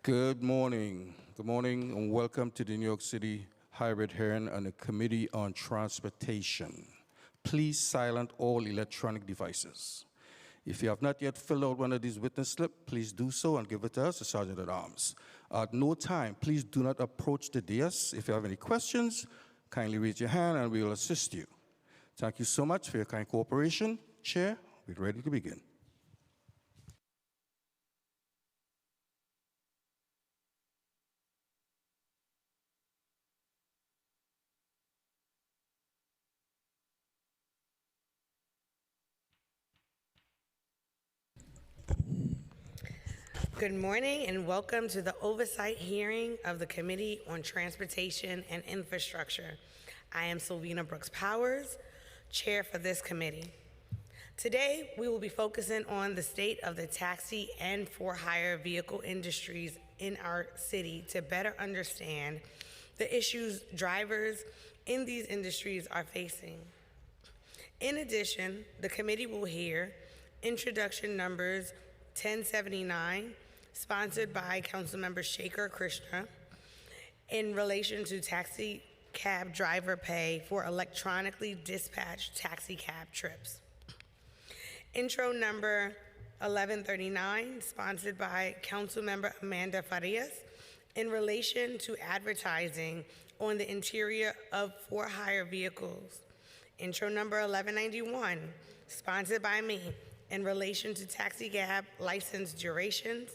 Good morning. Good morning and welcome to the New York City Hybrid Hearing on the Committee on Transportation. Please silence all electronic devices. If you have not yet filled out one of these witness slips, please do so and give it to us, the Sergeant at Arms. At no time, please do not approach the dais. If you have any questions, kindly raise your hand and we will assist you. Thank you so much for your kind cooperation. Chair, we're ready to begin. Good morning and welcome to the oversight hearing of the Committee on Transportation and Infrastructure. I am Sylvina Brooks Powers, chair for this committee. Today, we will be focusing on the state of the taxi and for-hire vehicle industries in our city to better understand the issues drivers in these industries are facing. In addition, the committee will hear introduction numbers 1079, sponsored by Councilmember Shaker Krishna, in relation to taxi cab driver pay for electronically dispatched taxi cab trips. Intro number 1139, sponsored by Councilmember Amanda Farias, in relation to advertising on the interior of for-hire vehicles. Intro number 1191, sponsored by me, in relation to taxi cab license durations.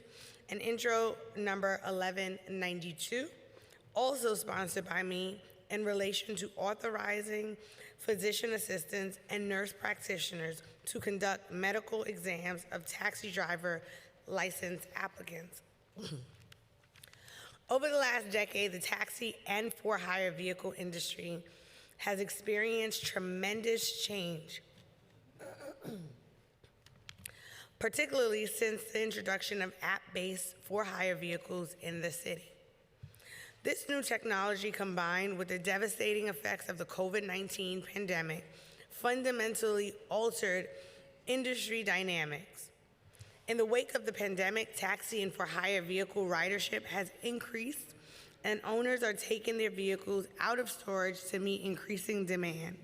And intro number 1192, also sponsored by me, in relation to authorizing physician assistants and nurse practitioners to conduct medical exams of taxi driver license applicants. Over the last decade, the taxi and for-hire vehicle industry has experienced tremendous change, particularly since the introduction of app-based for-hire vehicles in the city. This new technology, combined with the devastating effects of the COVID-19 pandemic, fundamentally altered industry dynamics. In the wake of the pandemic, taxi and for-hire vehicle ridership has increased, and owners are taking their vehicles out of storage to meet increasing demand.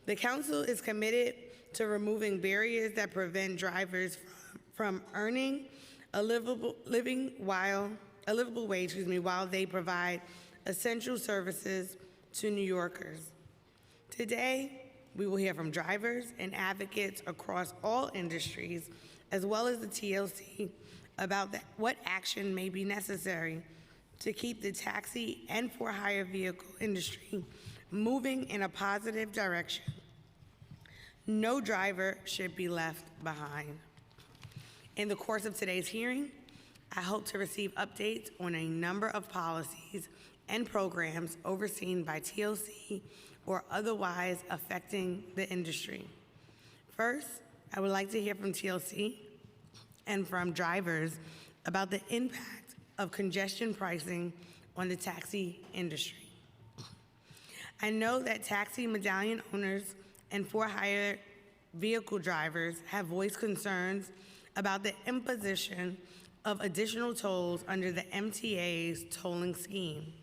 The council is committed to removing barriers that prevent drivers from earning a livable wage, while they provide essential services to New Yorkers. Today, we will hear from drivers and advocates across all industries, as well as the TLC, about what action may be necessary to keep the taxi and for-hire vehicle industry moving in a positive direction. No driver should be left behind. In the course of today's hearing, I hope to receive updates on a number of policies and programs overseen by TLC or otherwise affecting the industry. First, I would like to hear from TLC and from drivers about the impact of congestion pricing on the taxi industry. I know that taxi medallion owners and for-hire vehicle drivers have voiced concerns about the imposition of additional tolls under the MTA's tolling scheme.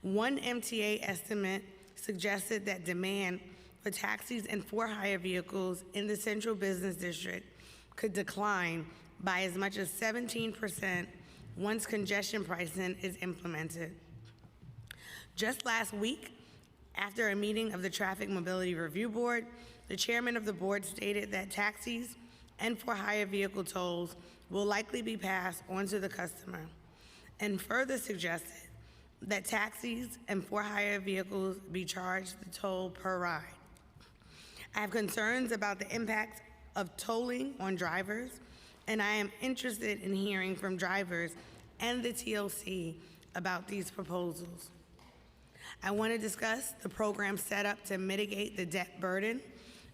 One MTA estimate suggested that demand for taxis and for-hire vehicles in the Central Business District could decline by as much as 17% once congestion pricing is implemented. Just last week, after a meeting of the Traffic Mobility Review Board, the chairman of the board stated that taxis and for-hire vehicle tolls will likely be passed on to the customer, and further suggested that taxis and for-hire vehicles be charged the toll per ride. I have concerns about the impact of tolling on drivers, and I am interested in hearing from drivers and the TLC about these proposals. I want to discuss the program set up to mitigate the debt burden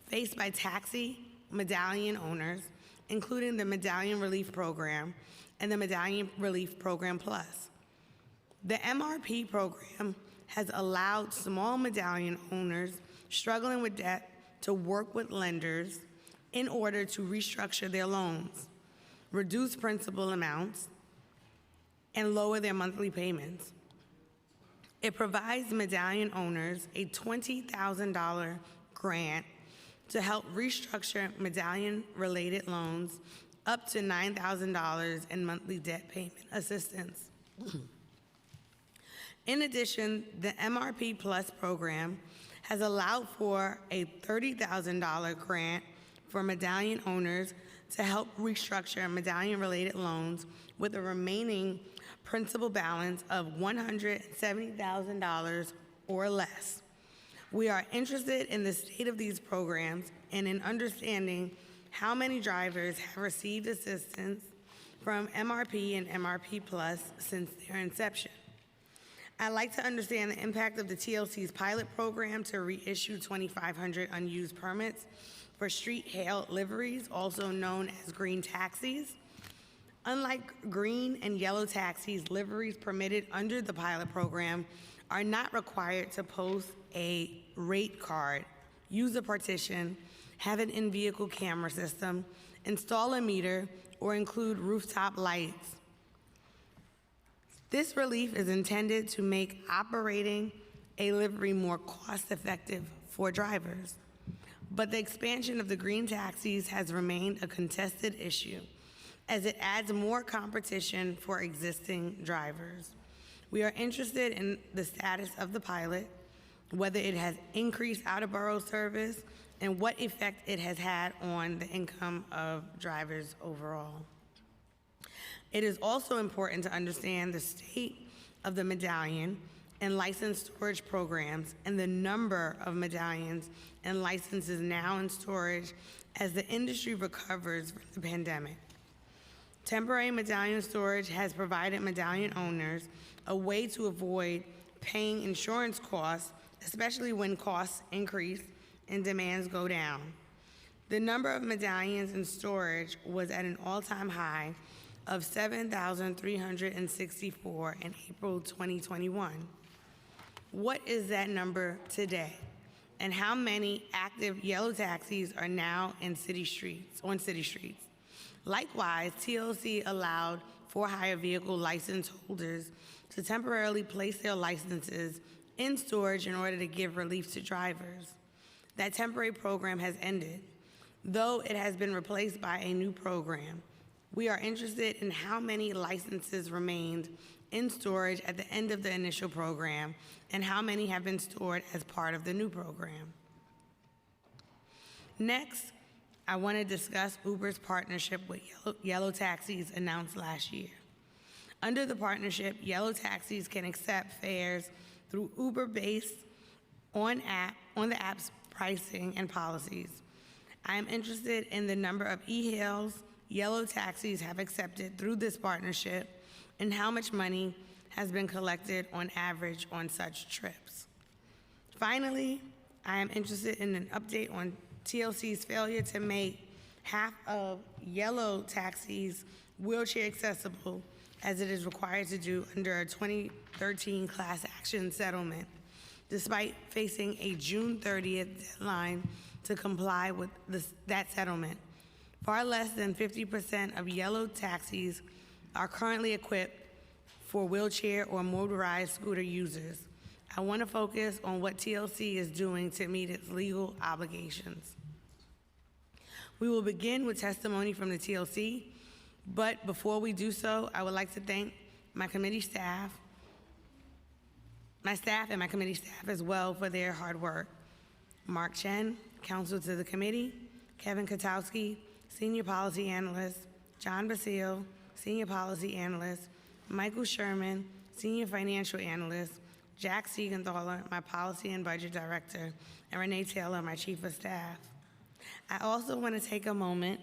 faced by taxi medallion owners, including the Medallion Relief Program and the Medallion Relief Program Plus. The MRP program has allowed small medallion owners struggling with debt to work with lenders in order to restructure their loans, reduce principal amounts, and lower their monthly payments. It provides medallion owners a $20,000 grant to help restructure medallion-related loans up to $9,000 in monthly debt payment assistance. In addition, the MRP Plus program has allowed for a $30,000 grant for medallion owners to help restructure medallion-related loans with a remaining principal balance of $170,000 or less. We are interested in the state of these programs and in understanding how many drivers have received assistance from MRP and MRP Plus since their inception. I'd like to understand the impact of the TLC's pilot program to reissue 2,500 unused permits for street hail liveries, also known as green taxis. Unlike green and yellow taxis, liveries permitted under the pilot program are not required to post a rate card, use a partition, have an in-vehicle camera system, install a meter, or include rooftop lights. This relief is intended to make operating a livery more cost-effective for drivers. But the expansion of the green taxis has remained a contested issue, as it adds more competition for existing drivers. We are interested in the status of the pilot, whether it has increased out-of-borough service, and what effect it has had on the income of drivers overall. It is also important to understand the state of the medallion and license storage programs and the number of medallions and licenses now in storage as the industry recovers from the pandemic. Temporary medallion storage has provided medallion owners a way to avoid paying insurance costs, especially when costs increase and demands go down. The number of medallions in storage was at an all-time high of 7,364 in April 2021. What is that number today? And how many active yellow taxis are now on city streets? Likewise, TLC allowed for-hire vehicle license holders to temporarily place their licenses in storage in order to give relief to drivers. That temporary program has ended, though it has been replaced by a new program. We are interested in how many licenses remained in storage at the end of the initial program and how many have been stored as part of the new program. Next, I want to discuss Uber's partnership with Yellow Taxis announced last year. Under the partnership, Yellow Taxis can accept fares through Uber based on the app's pricing and policies. I am interested in the number of e-hails Yellow Taxis have accepted through this partnership and how much money has been collected on average on such trips. Finally, I am interested in an update on TLC's failure to make half of Yellow Taxis wheelchair accessible as it is required to do under a 2013 class action settlement, despite facing a June 30th deadline to comply with that settlement. Far less than 50% of Yellow Taxis are currently equipped for wheelchair or motorized scooter users. I want to focus on what TLC is doing to meet its legal obligations. We will begin with testimony from the TLC, but before we do so, I would like to thank my committee staff, my staff and my committee staff as well for their hard work. Mark Chen, counsel to the committee, Kevin Katowski, Senior Policy Analyst, John Basile, Senior Policy Analyst, Michael Sherman, Senior Financial Analyst, Jack Siegenthaler, my Policy and Budget Director, and Renee Taylor, my Chief of Staff. I also want to take a moment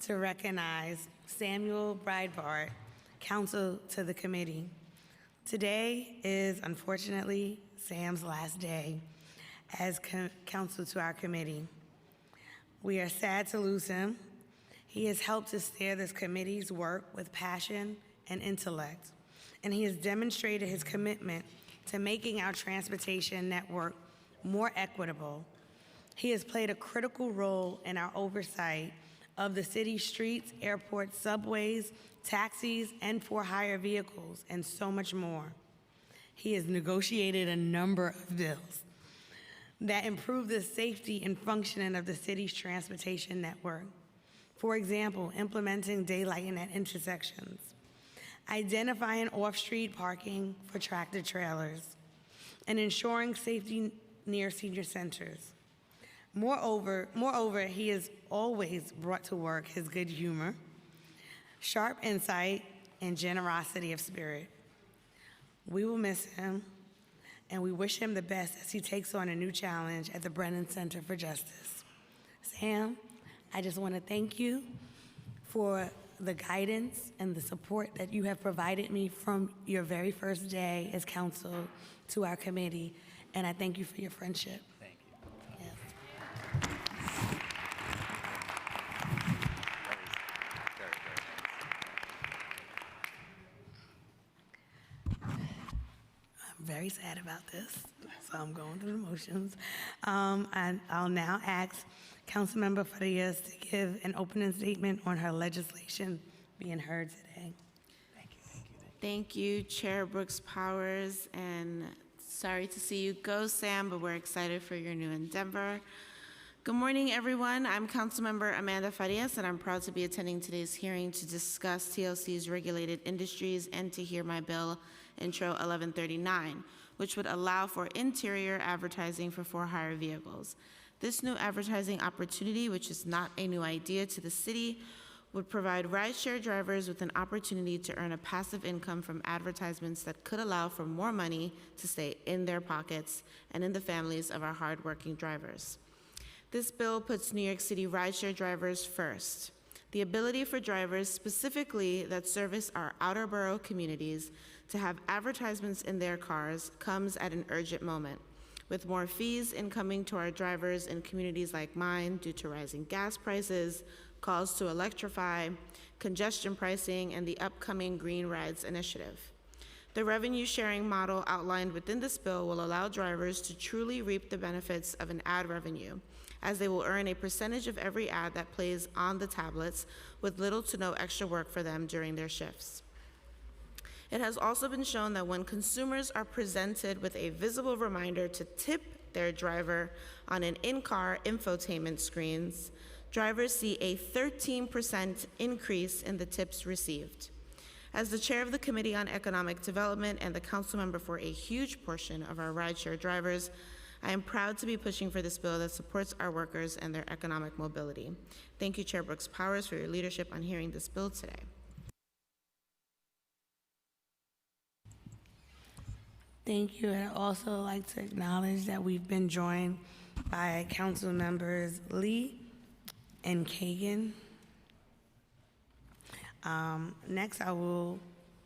to recognize Samuel Breitbart, counsel to the committee. Today is, unfortunately, Sam's last day as counsel to our committee. We are sad to lose him. He has helped to steer this committee's work with passion and intellect, and he has demonstrated his commitment to making our transportation network more equitable. He has played a critical role in our oversight of the city streets, airports, subways, taxis, and for-hire vehicles, and so much more. He has negotiated a number of bills that improve the safety and functioning of the city's transportation network. For example, implementing daylighting at intersections, identifying off-street parking for tractor trailers, and ensuring safety near senior centers. Moreover, he has always brought to work his good humor, sharp insight, and generosity of spirit. We will miss him, and we wish him the best as he takes on a new challenge at the Brennan Center for Justice. Sam, I just want to thank you for the guidance and the support that you have provided me from your very first day as counsel to our committee, and I thank you for your friendship. Thank you. Yes. I'm very sad about this, so I'm going through the motions. And I'll now ask Councilmember Farias to give an opening statement on her legislation being heard today. Thank you. Thank you, Chair Brooks Powers, and sorry to see you go, Sam, but we're excited for your new endeavor. Good morning, everyone. I'm Councilmember Amanda Farias, and I'm proud to be attending today's hearing to discuss TLC's regulated industries and to hear my bill, Intro 1139, which would allow for interior advertising for for-hire vehicles. This new advertising opportunity, which is not a new idea to the city, would provide rideshare drivers with an opportunity to earn a passive income from advertisements that could allow for more money to stay in their pockets and in the families of our hardworking drivers. This bill puts New York City rideshare drivers first. The ability for drivers, specifically that service our outer borough communities, to have advertisements in their cars comes at an urgent moment. With more fees incoming to our drivers in communities like mine due to rising gas prices, calls to electrify, congestion pricing, and the upcoming Green Rides initiative. The revenue sharing model outlined within this bill will allow drivers to truly reap the benefits of an ad revenue, as they will earn a percentage of every ad that plays on the tablets with little to no extra work for them during their shifts. It has also been shown that when consumers are presented with a visible reminder to tip their driver on an in-car infotainment screens, drivers see a 13% increase in the tips received. As the chair of the Committee on Economic Development and the council member for a huge portion of our rideshare drivers, I am proud to be pushing for this bill that supports our workers and their economic mobility. Thank you, Chair Brooks Powers, for your leadership on hearing this bill today. Thank you. I'd also like to acknowledge that we've been joined by council members Lee and Kagan. Next, I will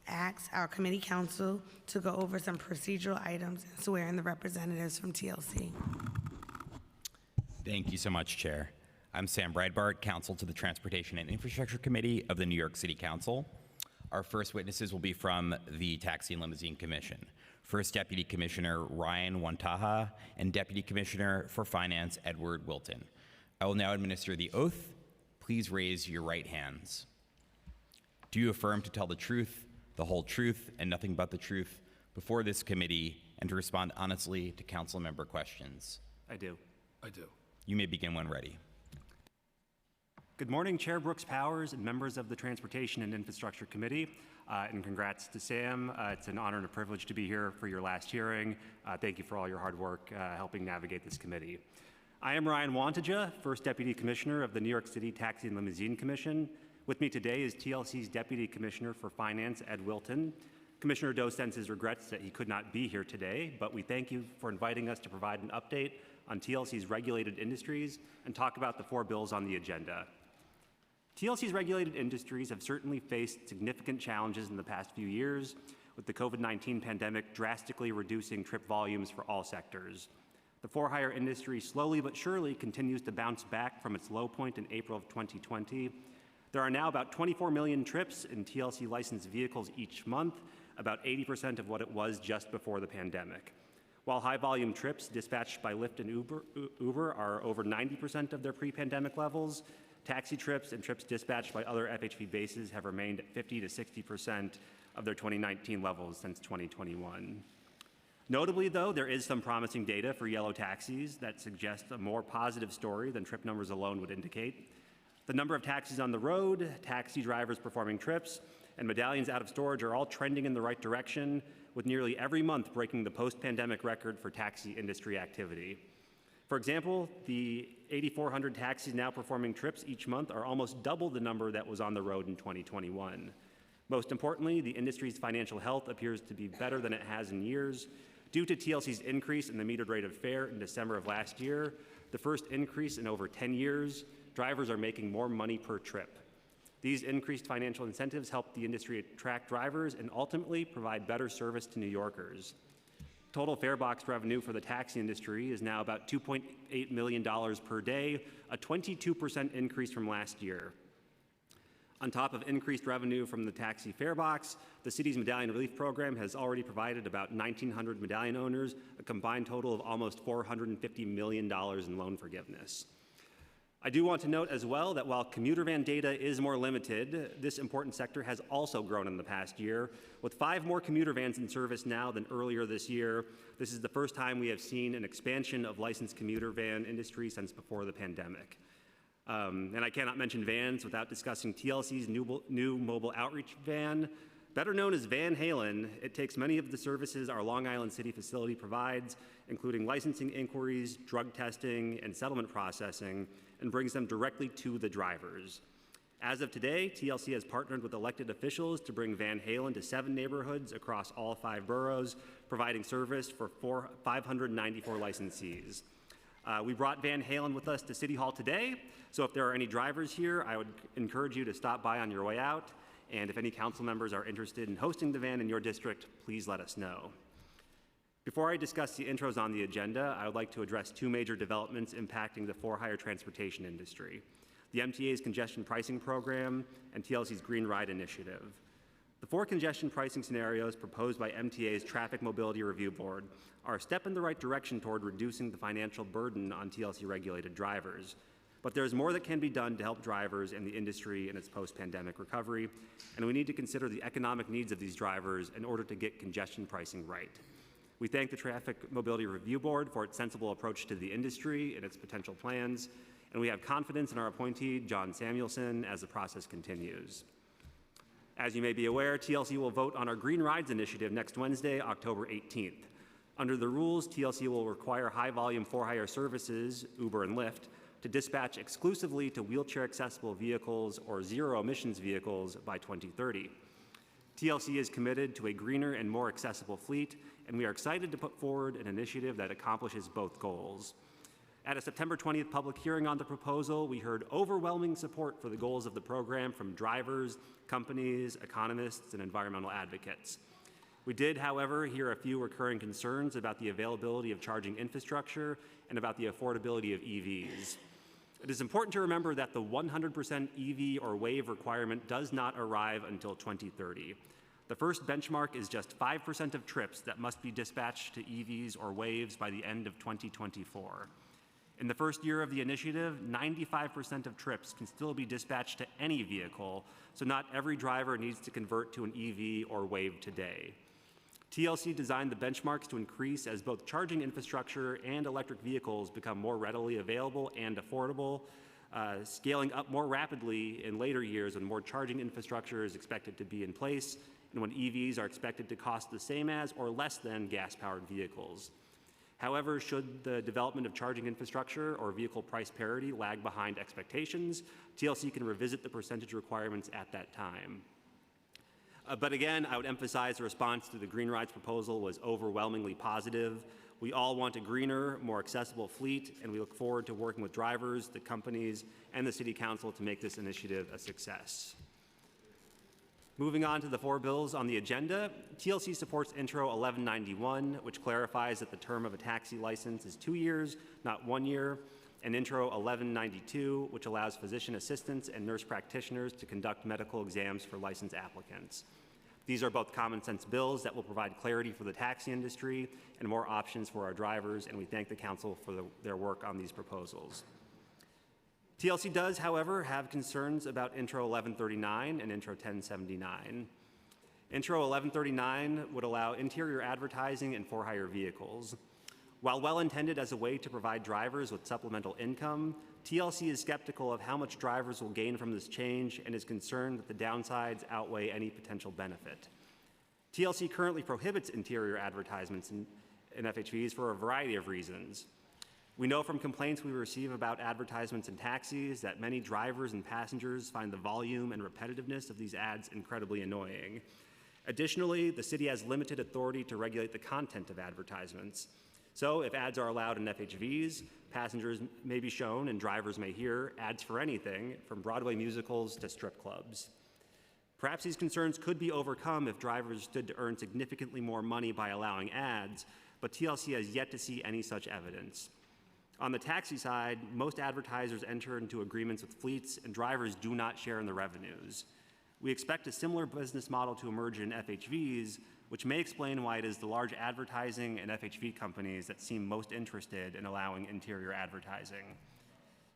ask our committee counsel to go over some procedural items and swear in the representatives from TLC. Thank you so much, Chair. I'm Sam Breitbart, counsel to the Transportation and Infrastructure Committee of the New York City Council. Our first witnesses will be from the Taxi and Limousine Commission. First Deputy Commissioner Ryan Wantaha and Deputy Commissioner for Finance Edward Wilton. I will now administer the oath. Please raise your right hands. Do you affirm to tell the truth, the whole truth, and nothing but the truth before this committee and to respond honestly to council member questions? I do. I do. You may begin when ready. Good morning, Chair Brooks Powers and members of the Transportation and Infrastructure Committee, and congrats to Sam. It's an honor and a privilege to be here for your last hearing. Thank you for all your hard work helping navigate this committee. I am Ryan Wantaja, First Deputy Commissioner of the New York City Taxi and Limousine Commission. With me today is TLC's Deputy Commissioner for Finance, Ed Wilton. Commissioner Doe sends his regrets that he could not be here today, but we thank you for inviting us to provide an update on TLC's regulated industries and talk about the 4 bills on the agenda. TLC's regulated industries have certainly faced significant challenges in the past few years, with the COVID-19 pandemic drastically reducing trip volumes for all sectors. The for-hire industry slowly but surely continues to bounce back from its low point in April of 2020. There are now about 24 million trips in TLC licensed vehicles each month, about 80% of what it was just before the pandemic. While high-volume trips dispatched by Lyft and Uber are over 90% of their pre-pandemic levels, taxi trips and trips dispatched by other FHP bases have remained at 50 to 60% of their 2019 levels since 2021. Notably, though, there is some promising data for yellow taxis that suggests a more positive story than trip numbers alone would indicate. The number of taxis on the road, taxi drivers performing trips, and medallions out of storage are all trending in the right direction, with nearly every month breaking the post-pandemic record for taxi industry activity. For example, the 8,400 taxis now performing trips each month are almost double the number that was on the road in 2021. Most importantly, the industry's financial health appears to be better than it has in years. Due to TLC's increase in the metered rate of fare in December of last year, the first increase in over 10 years, drivers are making more money per trip. These increased financial incentives help the industry attract drivers and ultimately provide better service to New Yorkers. Total fare box revenue for the taxi industry is now about $2.8 million per day, a 22% increase from last year. On top of increased revenue from the taxi fare box, the city's Medallion Relief Program has already provided about 1,900 medallion owners a combined total of almost $450 million in loan forgiveness. I do want to note as well that while commuter van data is more limited, this important sector has also grown in the past year. With 5 more commuter vans in service now than earlier this year, this is the first time we have seen an expansion of licensed commuter van industry since before the pandemic. And I cannot mention vans without discussing TLC's new mobile outreach van. Better known as Van Halen, it takes many of the services our Long Island City facility provides, including licensing inquiries, drug testing, and settlement processing, and brings them directly to the drivers. As of today, TLC has partnered with elected officials to bring Van Halen to 7 neighborhoods across all 5 boroughs, providing service for 594 licensees. We brought Van Halen with us to City Hall today, so if there are any drivers here, I would encourage you to stop by on your way out, and if any council members are interested in hosting the van in your district, please let us know. Before I discuss the intros on the agenda, I would like to address 2 major developments impacting the for-hire transportation industry: the MTA's congestion pricing program and TLC's Green Ride initiative. The 4 congestion pricing scenarios proposed by MTA's Traffic Mobility Review Board are a step in the right direction toward reducing the financial burden on TLC-regulated drivers. But there's more that can be done to help drivers and the industry in its post-pandemic recovery, and we need to consider the economic needs of these drivers in order to get congestion pricing right. We thank the Traffic Mobility Review Board for its sensible approach to the industry and its potential plans, and we have confidence in our appointee, John Samuelson, as the process continues. As you may be aware, TLC will vote on our Green Rides initiative next Wednesday, October 18th. Under the rules, TLC will require high-volume for-hire services, Uber and Lyft, to dispatch exclusively to wheelchair-accessible vehicles or zero-emissions vehicles by 2030. TLC is committed to a greener and more accessible fleet, and we are excited to put forward an initiative that accomplishes both goals. At a September 20th public hearing on the proposal, we heard overwhelming support for the goals of the program from drivers, companies, economists, and environmental advocates. We did, however, hear a few recurring concerns about the availability of charging infrastructure and about the affordability of EVs. It is important to remember that the 100% EV or WAVE requirement does not arrive until 2030. The first benchmark is just 5% of trips that must be dispatched to EVs or WAVEs by the end of 2024. In the first year of the initiative, 95% of trips can still be dispatched to any vehicle, so not every driver needs to convert to an EV or WAVE today. TLC designed the benchmarks to increase as both charging infrastructure and electric vehicles become more readily available and affordable, scaling up more rapidly in later years when more charging infrastructure is expected to be in place and when EVs are expected to cost the same as or less than gas-powered vehicles. However, should the development of charging infrastructure or vehicle price parity lag behind expectations, TLC can revisit the percentage requirements at that time. But again, I would emphasize the response to the Green Rides proposal was overwhelmingly positive. We all want a greener, more accessible fleet, and we look forward to working with drivers, the companies, and the City Council to make this initiative a success. Moving on to the 4 bills on the agenda, TLC supports Intro 1191, which clarifies that the term of a taxi license is 2 years, not 1 year, and Intro 1192, which allows physician assistants and nurse practitioners to conduct medical exams for licensed applicants. These are both common sense bills that will provide clarity for the taxi industry and more options for our drivers, and we thank the council for their work on these proposals. TLC does, however, have concerns about Intro 1139 and Intro 1079. Intro 1139 would allow interior advertising in for-hire vehicles. While well-intended as a way to provide drivers with supplemental income, TLC is skeptical of how much drivers will gain from this change and is concerned that the downsides outweigh any potential benefit. TLC currently prohibits interior advertisements in FHVs for a variety of reasons. We know from complaints we receive about advertisements in taxis that many drivers and passengers find the volume and repetitiveness of these ads incredibly annoying. Additionally, the city has limited authority to regulate the content of advertisements. So if ads are allowed in FHVs, passengers may be shown and drivers may hear ads for anything from Broadway musicals to strip clubs. Perhaps these concerns could be overcome if drivers stood to earn significantly more money by allowing ads, but TLC has yet to see any such evidence. On the taxi side, most advertisers enter into agreements with fleets and drivers do not share in the revenues. We expect a similar business model to emerge in FHVs, which may explain why it is the large advertising and FHV companies that seem most interested in allowing interior advertising.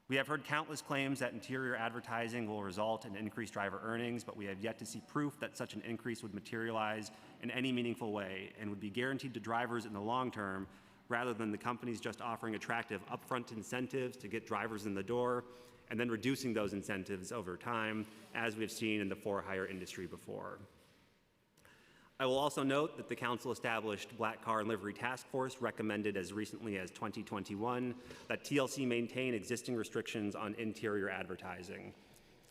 We have heard countless claims that interior advertising will result in increased driver earnings, but we have yet to see proof that such an increase would materialize in any meaningful way and would be guaranteed to drivers in the long term, rather than the companies just offering attractive upfront incentives to get drivers in the door and then reducing those incentives over time, as we've seen in the for-hire industry before. I will also note that the council established Black Car and Livery Task Force recommended as recently as 2021 that TLC maintain existing restrictions on interior advertising.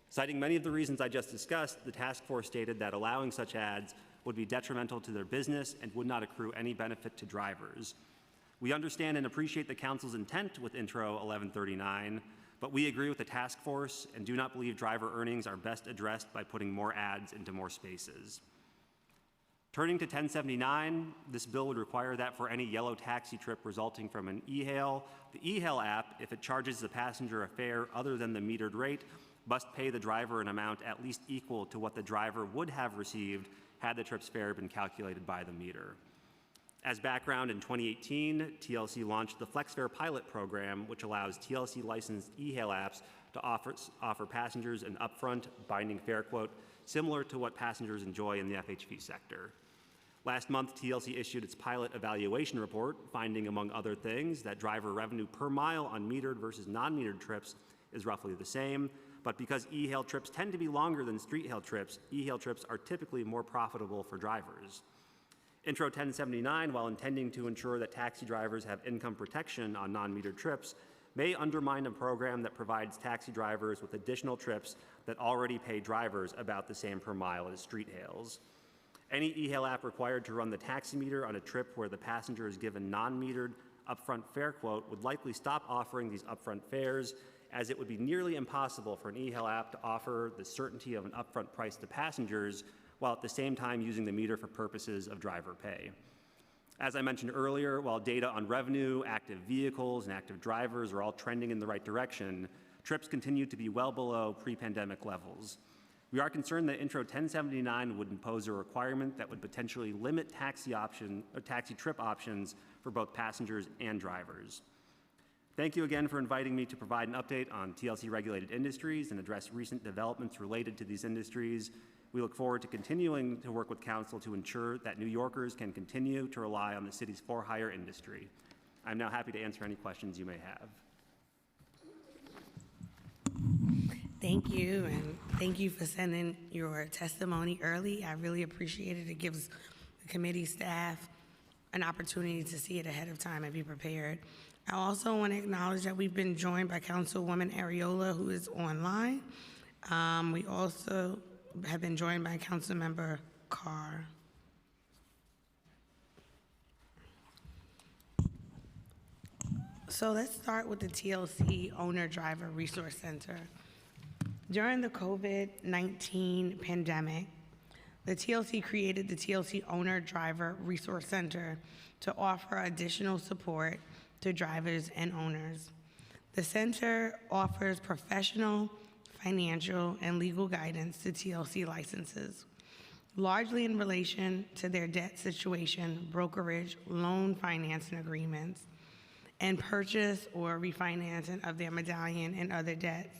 Citing many of the reasons I just discussed, the task force stated that allowing such ads would be detrimental to their business and would not accrue any benefit to drivers. We understand and appreciate the council's intent with Intro 1139, but we agree with the task force and do not believe driver earnings are best addressed by putting more ads into more spaces. Turning to 1079, this bill would require that for any yellow taxi trip resulting from an e-hail, the e-hail app, if it charges the passenger a fare other than the metered rate, must pay the driver an amount at least equal to what the driver would have received had the trip's fare been calculated by the meter. As background, in 2018, TLC launched the FlexFare pilot program, which allows TLC licensed e-hail apps to offer passengers an upfront binding fare quote similar to what passengers enjoy in the FHV sector. Last month, TLC issued its pilot evaluation report, finding, among other things, that driver revenue per mile on metered versus non-metered trips is roughly the same, but because e-hail trips tend to be longer than street hail trips, e-hail trips are typically more profitable for drivers. Intro 1079, while intending to ensure that taxi drivers have income protection on non-metered trips, may undermine a program that provides taxi drivers with additional trips that already pay drivers about the same per mile as street hails. Any e-hail app required to run the taxi meter on a trip where the passenger is given non-metered upfront fare quote would likely stop offering these upfront fares, as it would be nearly impossible for an e-hail app to offer the certainty of an upfront price to passengers while at the same time using the meter for purposes of driver pay. As I mentioned earlier, while data on revenue, active vehicles, and active drivers are all trending in the right direction, trips continue to be well below pre-pandemic levels. We are concerned that Intro 1079 would impose a requirement that would potentially limit taxi trip options for both passengers and drivers. Thank you again for inviting me to provide an update on TLC-regulated industries and address recent developments related to these industries. We look forward to continuing to work with Council to ensure that New Yorkers can continue to rely on the city's for-hire industry. I'm now happy to answer any questions you may have. Thank you, and thank you for sending your testimony early. I really appreciate it. It gives the committee staff an opportunity to see it ahead of time and be prepared. I also want to acknowledge that we've been joined by Councilwoman Ariola, who is online. We also have been joined by Councilmember Carr. So let's start with the TLC Owner-Driver Resource Center. During the COVID-19 pandemic, the TLC created the TLC Owner-Driver Resource Center to offer additional support to drivers and owners. The center offers professional, financial, and legal guidance to TLC licenses, largely in relation to their debt situation, brokerage, loan financing agreements, and purchase or refinancing of their medallion and other debts.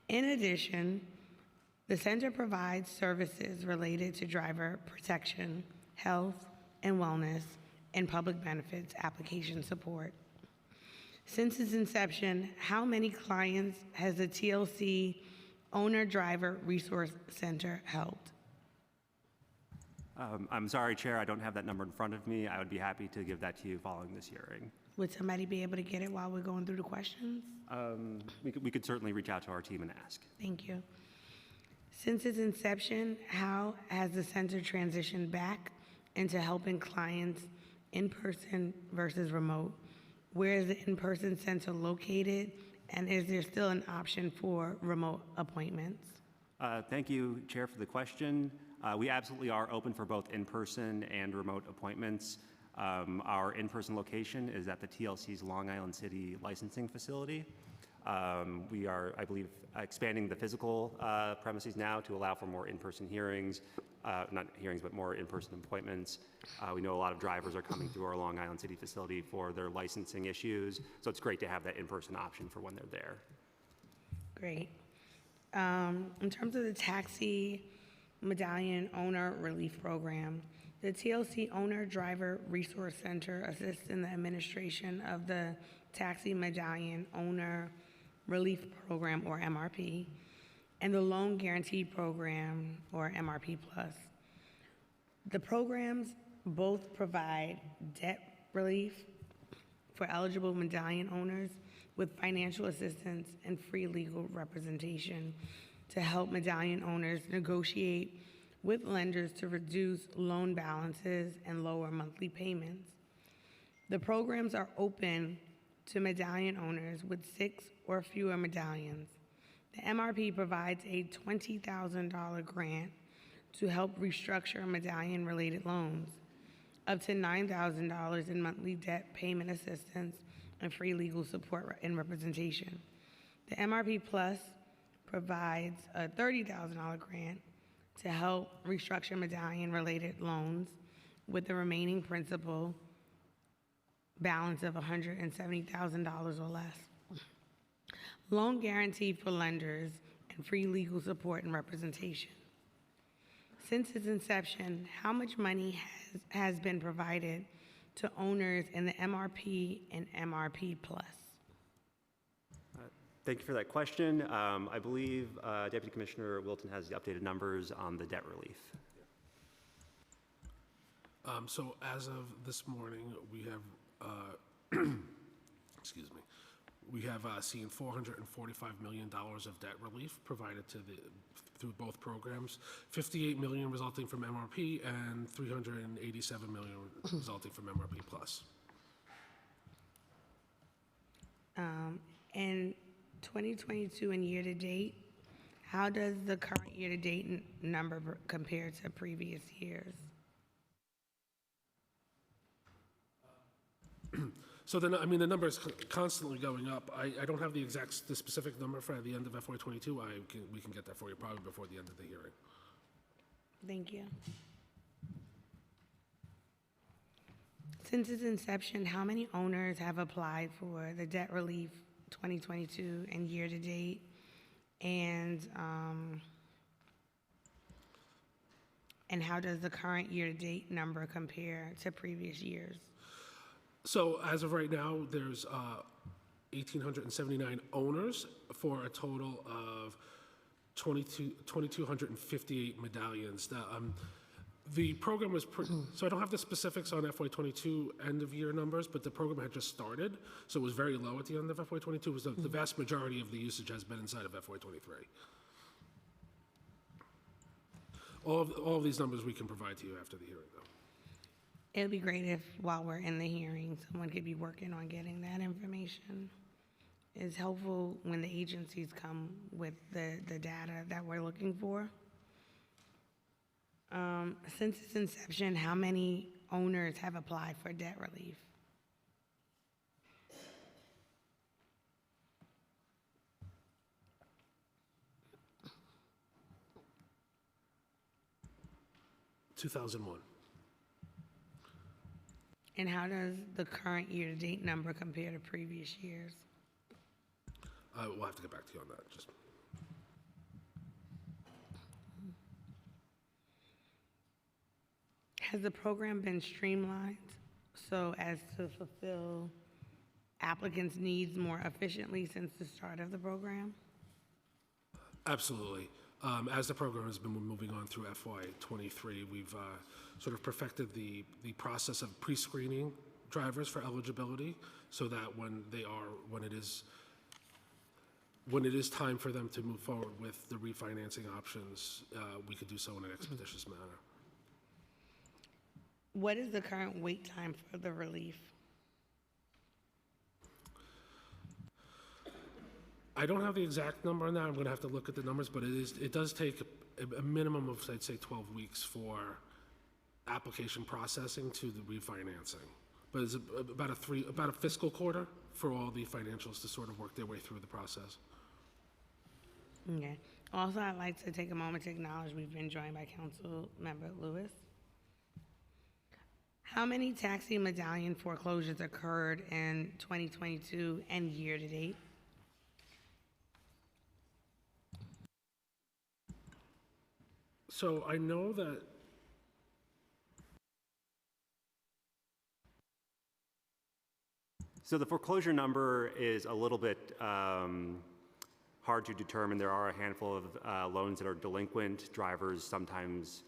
In addition, the center provides services related to driver protection, health and wellness, and public benefits application support. Since its inception, how many clients has the TLC Owner Driver Resource Center helped? I'm sorry, Chair, I don't have that number in front of me. I would be happy to give that to you following this hearing. Would somebody be able to get it while we're going through the questions? We could certainly reach out to our team and ask. Thank you. Since its inception, how has the center transitioned back into helping clients in person versus remote? Where is the in-person center located? And is there still an option for remote appointments? Thank you, Chair, for the question. We absolutely are open for both in-person and remote appointments. Our in-person location is at the TLC's Long Island City licensing facility. We are, I believe, expanding the physical premises now to allow for more in-person hearings, not hearings, but more in-person appointments. We know a lot of drivers are coming through our Long Island City facility for their licensing issues, so it's great to have that in-person option for when they're there. Great. In terms of the taxi medallion owner relief program, the TLC Owner Driver Resource Center assists in the administration of the Taxi Medallion Owner Relief Program, or MRP, and the Loan Guarantee Program, or MRP Plus. The programs both provide debt relief for eligible medallion owners with financial assistance and free legal representation to help medallion owners negotiate with lenders to reduce loan balances and lower monthly payments. The programs are open to medallion owners with 6 or fewer medallions. The MRP provides a $20,000 grant to help restructure medallion-related loans, up to $9,000 in monthly debt payment assistance, and free legal support and representation. The MRP Plus provides a $30,000 grant to help restructure medallion-related loans with the remaining principal balance of $170,000 or less. Loan guarantee for lenders and free legal support and representation. Since its inception, how much money has been provided to owners in the MRP and MRP Plus? Thank you for that question. I believe Deputy Commissioner Wilton has the updated numbers on the debt relief. So as of this morning, we have, excuse me, we have seen $445 million of debt relief provided to through both programs, $58 million resulting from MRP and $387 million resulting from MRP Plus. In 2022 and year-to-date, how does the current year-to-date number compare to previous years? So then, I mean, the number is constantly going up. I don't have the specific number for the end of FY22. We can get that for you probably before the end of the hearing. Thank you. Since its inception, how many owners have applied for the debt relief 2022 and year-to-date? And how does the current year-to-date number compare to previous years? So as of right now, there's 1,879 owners for a total of 2,258 medallions. The program was, so I don't have the specifics on FY22 end of year numbers, but the program had just started, so it was very low at the end of FY22. It was the vast majority of the usage has been inside of FY23. All of these numbers we can provide to you after the hearing, though. It'd be great if, while we're in the hearing, someone could be working on getting that information. It's helpful when the agencies come with the data that we're looking for. Since its inception, how many owners have applied for debt relief? And how does the current year-to-date number compare to previous years? We'll have to get back to you on that. Just Has the program been streamlined so as to fulfill applicants' needs more efficiently since the start of the program? absolutely. As the program has been moving on through FY23, we've sort of perfected the process of pre-screening drivers for eligibility so that when it is time for them to move forward with the refinancing options, we could do so in an expeditious manner. What is the current wait time for the relief? I don't have the exact number on that. I'm going to have to look at the numbers, but it does take a minimum of, I'd say, 12 weeks for application processing to the refinancing. But it's about a fiscal quarter for all the financials to sort of work their way through the process. Okay. Also, I'd like to take a moment to acknowledge we've been joined by Council Member Lewis. How many taxi medallion foreclosures occurred in 2022 and year-to-date? So I know that So the foreclosure number is a little bit hard to determine. There are a handful of loans that are delinquent. Drivers sometimes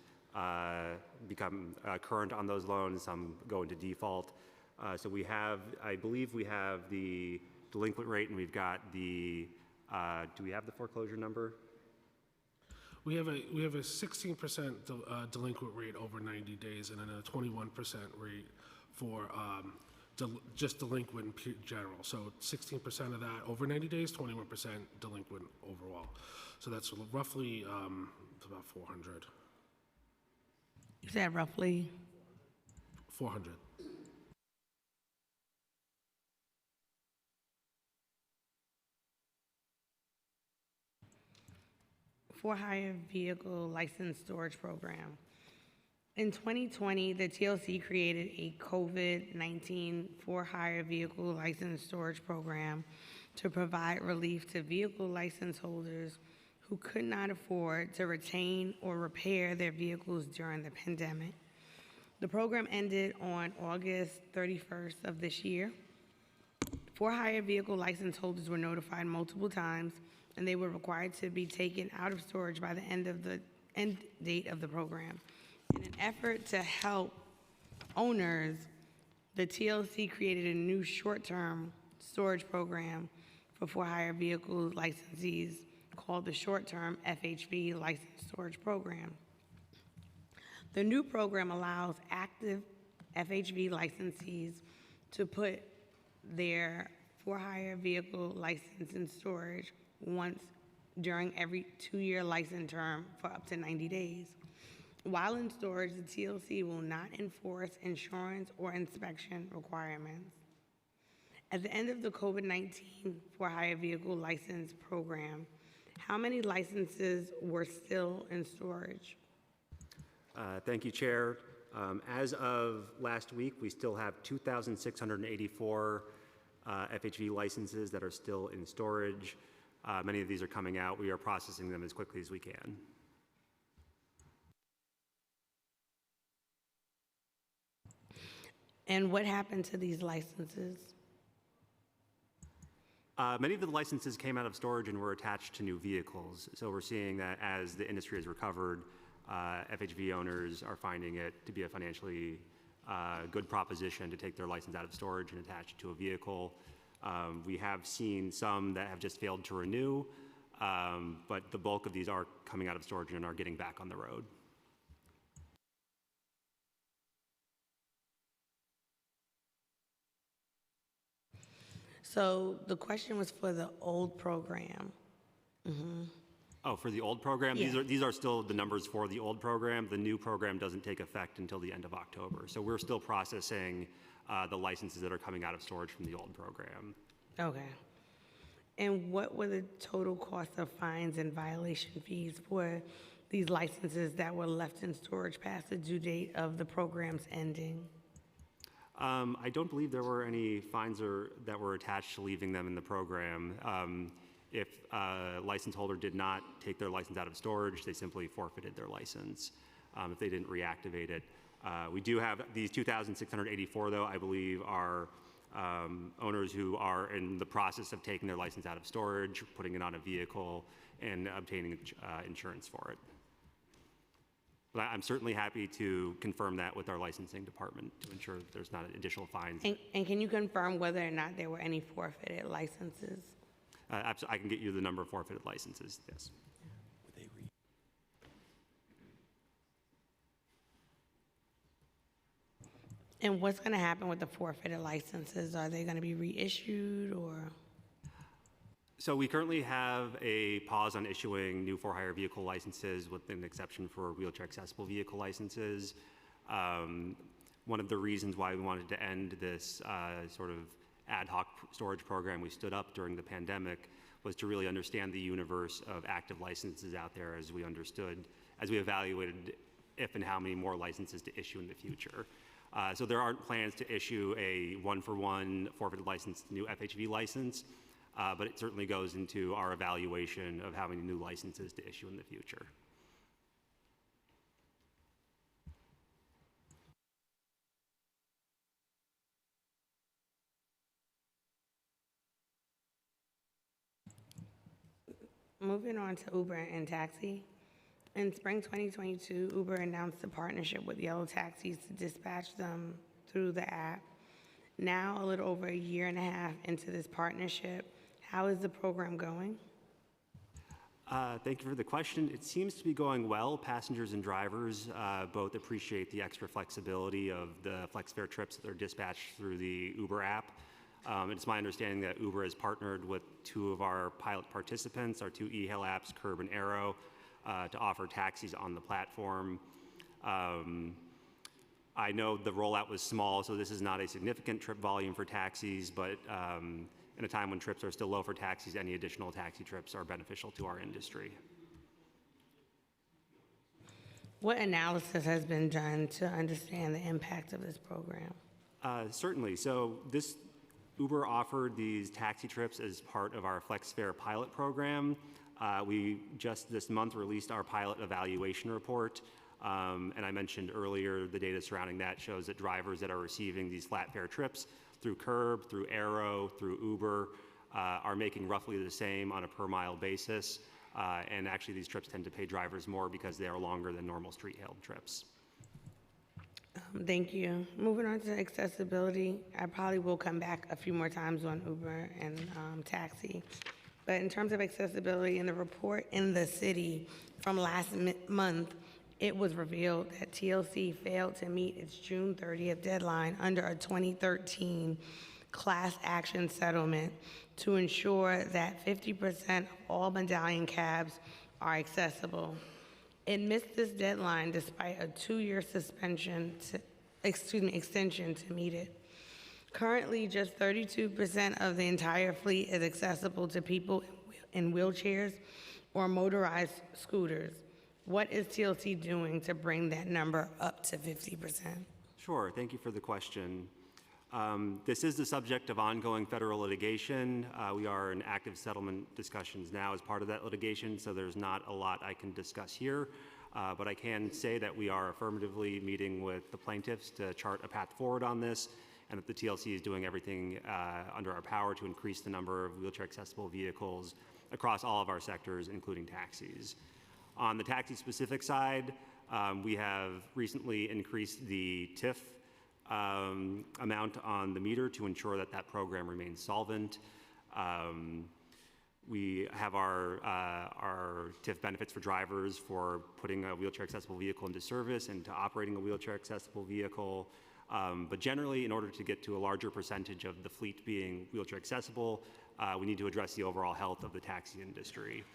become current on those loans. Some go into default. So we have, I believe we have the delinquent rate, and we've got the, do we have the foreclosure number? we have a 16% delinquent rate over 90 days, and then a 21% rate for just delinquent in general. So 16% of that over 90 days, 21% delinquent overall. So that's roughly about 400. You said roughly? 400. For-hire vehicle license storage program. In 2020, the TLC created a COVID-19 for-hire vehicle license storage program to provide relief to vehicle license holders who could not afford to retain or repair their vehicles during the pandemic. The program ended on August 31st of this year. For-hire vehicle license holders were notified multiple times, and they were required to be taken out of storage by the end date of the program. In an effort to help owners, the TLC created a new short-term storage program for for-hire vehicle licensees called the Short-Term FHV License Storage Program. The new program allows active FHV licensees to put their for-hire vehicle license in storage once during every 2-year license term for up to 90 days. While in storage, the TLC will not enforce insurance or inspection requirements. At the end of the COVID-19 for-hire vehicle license program, how many licenses were still in storage? Thank you, Chair. As of last week, we still have 2,684 FHV licenses that are still in storage. Many of these are coming out. We are processing them as quickly as we can. And what happened to these licenses? Many of the licenses came out of storage and were attached to new vehicles. So we're seeing that as the industry has recovered, FHV owners are finding it to be a financially good proposition to take their license out of storage and attach it to a vehicle. We have seen some that have just failed to renew, but the bulk of these are coming out of storage and are getting back on the road. So the question was for the old program. Oh, for the old program? Yeah. These are still the numbers for the old program. The new program doesn't take effect until the end of October. So we're still processing the licenses that are coming out of storage from the old program. Okay. And what were the total cost of fines and violation fees for these licenses that were left in storage past the due date of the program's ending? I don't believe there were any fines that were attached to leaving them in the program. If a license holder did not take their license out of storage, they simply forfeited their license if they didn't reactivate it. We do have these 2,684, though, I believe, are owners who are in the process of taking their license out of storage, putting it on a vehicle, and obtaining insurance for it. But I'm certainly happy to confirm that with our licensing department to ensure that there's not additional fines. And can you confirm whether or not there were any forfeited licenses? I can get you the number of forfeited licenses, yes. And what's going to happen with the forfeited licenses? Are they going to be reissued or? So we currently have a pause on issuing new for-hire vehicle licenses with an exception for wheelchair accessible vehicle licenses. One of the reasons why we wanted to end this sort of ad hoc storage program we stood up during the pandemic was to really understand the universe of active licenses out there as we evaluated if and how many more licenses to issue in the future. So there aren't plans to issue a one-for-one forfeited license, new FHV license, but it certainly goes into our evaluation of how many new licenses to issue in the future. Moving on to Uber and taxi. In spring 2022, Uber announced a partnership with Yellow Taxis to dispatch them through the app. Now, a little over a year and a half into this partnership, how is the program going? Thank you for the question. It seems to be going well. Passengers and drivers both appreciate the extra flexibility of the FlexFare trips that are dispatched through the Uber app. It's my understanding that Uber has partnered with two of our pilot participants, our two e-hail apps, Curb and Arrow, to offer taxis on the platform. I know the rollout was small, so this is not a significant trip volume for taxis, but in a time when trips are still low for taxis, any additional taxi trips are beneficial to our industry. What analysis has been done to understand the impact of this program? Certainly. So Uber offered these taxi trips as part of our FlexFare pilot program. We just this month released our pilot evaluation report. And I mentioned earlier the data surrounding that shows that drivers that are receiving these flat fare trips through Curb, through Arrow, through Uber are making roughly the same on a per mile basis. And actually these trips tend to pay drivers more because they are longer than normal street hailed trips. Thank you. Moving on to accessibility, I probably will come back a few more times on Uber and taxi. But in terms of accessibility, in the report in the city from last month, it was revealed that TLC failed to meet its June 30th deadline under a 2013 class action settlement to ensure that 50% of all medallion cabs are accessible. It missed this deadline despite a 2-year extension to meet it. Currently, just 32% of the entire fleet is accessible to people in wheelchairs or motorized scooters. What is TLC doing to bring that number up to 50%? Sure, thank you for the question. This is the subject of ongoing federal litigation. We are in active settlement discussions now as part of that litigation, so there's not a lot I can discuss here. But I can say that we are affirmatively meeting with the plaintiffs to chart a path forward on this, and that the TLC is doing everything under our power to increase the number of wheelchair accessible vehicles across all of our sectors, including taxis. On the taxi specific side, we have recently increased the TIF amount on the meter to ensure that that program remains solvent. We have our TIF benefits for drivers for putting a wheelchair accessible vehicle into service and to operating a wheelchair accessible vehicle. But generally, in order to get to a larger percentage of the fleet being wheelchair accessible, we need to address the overall health of the taxi industry.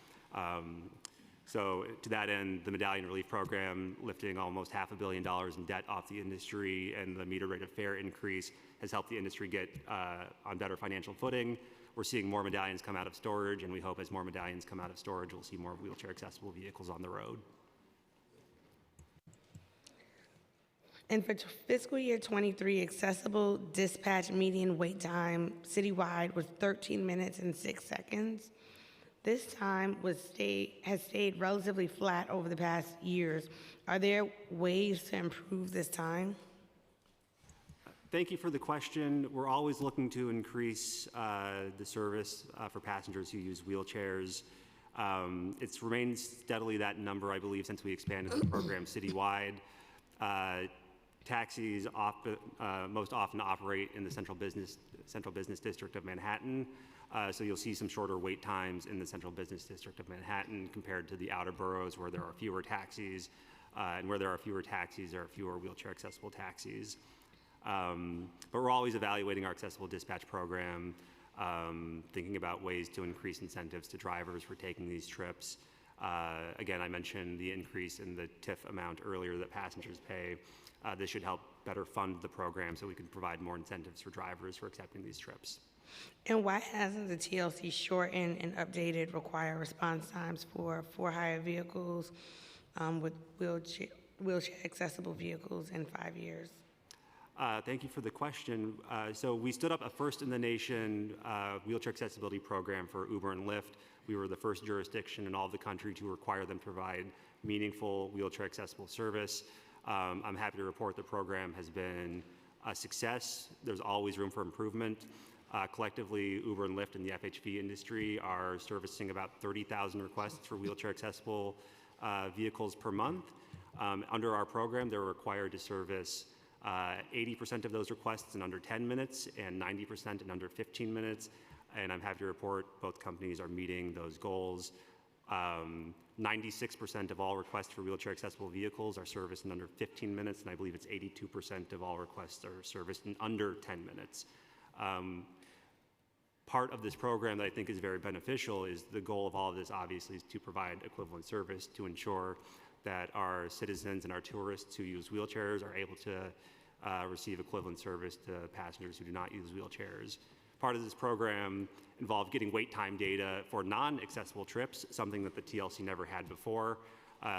So to that end, the Medallion Relief Program, lifting almost $500 million in debt off the industry, and the meter rate of fare increase has helped the industry get on better financial footing. We're seeing more medallions come out of storage, and we hope as more medallions come out of storage, we'll see more wheelchair accessible vehicles on the road. And for fiscal year '23, accessible dispatch median wait time citywide was 13 minutes and 6 seconds. This time has stayed relatively flat over the past years. Are there ways to improve this time? Thank you for the question. We're always looking to increase the service for passengers who use wheelchairs. It's remained steadily that number, I believe, since we expanded the program citywide. Taxis most often operate in the central business district of Manhattan. So you'll see some shorter wait times in the central business district of Manhattan compared to the outer boroughs where there are fewer taxis. And where there are fewer taxis, there are fewer wheelchair accessible taxis. But we're always evaluating our accessible dispatch program, thinking about ways to increase incentives to drivers for taking these trips. Again, I mentioned the increase in the TIF amount earlier that passengers pay. This should help better fund the program so we can provide more incentives for drivers for accepting these trips. And why hasn't the TLC shortened and updated required response times for hire vehicles with wheelchair accessible vehicles in 5 years? Thank you for the question. So we stood up a first in the nation wheelchair accessibility program for Uber and Lyft. We were the first jurisdiction in all of the country to require them to provide meaningful wheelchair accessible service. I'm happy to report the program has been a success. There's always room for improvement. Collectively, Uber and Lyft and the FHV industry are servicing about 30,000 requests for wheelchair accessible vehicles per month. Under our program, they're required to service 80% of those requests in under 10 minutes and 90% in under 15 minutes. And I'm happy to report both companies are meeting those goals. 96% of all requests for wheelchair accessible vehicles are serviced in under 15 minutes, and I believe it's 82% of all requests are serviced in under 10 minutes. Part of this program that I think is very beneficial is the goal of all of this obviously is to provide equivalent service to ensure that our citizens and our tourists who use wheelchairs are able to receive equivalent service to passengers who do not use wheelchairs. Part of this program involved getting wait time data for non-accessible trips, something that the TLC never had before.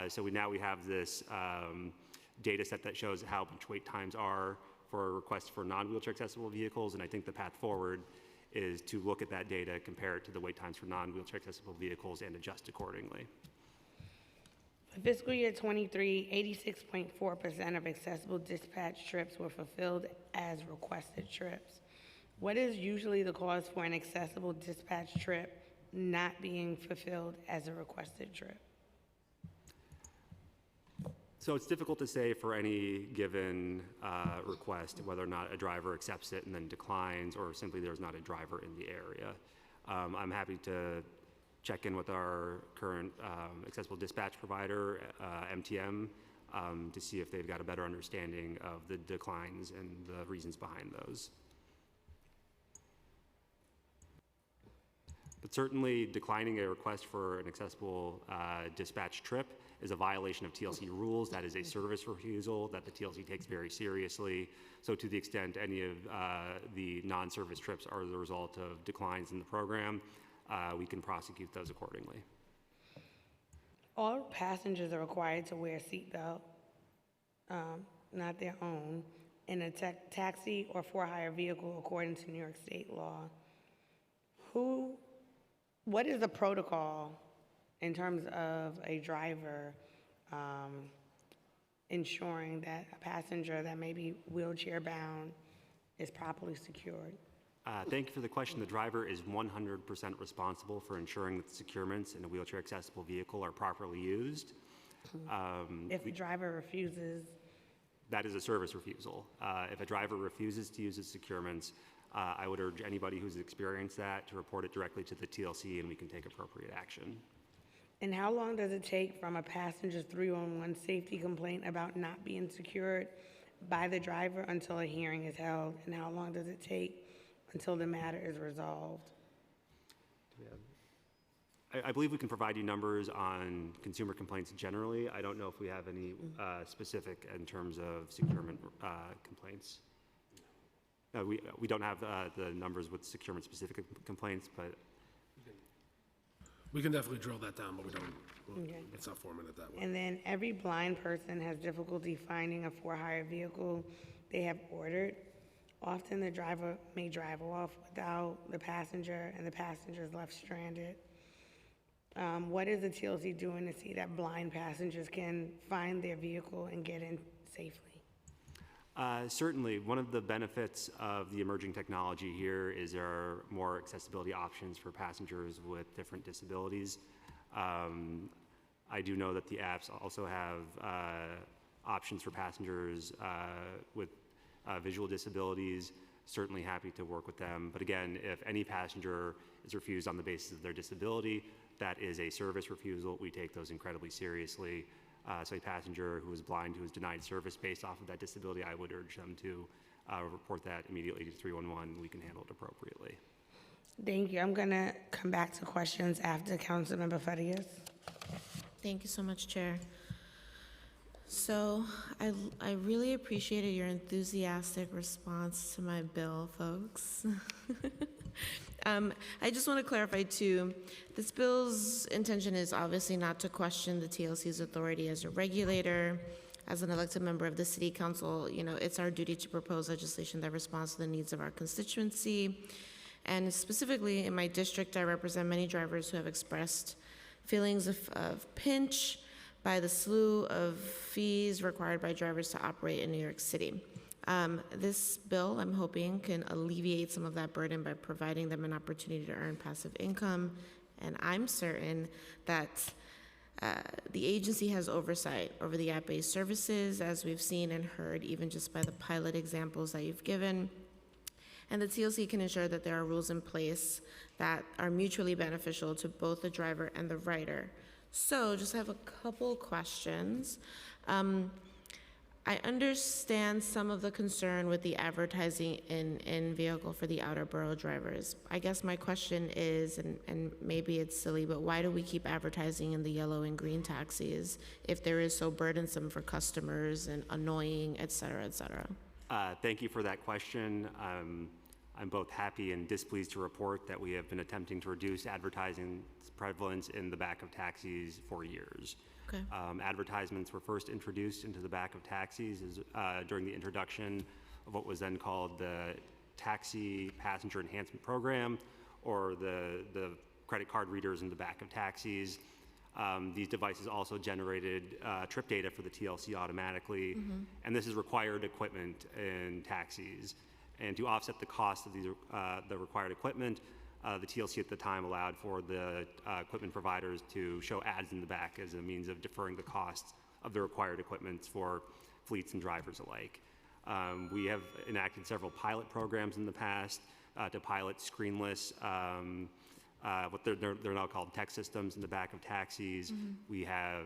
So now we have this data set that shows how much wait times are for requests for non-wheelchair accessible vehicles, and I think the path forward is to look at that data, compare it to the wait times for non-wheelchair accessible vehicles, and adjust accordingly. For fiscal year '23, 86.4% of accessible dispatch trips were fulfilled as requested trips. What is usually the cause for an accessible dispatch trip not being fulfilled as a requested trip? So it's difficult to say for any given request whether or not a driver accepts it and then declines, or simply there's not a driver in the area. I'm happy to check in with our current accessible dispatch provider, MTM, to see if they've got a better understanding of the declines and the reasons behind those. But certainly declining a request for an accessible dispatch trip is a violation of TLC rules. That is a service refusal that the TLC takes very seriously. So to the extent any of the non-service trips are the result of declines in the program, we can prosecute those accordingly. All passengers are required to wear a seatbelt, not their own, in a taxi or for-hire vehicle according to New York State law. What is the protocol in terms of a driver ensuring that a passenger that may be wheelchair bound is properly secured? Thank you for the question. The driver is 100% responsible for ensuring that the securements in a wheelchair accessible vehicle are properly used. If the driver refuses? That is a service refusal. If a driver refuses to use his securements, I would urge anybody who's experienced that to report it directly to the TLC and we can take appropriate action. And how long does it take from a passenger's 311 safety complaint about not being secured by the driver until a hearing is held? And how long does it take until the matter is resolved? I believe we can provide you numbers on consumer complaints generally. I don't know if we have any specific in terms of securement complaints. No, we don't have the numbers with securement specific complaints, but We can definitely drill that down, but we don't, Okay. it's not formatted that way. And then every blind person has difficulty finding a for-hire vehicle they have ordered. Often the driver may drive off without the passenger, and the passenger is left stranded. What is the TLC doing to see that blind passengers can find their vehicle and get in safely? Certainly, one of the benefits of the emerging technology here is there are more accessibility options for passengers with different disabilities. I do know that the apps also have options for passengers with visual disabilities. Certainly happy to work with them. But again, if any passenger is refused on the basis of their disability, that is a service refusal. We take those incredibly seriously. So a passenger who is blind who is denied service based off of that disability, I would urge them to report that immediately to 311. We can handle it appropriately. Thank you. I'm gonna come back to questions after Councilmember Farias. Thank you so much, Chair. So I really appreciated your enthusiastic response to my bill, folks. I just want to clarify too, this bill's intention is obviously not to question the TLC's authority as a regulator. As an elected member of the City Council, you know, it's our duty to propose legislation that responds to the needs of our constituency. And specifically in my district, I represent many drivers who have expressed feelings of pinch by the slew of fees required by drivers to operate in New York City. This bill, I'm hoping, can alleviate some of that burden by providing them an opportunity to earn passive income. And I'm certain that the agency has oversight over the app-based services, as we've seen and heard, even just by the pilot examples that you've given. And the TLC can ensure that there are rules in place that are mutually beneficial to both the driver and the rider. So just have a couple questions. I understand some of the concern with the advertising in vehicle for the outer borough drivers. I guess my question is, and maybe it's silly, but why do we keep advertising in the yellow and green taxis if there is so burdensome for customers and annoying, et cetera, et cetera? Thank you for that question. I'm both happy and displeased to report that we have been attempting to reduce advertising prevalence in the back of taxis for years. Okay. Advertisements were first introduced into the back of taxis during the introduction of what was then called the Taxi Passenger Enhancement Program, or the credit card readers in the back of taxis. These devices also generated trip data for the TLC automatically, and this is required equipment in taxis. And to offset the cost of the required equipment, the TLC at the time allowed for the equipment providers to show ads in the back as a means of deferring the costs of the required equipment for fleets and drivers alike. We have enacted several pilot programs in the past to pilot screenless, what they're now called tech systems in the back of taxis. We have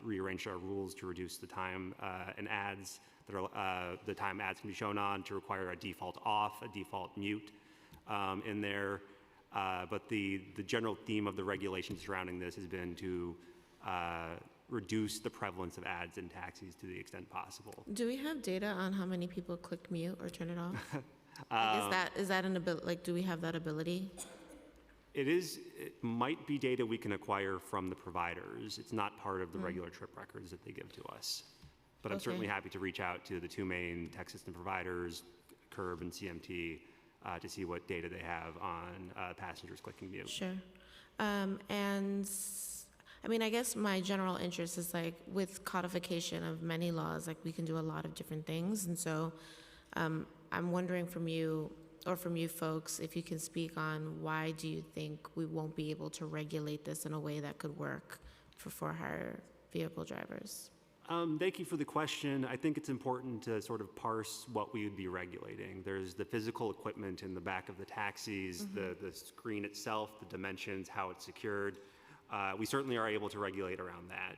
rearranged our rules to reduce the time and ads that are the time ads can be shown on, to require a default off, a default mute in there. But the general theme of the regulation surrounding this has been to reduce the prevalence of ads in taxis to the extent possible. Do we have data on how many people click mute or turn it off? Like, is that an ability? Like, do we have that ability? It might be data we can acquire from the providers. It's not part of the regular trip records that they give to us. But I'm certainly happy to reach out to the two main tech system providers, Curb and CMT, to see what data they have on passengers clicking mute. Sure. And I mean, I guess my general interest is like with codification of many laws, like we can do a lot of different things. And so I'm wondering from you, or from you folks, if you can speak on why do you think we won't be able to regulate this in a way that could work for for-hire vehicle drivers? Thank you for the question. I think it's important to sort of parse what we would be regulating. There's the physical equipment in the back of the taxis, the screen itself, the dimensions, how it's secured. We certainly are able to regulate around that.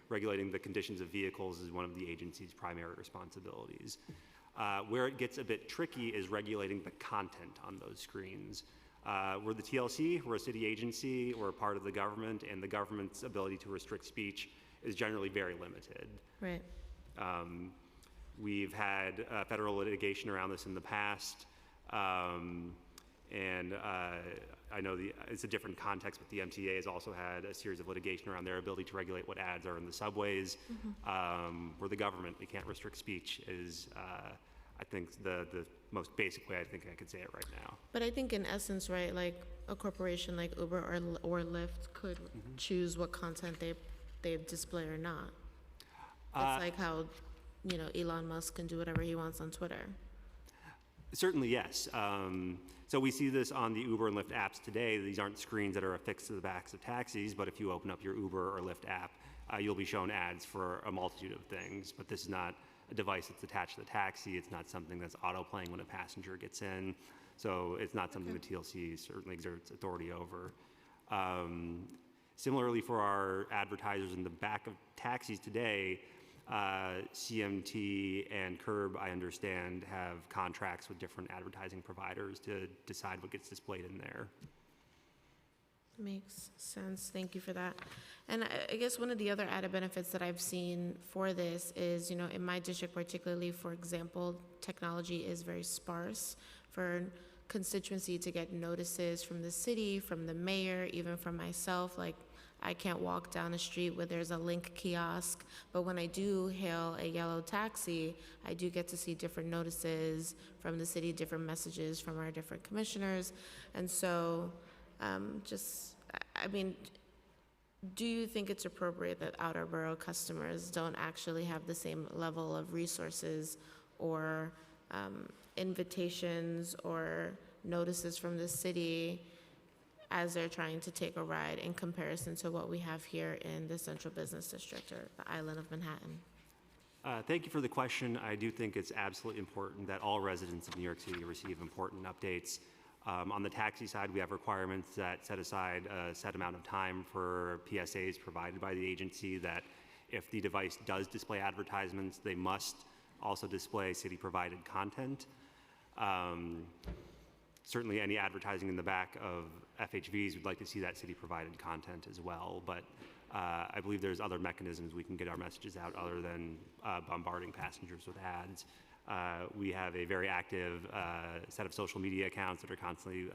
Regulating the conditions of vehicles is one of the agency's primary responsibilities. Where it gets a bit tricky is regulating the content on those screens. We're the TLC, we're a city agency, we're a part of the government, and the government's ability to restrict speech is generally very limited. Right. We've had federal litigation around this in the past, And I know it's a different context, but the MTA has also had a series of litigation around their ability to regulate what ads are in the subways. We're the government, we can't restrict speech is, I think, the most basic way I think I could say it right now. But I think in essence, right, like a corporation like Uber or Lyft could choose what content they display or not. It's like how, you know, Elon Musk can do whatever he wants on Twitter. Certainly, yes. So we see this on the Uber and Lyft apps today. These aren't screens that are affixed to the backs of taxis, but if you open up your Uber or Lyft app, you'll be shown ads for a multitude of things. But this is not a device that's attached to the taxi. It's not something that's auto-playing when a passenger gets in. So it's not something the TLC certainly exerts authority over. Similarly, for our advertisers in the back of taxis today, CMT and Curb, I understand, have contracts with different advertising providers to decide what gets displayed in there. Makes sense. Thank you for that. And I guess one of the other added benefits that I've seen for this is, you know, in my district particularly, for example, technology is very sparse for constituency to get notices from the city, from the mayor, even from myself. Like, I can't walk down a street where there's a Link kiosk, but when I do hail a yellow taxi, I do get to see different notices from the city, different messages from our different commissioners. And so, I mean, do you think it's appropriate that outer borough customers don't actually have the same level of resources or invitations or notices from the city as they're trying to take a ride in comparison to what we have here in the Central Business District or the island of Manhattan? Thank you for the question. I do think it's absolutely important that all residents of New York City receive important updates. On the taxi side, we have requirements that set aside a set amount of time for PSAs provided by the agency that if the device does display advertisements, they must also display city-provided content. Certainly any advertising in the back of FHVs, we'd like to see that city-provided content as well, but I believe there's other mechanisms we can get our messages out other than bombarding passengers with ads. We have a very active set of social media accounts that are constantly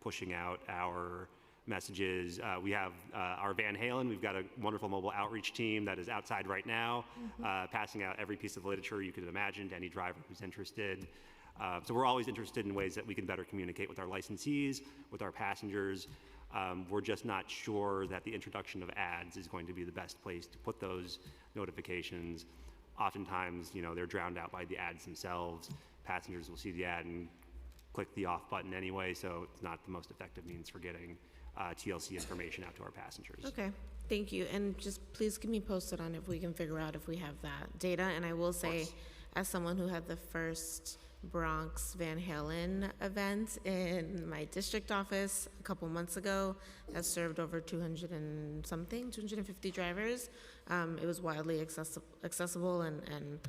pushing out our messages. We have our Van Halen. We've got a wonderful mobile outreach team that is outside right now, passing out every piece of literature you could imagine to any driver who's interested. So we're always interested in ways that we can better communicate with our licensees, with our passengers. We're just not sure that the introduction of ads is going to be the best place to put those notifications. Oftentimes, you know, they're drowned out by the ads themselves. Passengers will see the ad and click the off button anyway, so it's not the most effective means for getting TLC information out to our passengers. Okay, thank you. And just please keep me posted on if we can figure out if we have that data. And I will say, as someone who had the first Bronx Van Halen event in my district office a couple months ago that served over 250 drivers. It was wildly accessible and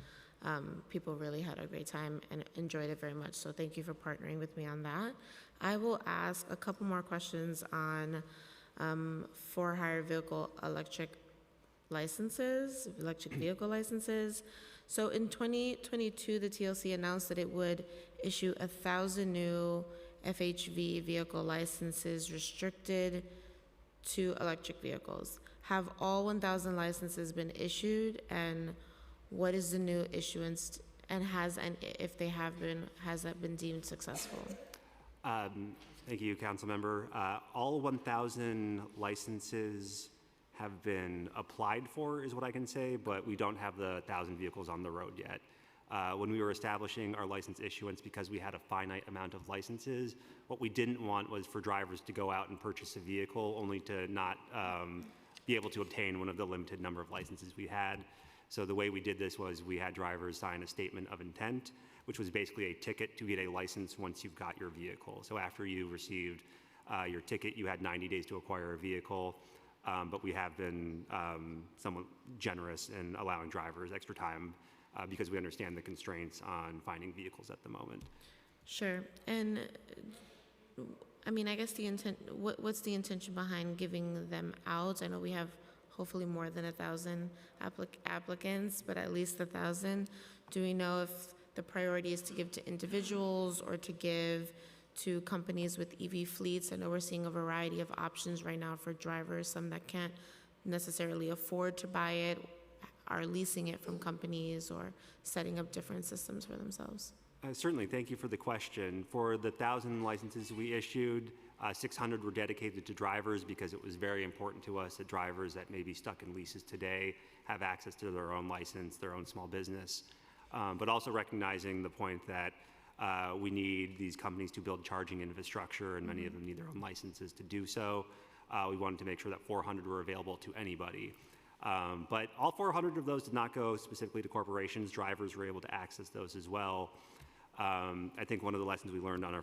people really had a great time and enjoyed it very much. So thank you for partnering with me on that. I will ask a couple more questions on for-hire vehicle electric vehicle licenses. So in 2022, the TLC announced that it would issue 1,000 new FHV vehicle licenses restricted to electric vehicles. Have all 1,000 licenses been issued, and what is the new issuance, and if they have been, has that been deemed successful? Thank you, Council Member. All 1,000 licenses have been applied for, is what I can say, but we don't have the 1,000 vehicles on the road yet. When we were establishing our license issuance, because we had a finite amount of licenses, what we didn't want was for drivers to go out and purchase a vehicle only to not be able to obtain one of the limited number of licenses we had. So the way we did this was we had drivers sign a statement of intent, which was basically a ticket to get a license once you've got your vehicle. So after you received your ticket, you had 90 days to acquire a vehicle. But we have been somewhat generous in allowing drivers extra time because we understand the constraints on finding vehicles at the moment. Sure. And I mean, I guess the intent, what's the intention behind giving them out? I know we have hopefully more than 1,000 applicants, but at least 1,000. Do we know if the priority is to give to individuals or to give to companies with EV fleets. I know we're seeing a variety of options right now for drivers, some that can't necessarily afford to buy it, are leasing it from companies or setting up different systems for themselves. Certainly, thank you for the question. For the 1,000 licenses we issued, 600 were dedicated to drivers because it was very important to us that drivers that may be stuck in leases today have access to their own license, their own small business. But also recognizing the point that we need these companies to build charging infrastructure, and many of them need their own licenses to do so. We wanted to make sure that 400 were available to anybody. But all 400 of those did not go specifically to corporations. Drivers were able to access those as well. I think one of the lessons we learned on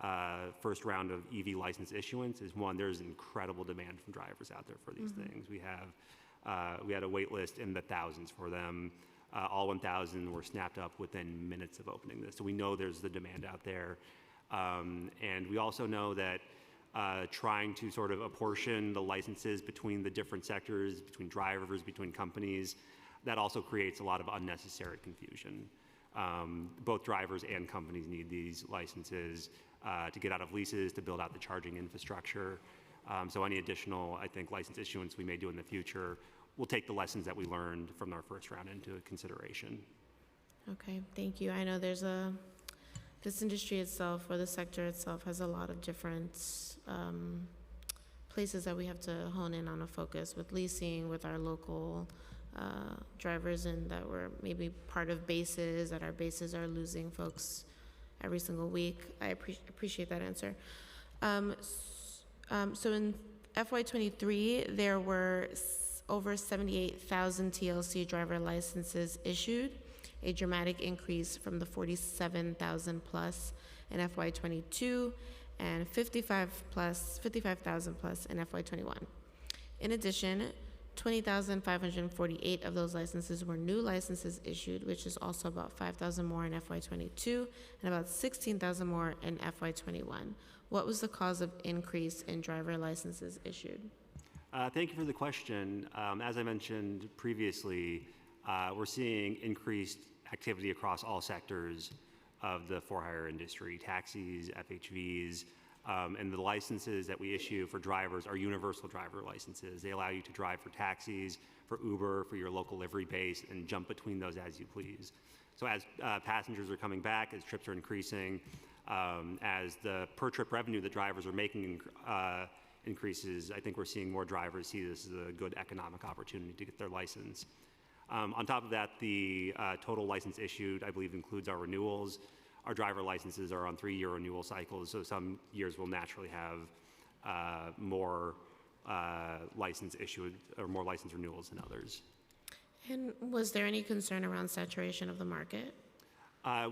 our first round of EV license issuance is, one, there's incredible demand from drivers out there for these things. We had a wait list in the thousands for them. All 1,000 were snapped up within minutes of opening this. So we know there's the demand out there. And we also know that trying to sort of apportion the licenses between the different sectors, between drivers, between companies, that also creates a lot of unnecessary confusion. Both drivers and companies need these licenses to get out of leases, to build out the charging infrastructure. So any additional, I think, license issuance we may do in the future will take the lessons that we learned from our first round into consideration. Okay, thank you. I know this industry itself, or the sector itself, has a lot of different places that we have to hone in on a focus with leasing, with our local drivers, and that we're maybe part of bases, that our bases are losing folks every single week. I appreciate that answer. So in FY23, there were over 78,000 TLC driver licenses issued, a dramatic increase from the 47,000 plus in FY22 and 55,000 plus in FY21. In addition, 20,548 of those licenses were new licenses issued, which is also about 5,000 more in FY22 and about 16,000 more in FY21. What was the cause of increase in driver licenses issued? Thank you for the question. As I mentioned previously, we're seeing increased activity across all sectors of the for-hire industry, taxis, FHVs, and the licenses that we issue for drivers are universal driver licenses. They allow you to drive for taxis, for Uber, for your local livery base, and jump between those as you please. So as passengers are coming back, as trips are increasing, as the per-trip revenue that drivers are making increases, I think we're seeing more drivers see this as a good economic opportunity to get their license. On top of that, the total license issued, I believe, includes our renewals. Our driver licenses are on 3-year renewal cycles, so some years will naturally have more license issued or more license renewals than others. And was there any concern around saturation of the market?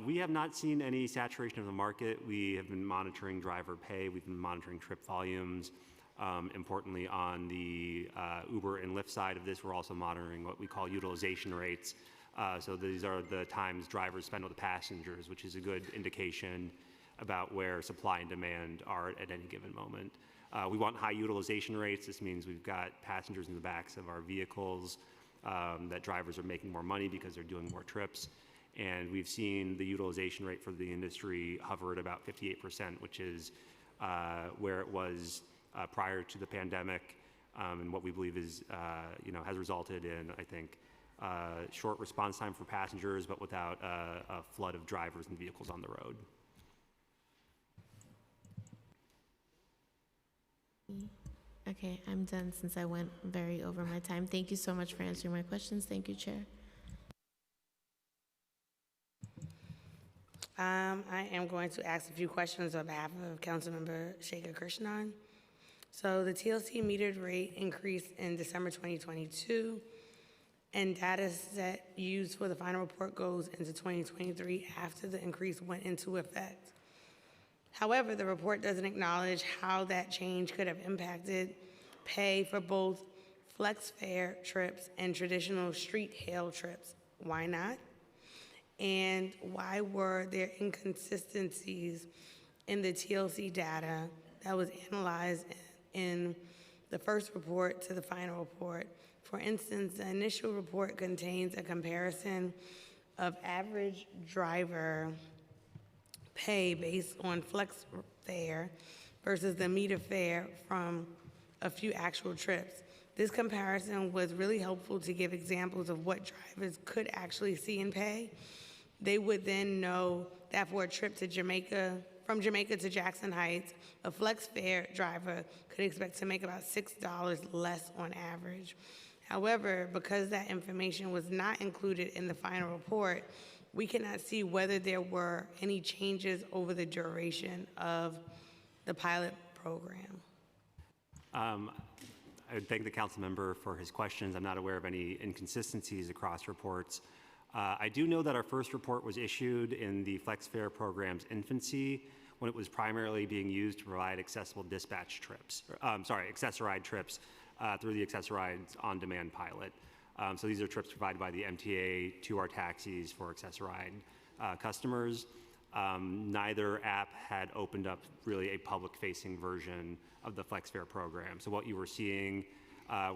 We have not seen any saturation of the market. We have been monitoring driver pay. We've been monitoring trip volumes. Importantly, on the Uber and Lyft side of this, we're also monitoring what we call utilization rates. So these are the times drivers spend with the passengers, which is a good indication about where supply and demand are at any given moment. We want high utilization rates. This means we've got passengers in the backs of our vehicles, that drivers are making more money because they're doing more trips. And we've seen the utilization rate for the industry hover at about 58%, which is where it was prior to the pandemic, and what we believe is, has resulted in, I think, short response time for passengers, but without a flood of drivers and vehicles on the road. Okay, I'm done since I went very over my time. Thank you so much for answering my questions. Thank you, Chair. I am going to ask a few questions on behalf of Councilmember Shekhar Krishnan. So the TLC metered rate increased in December 2022, and data set used for the final report goes into 2023 after the increase went into effect. However, the report doesn't acknowledge how that change could have impacted pay for both flex fare trips and traditional street hail trips. Why not? And why were there inconsistencies in the TLC data that was analyzed in the first report to the final report? For instance, the initial report contains a comparison of average driver pay based on flex fare versus the meter fare from a few actual trips. This comparison was really helpful to give examples of what drivers could actually see and pay. They would then know that for a trip to Jamaica, from Jamaica to Jackson Heights, a flex fare driver could expect to make about $6 less on average. However, because that information was not included in the final report, we cannot see whether there were any changes over the duration of the pilot program. I would thank the council member for his questions. I'm not aware of any inconsistencies across reports. I do know that our first report was issued in the FlexFare program's infancy when it was primarily being used to provide accessible dispatch trips, Access-a-Ride trips through the Access-a-Ride's on-demand pilot. So these are trips provided by the MTA to our taxis for Access-a-Ride customers. Neither app had opened up really a public-facing version of the FlexFare program. So what you were seeing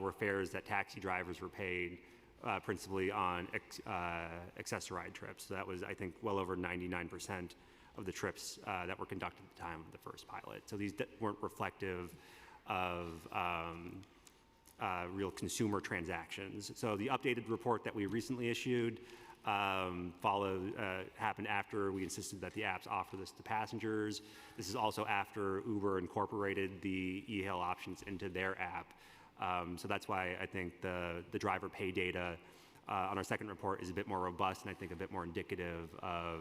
were fares that taxi drivers were paid principally on Access-a-Ride trips. So that was, I think, well over 99% of the trips that were conducted at the time of the first pilot. So these weren't reflective of real consumer transactions. So the updated report that we recently issued happened after we insisted that the apps offer this to passengers. This is also after Uber incorporated the e-hail options into their app. So that's why I think the driver pay data on our second report is a bit more robust and I think a bit more indicative of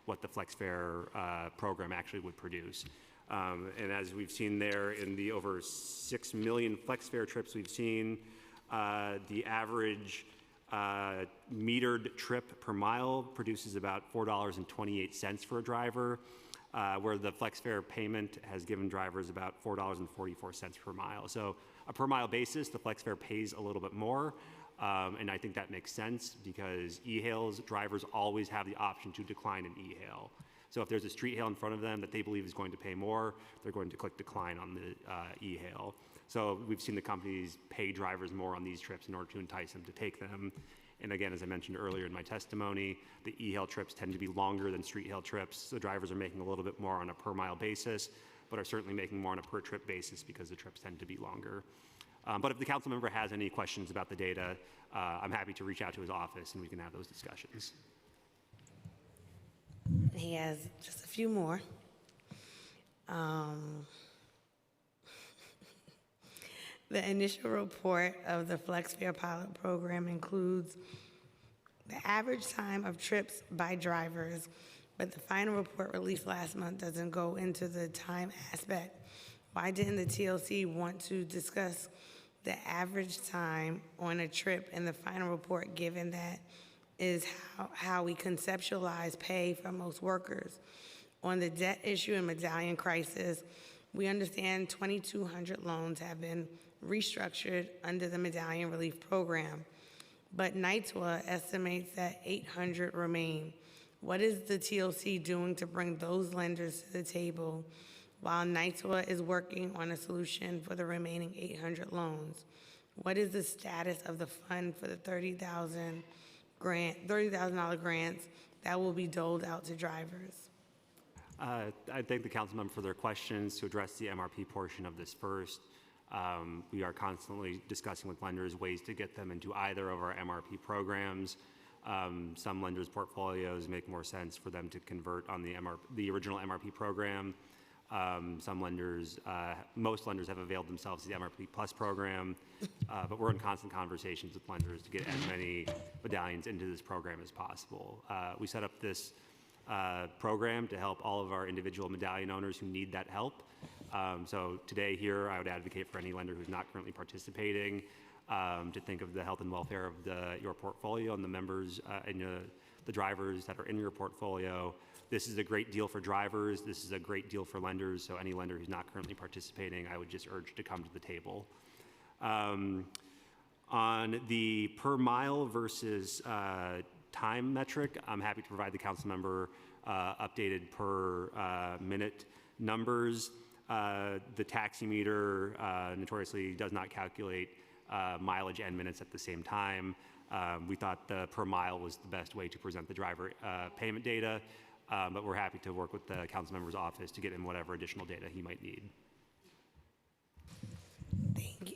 what the FlexFare program actually would produce. And as we've seen there in the over 6 million FlexFare trips we've seen, the average metered trip per mile produces about $4.28 for a driver, where the FlexFare payment has given drivers about $4.44 per mile. So a per mile basis, the FlexFare pays a little bit more, and I think that makes sense because e-hails, drivers always have the option to decline an e-hail. So if there's a street hail in front of them that they believe is going to pay more, they're going to click decline on the e-hail. So we've seen the companies pay drivers more on these trips in order to entice them to take them. And again, as I mentioned earlier in my testimony, the e-hail trips tend to be longer than street hail trips. So drivers are making a little bit more on a per mile basis, but are certainly making more on a per trip basis because the trips tend to be longer. But if the council member has any questions about the data, I'm happy to reach out to his office and we can have those discussions. He has just a few more. The initial report of the FlexFare pilot program includes the average time of trips by drivers, but the final report released last month doesn't go into the time aspect. Why didn't the TLC want to discuss the average time on a trip in the final report, given that is how we conceptualize pay for most workers? On the debt issue and medallion crisis, we understand 2,200 loans have been restructured under the Medallion Relief Program, but NYTWA estimates that 800 remain. What is the TLC doing to bring those lenders to the table while NYTWA is working on a solution for the remaining 800 loans? What is the status of the fund for the $30,000 grants that will be doled out to drivers? I thank the council member for their questions. To address the MRP portion of this first, we are constantly discussing with lenders ways to get them into either of our MRP programs. Some lenders' portfolios make more sense for them to convert on the original MRP program. Some lenders, most lenders have availed themselves of the MRP Plus program, but we're in constant conversations with lenders to get as many medallions into this program as possible. We set up this program to help all of our individual medallion owners who need that help. So today here, I would advocate for any lender who's not currently participating to think of the health and welfare of your portfolio and the members and the drivers that are in your portfolio. This is a great deal for drivers. This is a great deal for lenders. So any lender who's not currently participating, I would just urge to come to the table. On the per mile versus time metric, I'm happy to provide the council member updated per minute numbers. The taximeter notoriously does not calculate mileage and minutes at the same time. We thought the per mile was the best way to present the driver payment data. but we're happy to work with the council member's office to get him whatever additional data he might need.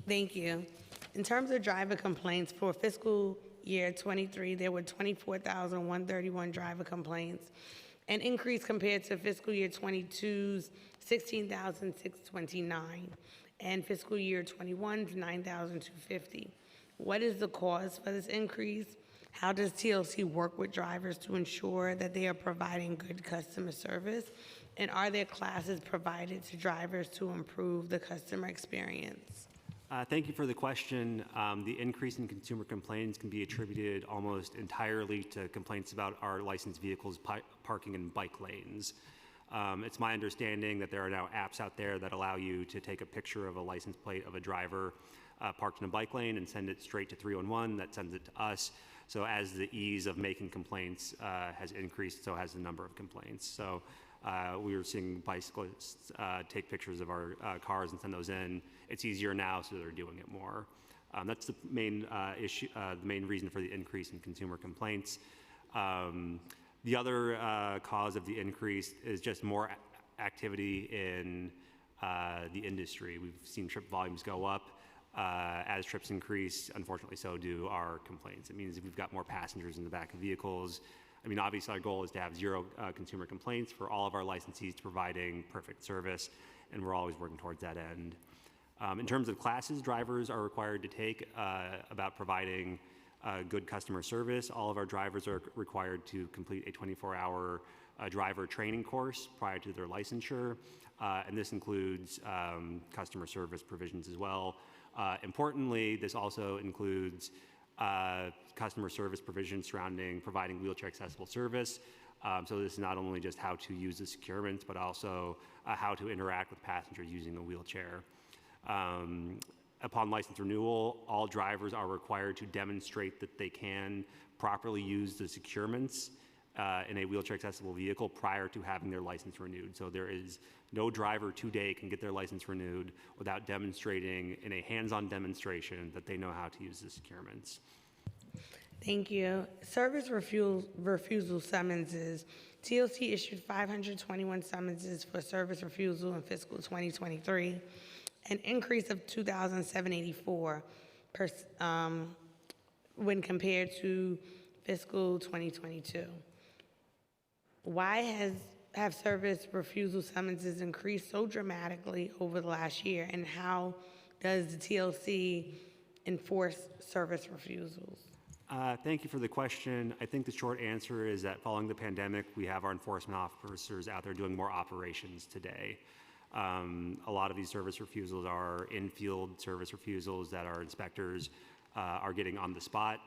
Thank you. In terms of driver complaints for fiscal year '23, there were 24,131 driver complaints, an increase compared to fiscal year '22's 16,629, and fiscal year '21's 9,250. What is the cause for this increase? How does TLC work with drivers to ensure that they are providing good customer service? And are there classes provided to drivers to improve the customer experience? Thank you for the question. The increase in consumer complaints can be attributed almost entirely to complaints about our licensed vehicles parking in bike lanes. It's my understanding that there are now apps out there that allow you to take a picture of a license plate of a driver parked in a bike lane and send it straight to 311. That sends it to us. So as the ease of making complaints has increased, so has the number of complaints. So we were seeing bicyclists take pictures of our cars and send those in. It's easier now, so they're doing it more. That's the main issue, the main reason for the increase in consumer complaints. The other cause of the increase is just more activity in the industry. We've seen trip volumes go up. As trips increase, unfortunately, so do our complaints. It means if we've got more passengers in the back of vehicles. I mean, obviously, our goal is to have zero consumer complaints for all of our licensees providing perfect service, and we're always working towards that end. In terms of classes drivers are required to take about providing good customer service, all of our drivers are required to complete a 24-hour driver training course prior to their licensure, and this includes customer service provisions as well. Importantly, this also includes customer service provisions surrounding providing wheelchair accessible service. So this is not only just how to use the securements, but also how to interact with passengers using the wheelchair. Upon license renewal, all drivers are required to demonstrate that they can properly use the securements in a wheelchair accessible vehicle prior to having their license renewed. So there is no driver today can get their license renewed without demonstrating in a hands-on demonstration that they know how to use the securements. Thank you. Service refusal summonses. TLC issued 521 summonses for service refusal in fiscal 2023, an increase of 2,784 when compared to fiscal 2022. Why have service refusal summonses increased so dramatically over the last year, and how does the TLC enforce service refusals? Thank you for the question. I think the short answer is that following the pandemic, we have our enforcement officers out there doing more operations today. A lot of these service refusals are in-field service refusals that our inspectors are getting on the spot.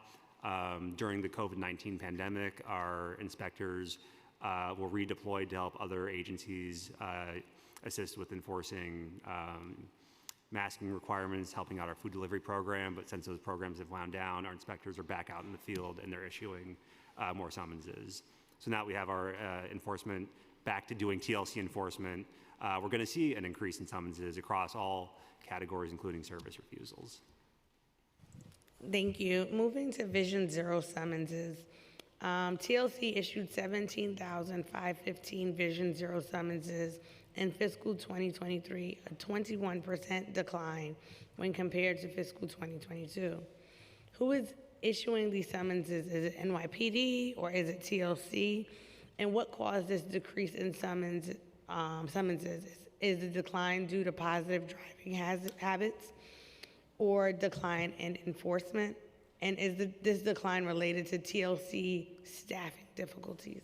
During the COVID-19 pandemic, our inspectors were redeployed to help other agencies assist with enforcing masking requirements, helping out our food delivery program, but since those programs have wound down, our inspectors are back out in the field and they're issuing more summonses. So now we have our enforcement back to doing TLC enforcement. We're going to see an increase in summonses across all categories, including service refusals. Thank you. Moving to Vision Zero summonses. TLC issued 17,515 Vision Zero summonses in fiscal 2023, a 21% decline when compared to fiscal 2022. Who is issuing these summonses? Is it NYPD or is it TLC? And what caused this decrease in summonses? Is the decline due to positive driving habits or decline in enforcement? And is this decline related to TLC staffing difficulties?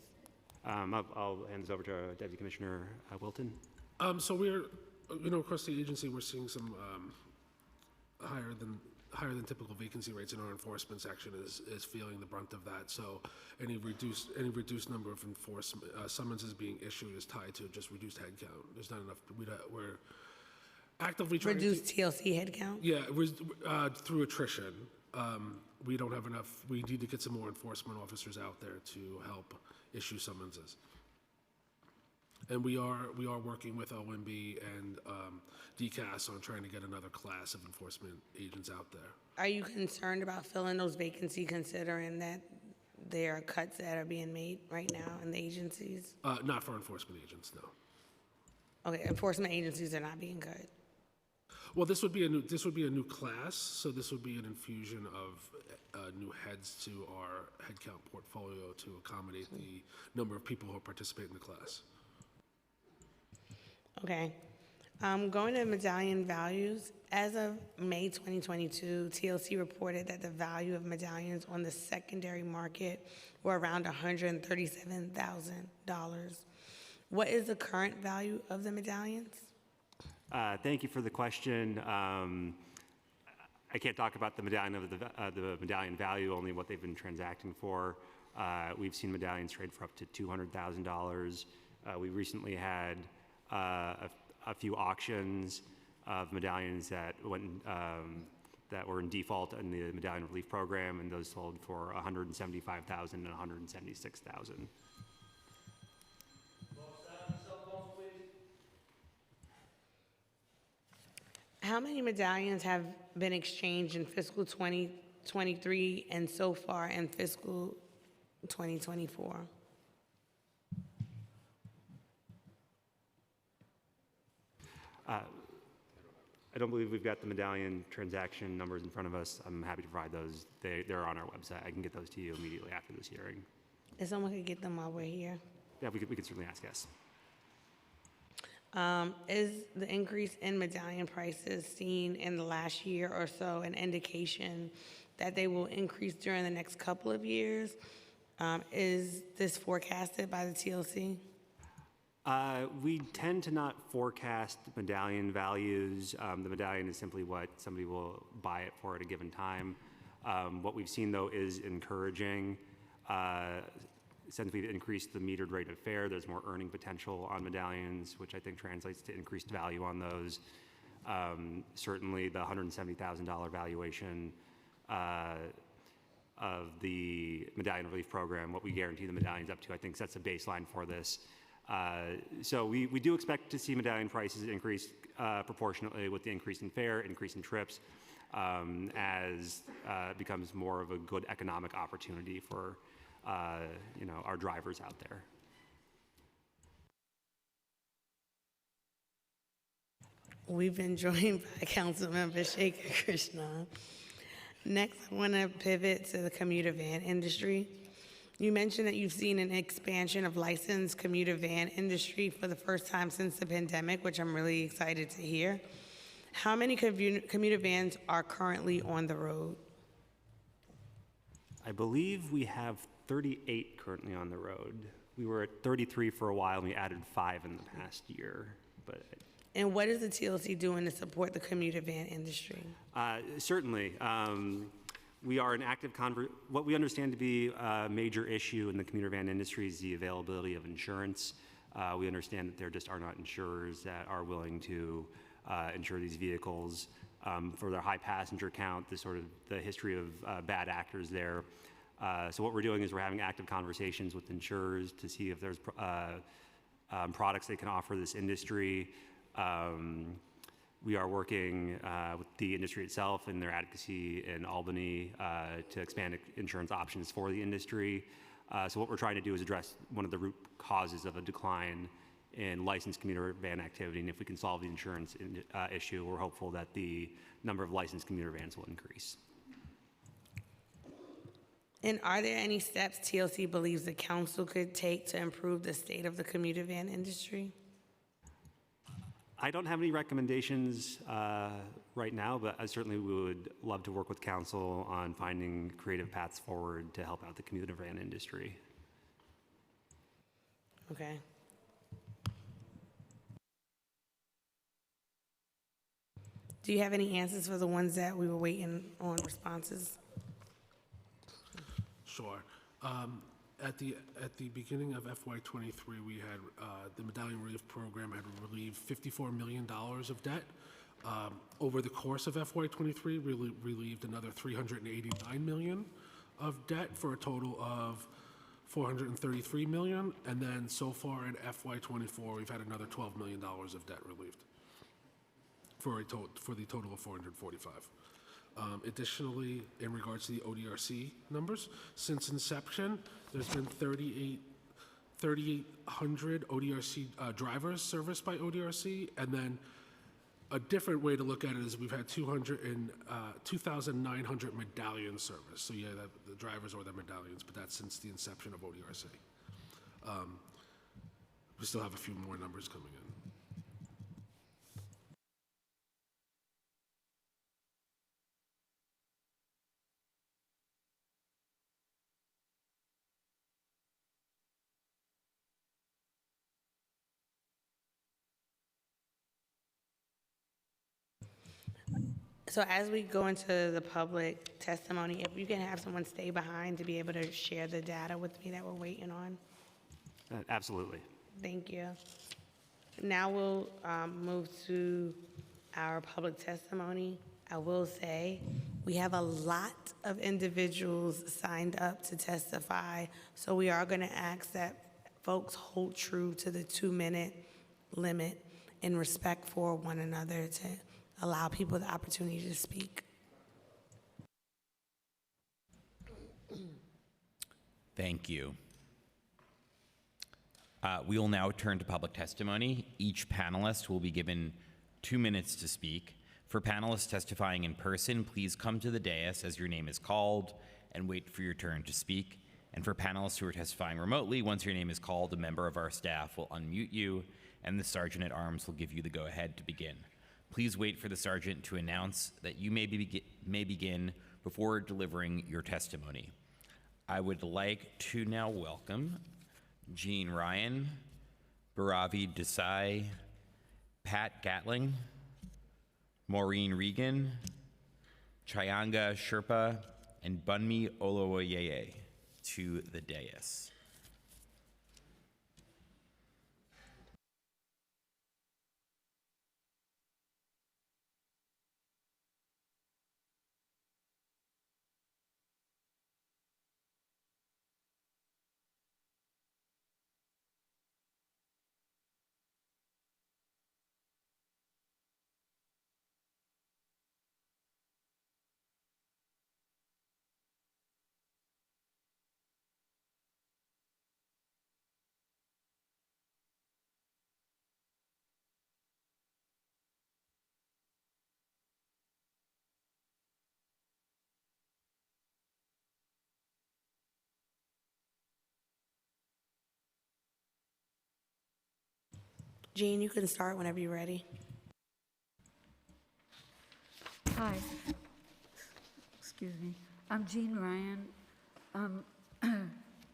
I'll hand this over to Deputy Commissioner Wilton. So we're, across the agency, we're seeing some higher than typical vacancy rates, in our enforcement section is feeling the brunt of that. So any reduced number of enforcement summonses being issued is tied to just reduced headcount. There's not enough. We're actively trying Reduced TLC headcount? Yeah, through attrition. We don't have enough. We need to get some more enforcement officers out there to help issue summonses. And we are working with OMB and DCAS on trying to get another class of enforcement agents out there. Are you concerned about filling those vacancies, considering that there are cuts that are being made right now in the agencies? Not for enforcement agents, no. Okay, enforcement agencies are not being cut. Well, this would be a new class, so this would be an infusion of new heads to our headcount portfolio to accommodate the number of people who participate in the class. Okay. Going to medallion values, as of May 2022, TLC reported that the value of medallions on the secondary market were around $137,000. What is the current value of the medallions? Thank you for the question. I can't talk about the medallion value, only what they've been transacting for. We've seen medallions trade for up to $200,000. We recently had a few auctions of medallions that were in default in the medallion relief program, and those sold for $175,000 and $176,000. How many medallions have been exchanged in fiscal 2023 and so far in fiscal 2024? I don't believe we've got the medallion transaction numbers in front of us. I'm happy to provide those. They're on our website. I can get those to you immediately after this hearing. If someone could get them while we're here. Yeah, we could certainly ask, yes. Is the increase in medallion prices seen in the last year or so an indication that they will increase during the next couple of years? Is this forecasted by the TLC? We tend to not forecast medallion values. The medallion is simply what somebody will buy it for at a given time. What we've seen, though, is encouraging. Since we've increased the metered rate of fare, there's more earning potential on medallions, which I think translates to increased value on those. Certainly, the $170,000 valuation of the Medallion Relief Program, what we guarantee the medallions up to, I think sets a baseline for this. So we do expect to see medallion prices increase proportionately with the increase in fare, increase in trips, as it becomes more of a good economic opportunity for our drivers out there. We've been joined by Councilmember Shekhar Krishnan. Next, I want to pivot to the commuter van industry. You mentioned that you've seen an expansion of licensed commuter van industry for the first time since the pandemic, which I'm really excited to hear. How many commuter vans are currently on the road? I believe we have 38 currently on the road. We were at 33 for a while, and we added 5 in the past year. And what is the TLC doing to support the commuter van industry? Certainly. We are in active what we understand to be a major issue in the commuter van industry is the availability of insurance. We understand that there just are not insurers that are willing to insure these vehicles for their high passenger count, the history of bad actors there. So what we're doing is we're having active conversations with insurers to see if there's products they can offer this industry. We are working with the industry itself and their advocacy in Albany to expand insurance options for the industry. So what we're trying to do is address one of the root causes of a decline in licensed commuter van activity. And if we can solve the insurance issue, we're hopeful that the number of licensed commuter vans will increase. And are there any steps TLC believes the council could take to improve the state of the commuter van industry? I don't have any recommendations right now, but I certainly would love to work with council on finding creative paths forward to help out the commuter van industry. Okay. Do you have any answers for the ones that we were waiting on responses? Sure. At the beginning of FY23, we had the Medallion Relief Program had relieved $54 million of debt. Over the course of FY23, we relieved another $389 million of debt for a total of $433 million. And then so far in FY24, we've had another $12 million of debt relieved for the total of $445. Additionally, in regards to the ODRC numbers, since inception, there's been 3,800 ODRC drivers serviced by ODRC, and then a different way to look at it is we've had 2,900 medallion service. So yeah, the drivers or the medallions, but that's since the inception of ODRC. We still have a few more numbers coming in. So as we go into the public testimony, if you can have someone stay behind to be able to share the data with me that we're waiting on. Absolutely. Thank you. Now we'll move to our public testimony. I will say, we have a lot of individuals signed up to testify, so we are going to ask that folks hold true to the 2-minute limit in respect for one another to allow people the opportunity to speak. Thank you. We will now turn to public testimony. Each panelist will be given 2 minutes to speak. For panelists testifying in person, please come to the dais as your name is called and wait for your turn to speak. And for panelists who are testifying remotely, once your name is called, a member of our staff will unmute you and the Sergeant at Arms will give you the go-ahead to begin. Please wait for the Sergeant to announce that you may begin before delivering your testimony. I would like to now welcome Jean Ryan, Bharavi Desai, Pat Gatling, Maureen Regan, Chayanga Sherpa, and Bunmi Olowoyeye to the dais. Jean, you can start whenever you're ready. Hi. Excuse me. I'm Jean Ryan. I'm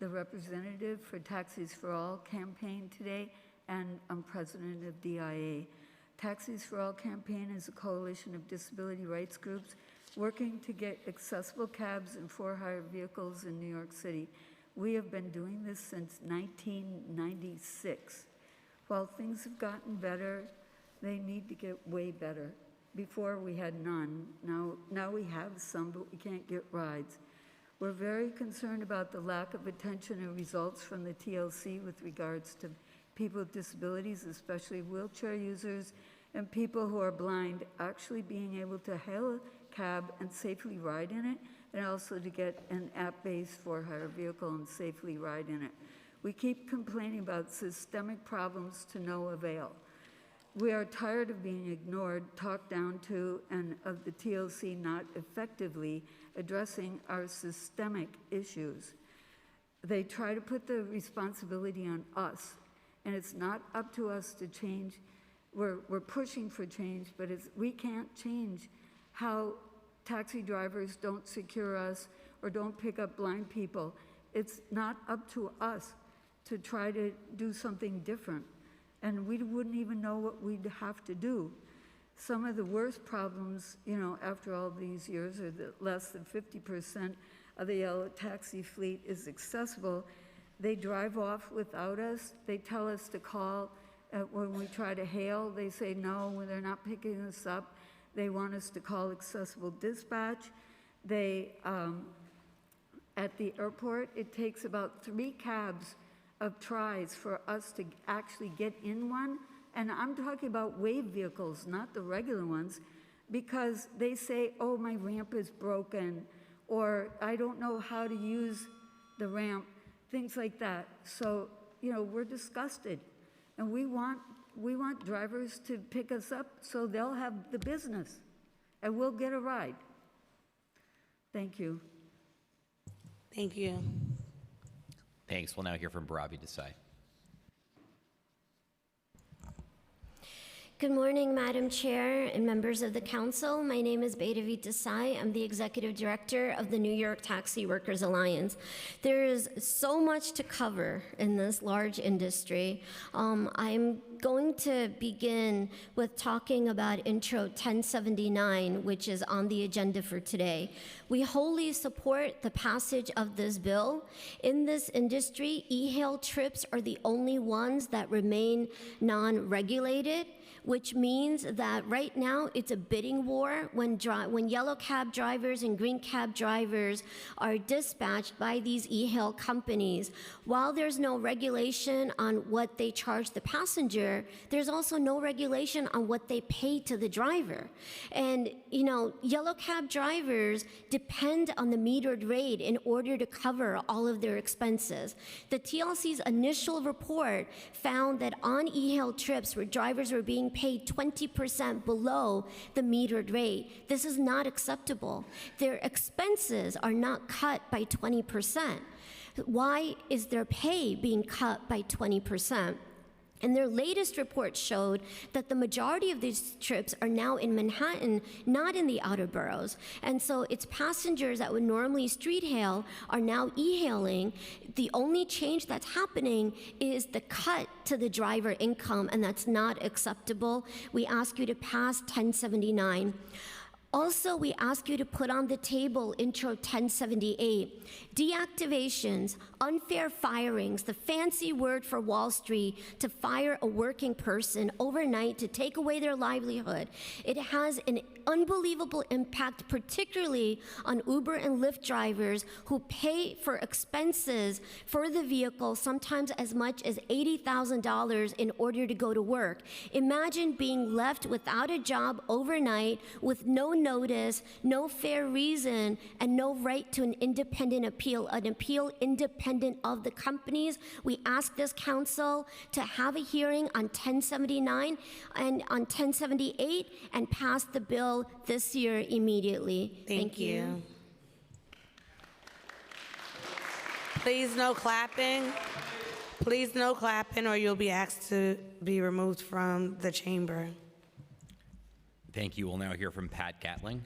the representative for Taxis for All campaign today, and I'm president of DIA. Taxis for All campaign is a coalition of disability rights groups working to get accessible cabs and for-hire vehicles in New York City. We have been doing this since 1996. While things have gotten better, they need to get way better. Before we had none. Now we have some, but we can't get rides. We're very concerned about the lack of attention and results from the TLC with regards to people with disabilities, especially wheelchair users and people who are blind, actually being able to hail a cab and safely ride in it, and also to get an app-based for-hire vehicle and safely ride in it. We keep complaining about systemic problems to no avail. We are tired of being ignored, talked down to, and of the TLC not effectively addressing our systemic issues. They try to put the responsibility on us, and it's not up to us to change. We're pushing for change, but we can't change how taxi drivers don't secure us or don't pick up blind people. It's not up to us to try to do something different. And we wouldn't even know what we'd have to do. Some of the worst problems, after all these years, are that less than 50% of the yellow taxi fleet is accessible. They drive off without us. They tell us to call. When we try to hail, they say no, when they're not picking us up. They want us to call accessible dispatch. At the airport, it takes about 3 cabs of tries for us to actually get in one. And I'm talking about wave vehicles, not the regular ones. because they say, oh, my ramp is broken, or I don't know how to use the ramp, things like that. So, you know, we're disgusted, and we want drivers to pick us up so they'll have the business, and we'll get a ride. Thank you. Thank you. Thanks. We'll now hear from Barabi Desai. Good morning, Madam Chair and members of the council. My name is Beidavit Desai. I'm the executive director of the New York Taxi Workers Alliance. There is so much to cover in this large industry. I'm going to begin with talking about Intro 1079, which is on the agenda for today. We wholly support the passage of this bill. In this industry, e-hail trips are the only ones that remain non-regulated, which means that right now it's a bidding war when yellow cab drivers and green cab drivers are dispatched by these e-hail companies. While there's no regulation on what they charge the passenger, there's also no regulation on what they pay to the driver. And, you know, yellow cab drivers depend on the metered rate in order to cover all of their expenses. The TLC's initial report found that on e-hail trips where drivers were being paid 20% below the metered rate, this is not acceptable. Their expenses are not cut by 20%. Why is their pay being cut by 20%? And their latest report showed that the majority of these trips are now in Manhattan, not in the outer boroughs. And so it's passengers that would normally street hail are now e-hailing. The only change that's happening is the cut to the driver income, and that's not acceptable. We ask you to pass 1079. Also, we ask you to put on the table Intro 1078. Deactivations, unfair firings, the fancy word for Wall Street to fire a working person overnight to take away their livelihood. It has an unbelievable impact, particularly on Uber and Lyft drivers who pay for expenses for the vehicle, sometimes as much as $80,000 in order to go to work. Imagine being left without a job overnight with no notice, no fair reason, and no right to an independent appeal, an appeal independent of the companies. We ask this council to have a hearing on 1079 and on 1078 and pass the bill this year immediately. Thank you. Please no clapping. Please no clapping, or you'll be asked to be removed from the chamber. Thank you. We'll now hear from Pat Gatling.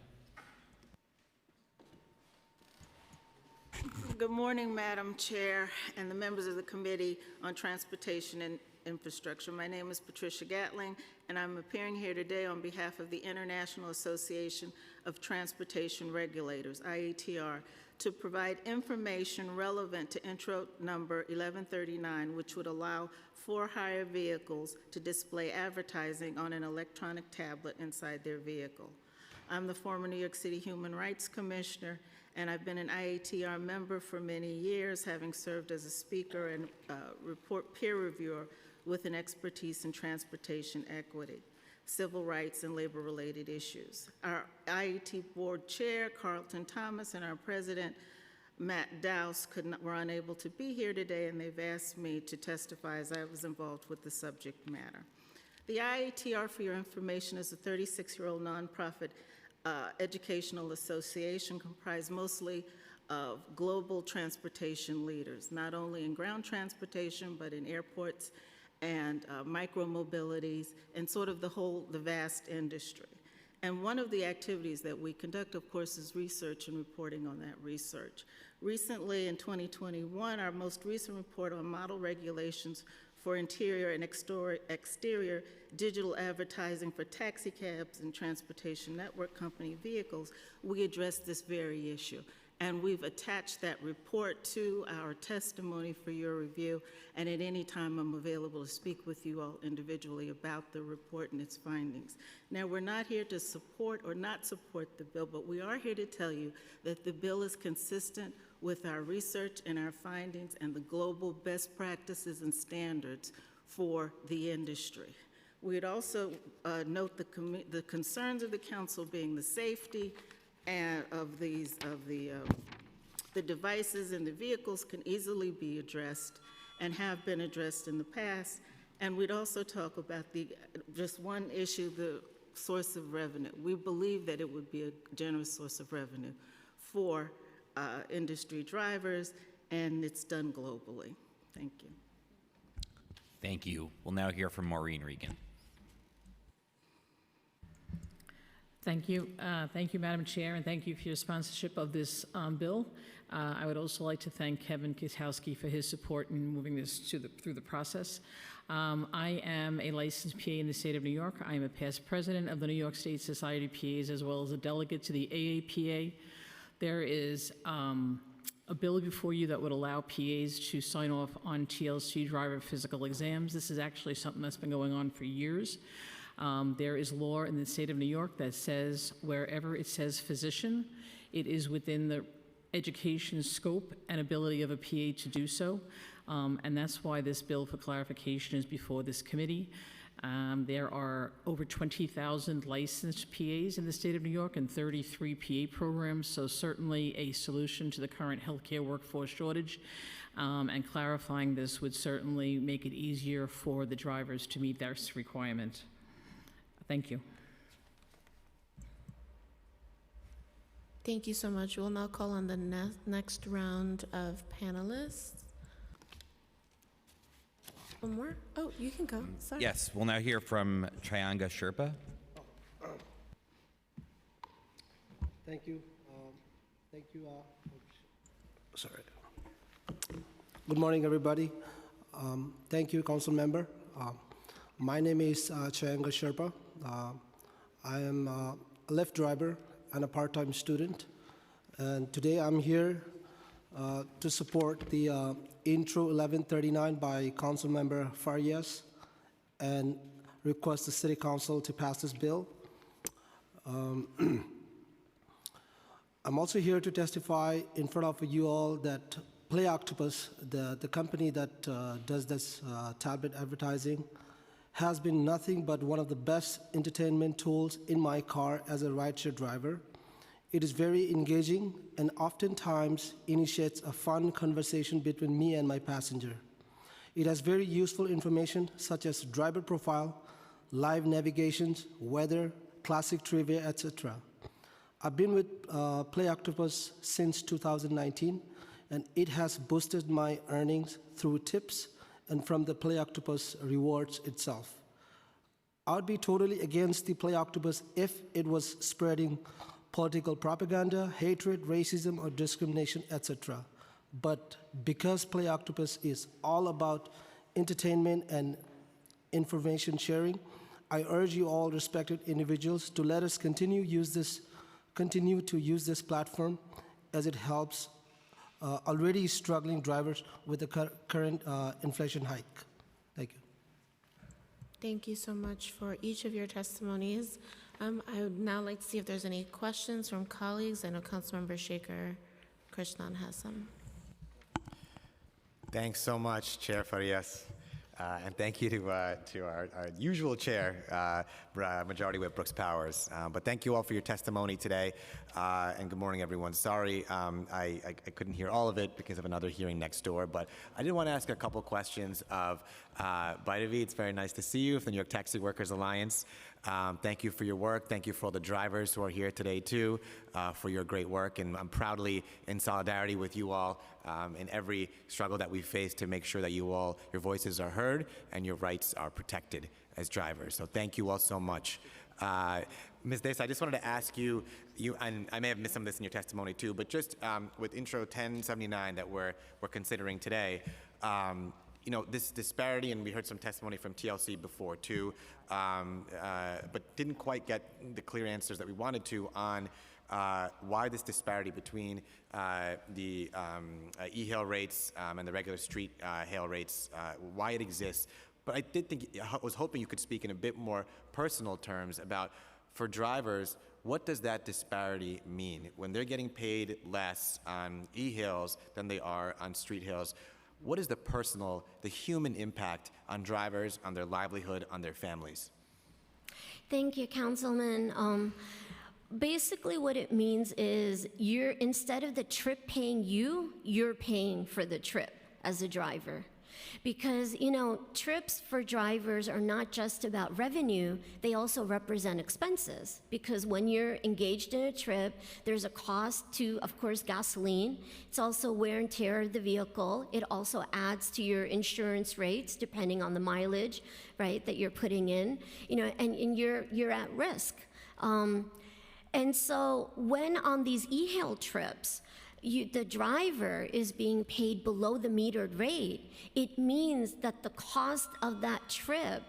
Good morning, Madam Chair and the members of the Committee on Transportation and Infrastructure. My name is Patricia Gatling, and I'm appearing here today on behalf of the International Association of Transportation Regulators, IATR, to provide information relevant to Intro number 1139, which would allow for-hire vehicles to display advertising on an electronic tablet inside their vehicle. I'm the former New York City Human Rights Commissioner, and I've been an IATR member for many years, having served as a speaker and report peer reviewer with an expertise in transportation equity, civil rights, and labor-related issues. Our IAT board chair, Carlton Thomas, and our president, Matt Dowse, were unable to be here today, and they've asked me to testify as I was involved with the subject matter. The IATR, for your information, is a 36-year-old nonprofit educational association comprised mostly of global transportation leaders, not only in ground transportation, but in airports and micro-mobilities, and sort of the vast industry. And one of the activities that we conduct, of course, is research and reporting on that research. Recently, in 2021, our most recent report on model regulations for interior and exterior digital advertising for taxi cabs and transportation network company vehicles, we addressed this very issue. And we've attached that report to our testimony for your review, and at any time I'm available to speak with you all individually about the report and its findings. Now, we're not here to support or not support the bill, but we are here to tell you that the bill is consistent with our research and our findings and the global best practices and standards for the industry. We'd also note the concerns of the council being the safety and of the devices in the vehicles can easily be addressed and have been addressed in the past. And we'd also talk about just one issue, the source of revenue. We believe that it would be a generous source of revenue for industry drivers, and it's done globally. Thank you. Thank you. We'll now hear from Maureen Regan. Thank you. Thank you, Madam Chair, and thank you for your sponsorship of this bill. I would also like to thank Kevin Kiskowski for his support in moving this through the process. I am a licensed PA in the state of New York. I am a past president of the New York State Society of PAs, as well as a delegate to the AAPA. There is a bill before you that would allow PAs to sign off on TLC driver physical exams. This is actually something that's been going on for years. There is law in the state of New York that says wherever it says physician, it is within the education scope and ability of a PA to do so. And that's why this bill for clarification is before this committee. There are over 20,000 licensed PAs in the state of New York and 33 PA programs, so certainly a solution to the current healthcare workforce shortage. And clarifying this would certainly make it easier for the drivers to meet this requirement. Thank you. Thank you so much. We'll now call on the next round of panelists. One more? Oh, you can go. Sorry. Yes, we'll now hear from Chayanga Sherpa. Thank you. Sorry. Good morning, everybody. Thank you, Council Member. My name is Chayanga Sherpa. I am a Lyft driver and a part-time student. And today I'm here to support the Intro 1139 by Council Member Farias and request the City Council to pass this bill. I'm also here to testify in front of you all that Play Octopus, the company that does this tablet advertising, has been nothing but one of the best entertainment tools in my car as a rideshare driver. It is very engaging and oftentimes initiates a fun conversation between me and my passenger. It has very useful information such as driver profile, live navigations, weather, classic trivia, etc. I've been with Play Octopus since 2019, and it has boosted my earnings through tips and from the Play Octopus rewards itself. I would be totally against the Play Octopus if it was spreading political propaganda, hatred, racism, or discrimination, etc. But because Play Octopus is all about entertainment and information sharing, I urge you all respected individuals to let us continue to use this platform as it helps already struggling drivers with the current inflation hike. Thank you. Thank you so much for each of your testimonies. I would now like to see if there's any questions from colleagues. I know Councilmember Shaker Krishnan has some. Thanks so much, Chair Farias. And thank you to our usual chair, Majority Whip Brooks Powers. But thank you all for your testimony today. And good morning, everyone. Sorry, I couldn't hear all of it because of another hearing next door. But I did want to ask a couple questions of Baidevi. It's very nice to see you from the New York Taxi Workers Alliance. Thank you for your work. Thank you for all the drivers who are here today, too, for your great work. And I'm proudly in solidarity with you all in every struggle that we face to make sure that your voices are heard and your rights are protected as drivers. So thank you all so much. Ms. Desai, I just wanted to ask you, and I may have missed some of this in your testimony, too, but just with Intro 1079 that we're considering today, you know, this disparity, and we heard some testimony from TLC before too, but didn't quite get the clear answers that we wanted to on why this disparity between the e-hail rates and the regular street hail rates, why it exists. But I was hoping you could speak in a bit more personal terms about, for drivers, what does that disparity mean? When they're getting paid less on e-hails than they are on street hails, what is the personal, the human impact on drivers, on their livelihood, on their families? Thank you, Councilman. Basically, what it means is instead of the trip paying you, you're paying for the trip as a driver. Because, trips for drivers are not just about revenue, they also represent expenses. Because when you're engaged in a trip, there's a cost to, of course, gasoline. It's also wear and tear of the vehicle. It also adds to your insurance rates, depending on the mileage, right, that you're putting in, and you're at risk. And so when on these e-hail trips, the driver is being paid below the metered rate, it means that the cost of that trip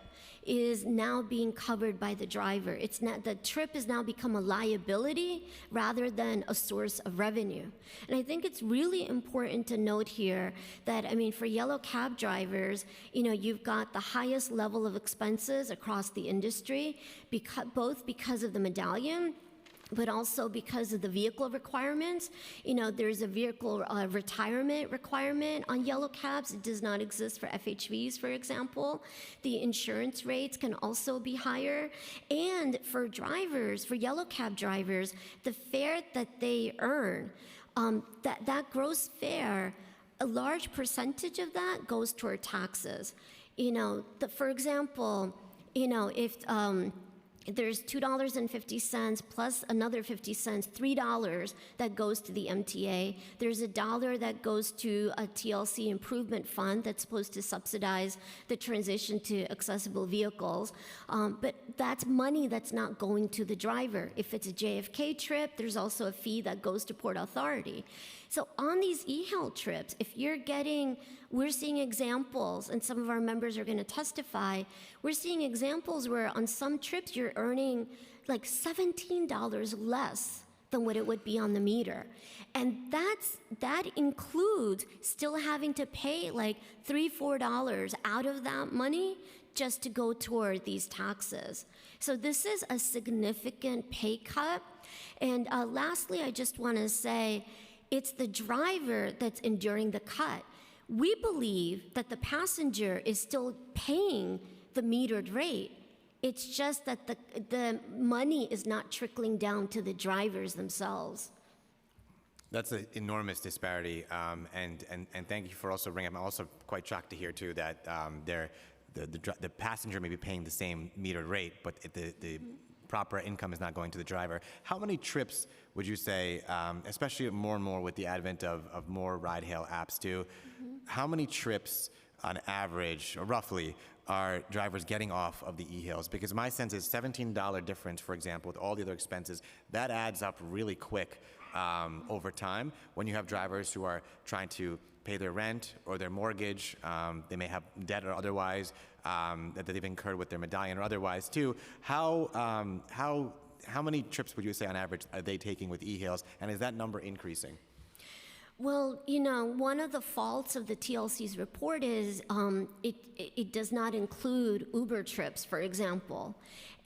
is now being covered by the driver. The trip has now become a liability rather than a source of revenue. And I think it's really important to note here that, for yellow cab drivers, you've got the highest level of expenses across the industry, both because of the medallion, but also because of the vehicle requirements. There's a vehicle retirement requirement on yellow cabs. It does not exist for FHVs, for example. The insurance rates can also be higher. And for drivers, for yellow cab drivers, the fare that they earn, that gross fare, a large percentage of that goes toward taxes. For example, if there's $2.50 plus another 50 cents, $3 that goes to the MTA. There's $1 that goes to a TLC improvement fund that's supposed to subsidize the transition to accessible vehicles. But that's money that's not going to the driver. If it's a JFK trip, there's also a fee that goes to Port Authority. So on these e-hail trips, we're seeing examples, and some of our members are going to testify, we're seeing examples where on some trips you're earning like $17 less than what it would be on the meter. And that includes still having to pay like $3, $4 out of that money just to go toward these taxes. So this is a significant pay cut. And lastly, I just want to say, it's the driver that's enduring the cut. We believe that the passenger is still paying the metered rate. It's just that the money is not trickling down to the drivers themselves. That's an enormous disparity, and thank you for also bringing up. I'm also quite shocked to hear too that the passenger may be paying the same metered rate, but the proper income is not going to the driver. How many trips would you say, especially more and more with the advent of more ride-hail apps too, how many trips on average, or roughly, are drivers getting off of the e-hails? Because my sense is $17 difference, for example, with all the other expenses, that adds up really quick over time when you have drivers who are trying to pay their rent or their mortgage. They may have debt or otherwise that they've incurred with their medallion or otherwise too. How many trips would you say on average are they taking with e-hails, and is that number increasing? Well, one of the faults of the TLC's report is it does not include Uber trips, for example.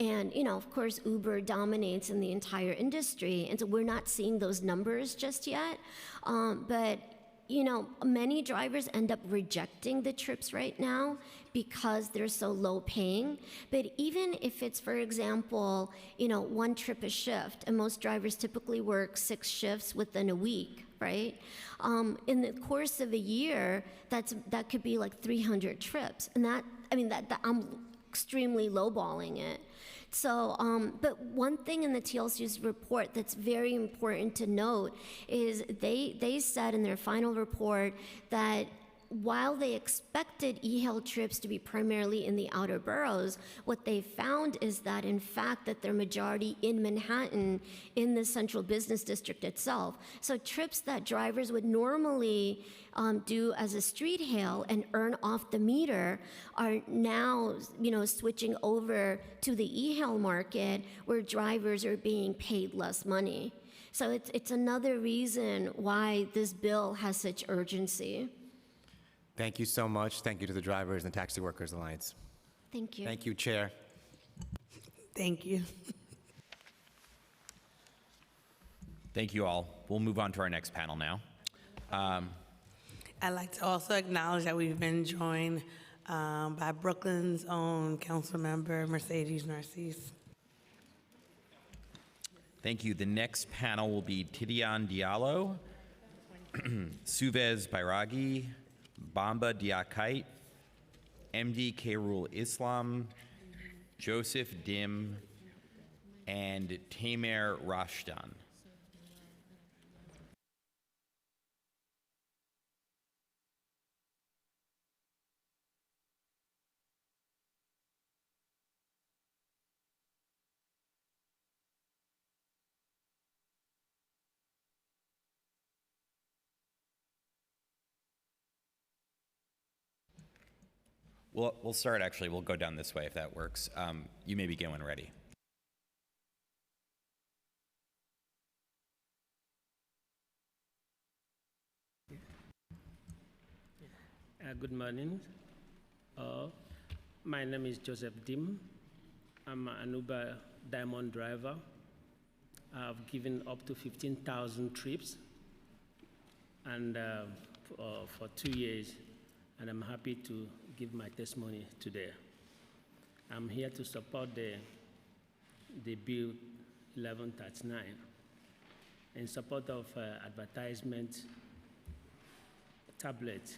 And, of course, Uber dominates in the entire industry, and so we're not seeing those numbers just yet. But many drivers end up rejecting the trips right now because they're so low paying. But even if it's, for example, one trip a shift, and most drivers typically work 6 shifts within a week, right? In the course of a year, that could be like 300 trips. And that I'm extremely lowballing it. So, but one thing in the TLC's report that's very important to note is they said in their final report that while they expected e-hail trips to be primarily in the outer boroughs, what they found is that, in fact, that they're majority in Manhattan, in the central business district itself. So trips that drivers would normally do as a street hail and earn off the meter are now, switching over to the e-hail market where drivers are being paid less money. So it's another reason why this bill has such urgency. Thank you so much. Thank you to the Drivers and Taxi Workers Alliance. Thank you. Thank you, Chair. Thank you. Thank you all. We'll move on to our next panel now. I'd like to also acknowledge that we've been joined by Brooklyn's own Councilmember Mercedes Narcisse. Thank you. The next panel will be Tidiane Diallo, Suvez Bairagi, Bamba Diakite, MD Kairul Islam, Joseph Dim, and Tamer Rashdan. We'll start, actually. We'll go down this way if that works. You may begin when ready. Good morning. My name is Joseph Dim. I'm an Uber Diamond driver. I've given up to 15,000 trips and for 2 years, and I'm happy to give my testimony today. I'm here to support the Bill 1139 in support of advertisement tablet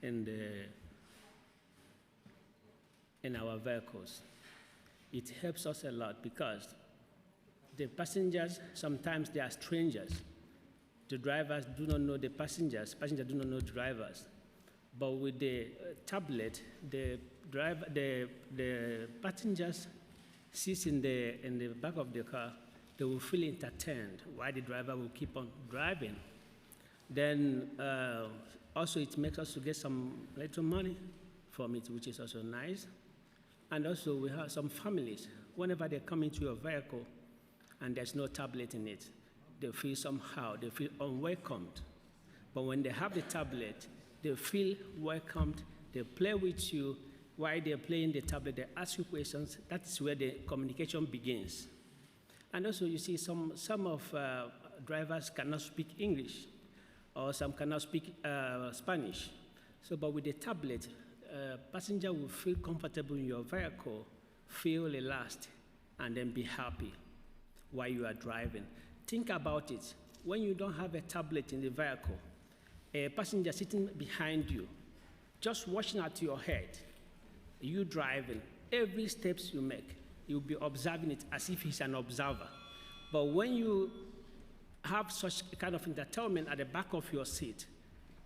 in our vehicles. It helps us a lot because the passengers, sometimes they are strangers. The drivers do not know the passengers do not know the drivers. But with the tablet, the passengers sit in the back of the car, they will feel entertained while the driver will keep on driving. Then also it makes us to get some little money from it, which is also nice. And also we have some families, whenever they come into your vehicle and there's no tablet in it, they feel somehow, they feel unwelcomed. But when they have the tablet, they feel welcomed, they play with you. While they're playing the tablet, they ask you questions. That's where the communication begins. And also you see some of drivers cannot speak English, or some cannot speak Spanish. So, but with the tablet, passenger will feel comfortable in your vehicle, feel relaxed, and then be happy while you are driving. Think about it. When you don't have a tablet in the vehicle, a passenger sitting behind you, just watching at your head, you driving, every steps you make, you'll be observing it as if he's an observer. But when you have such kind of entertainment at the back of your seat,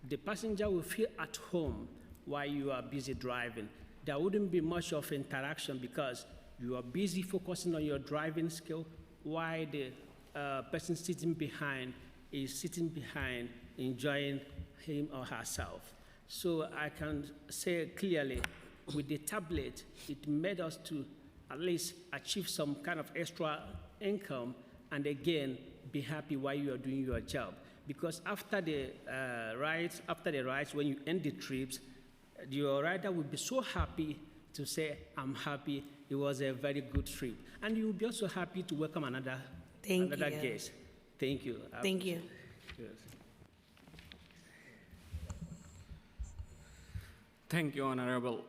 the passenger will feel at home while you are busy driving. There wouldn't be much of interaction because you are busy focusing on your driving skill while the person sitting behind is sitting behind enjoying him or herself. So I can say clearly, with the tablet, it made us to at least achieve some kind of extra income and again, be happy while you are doing your job. Because after the rides, when you end the trips, your rider will be so happy to say, I'm happy, it was a very good trip. And you will be also happy to welcome another guest. Thank you. Thank you. Yes. Thank you, Honorable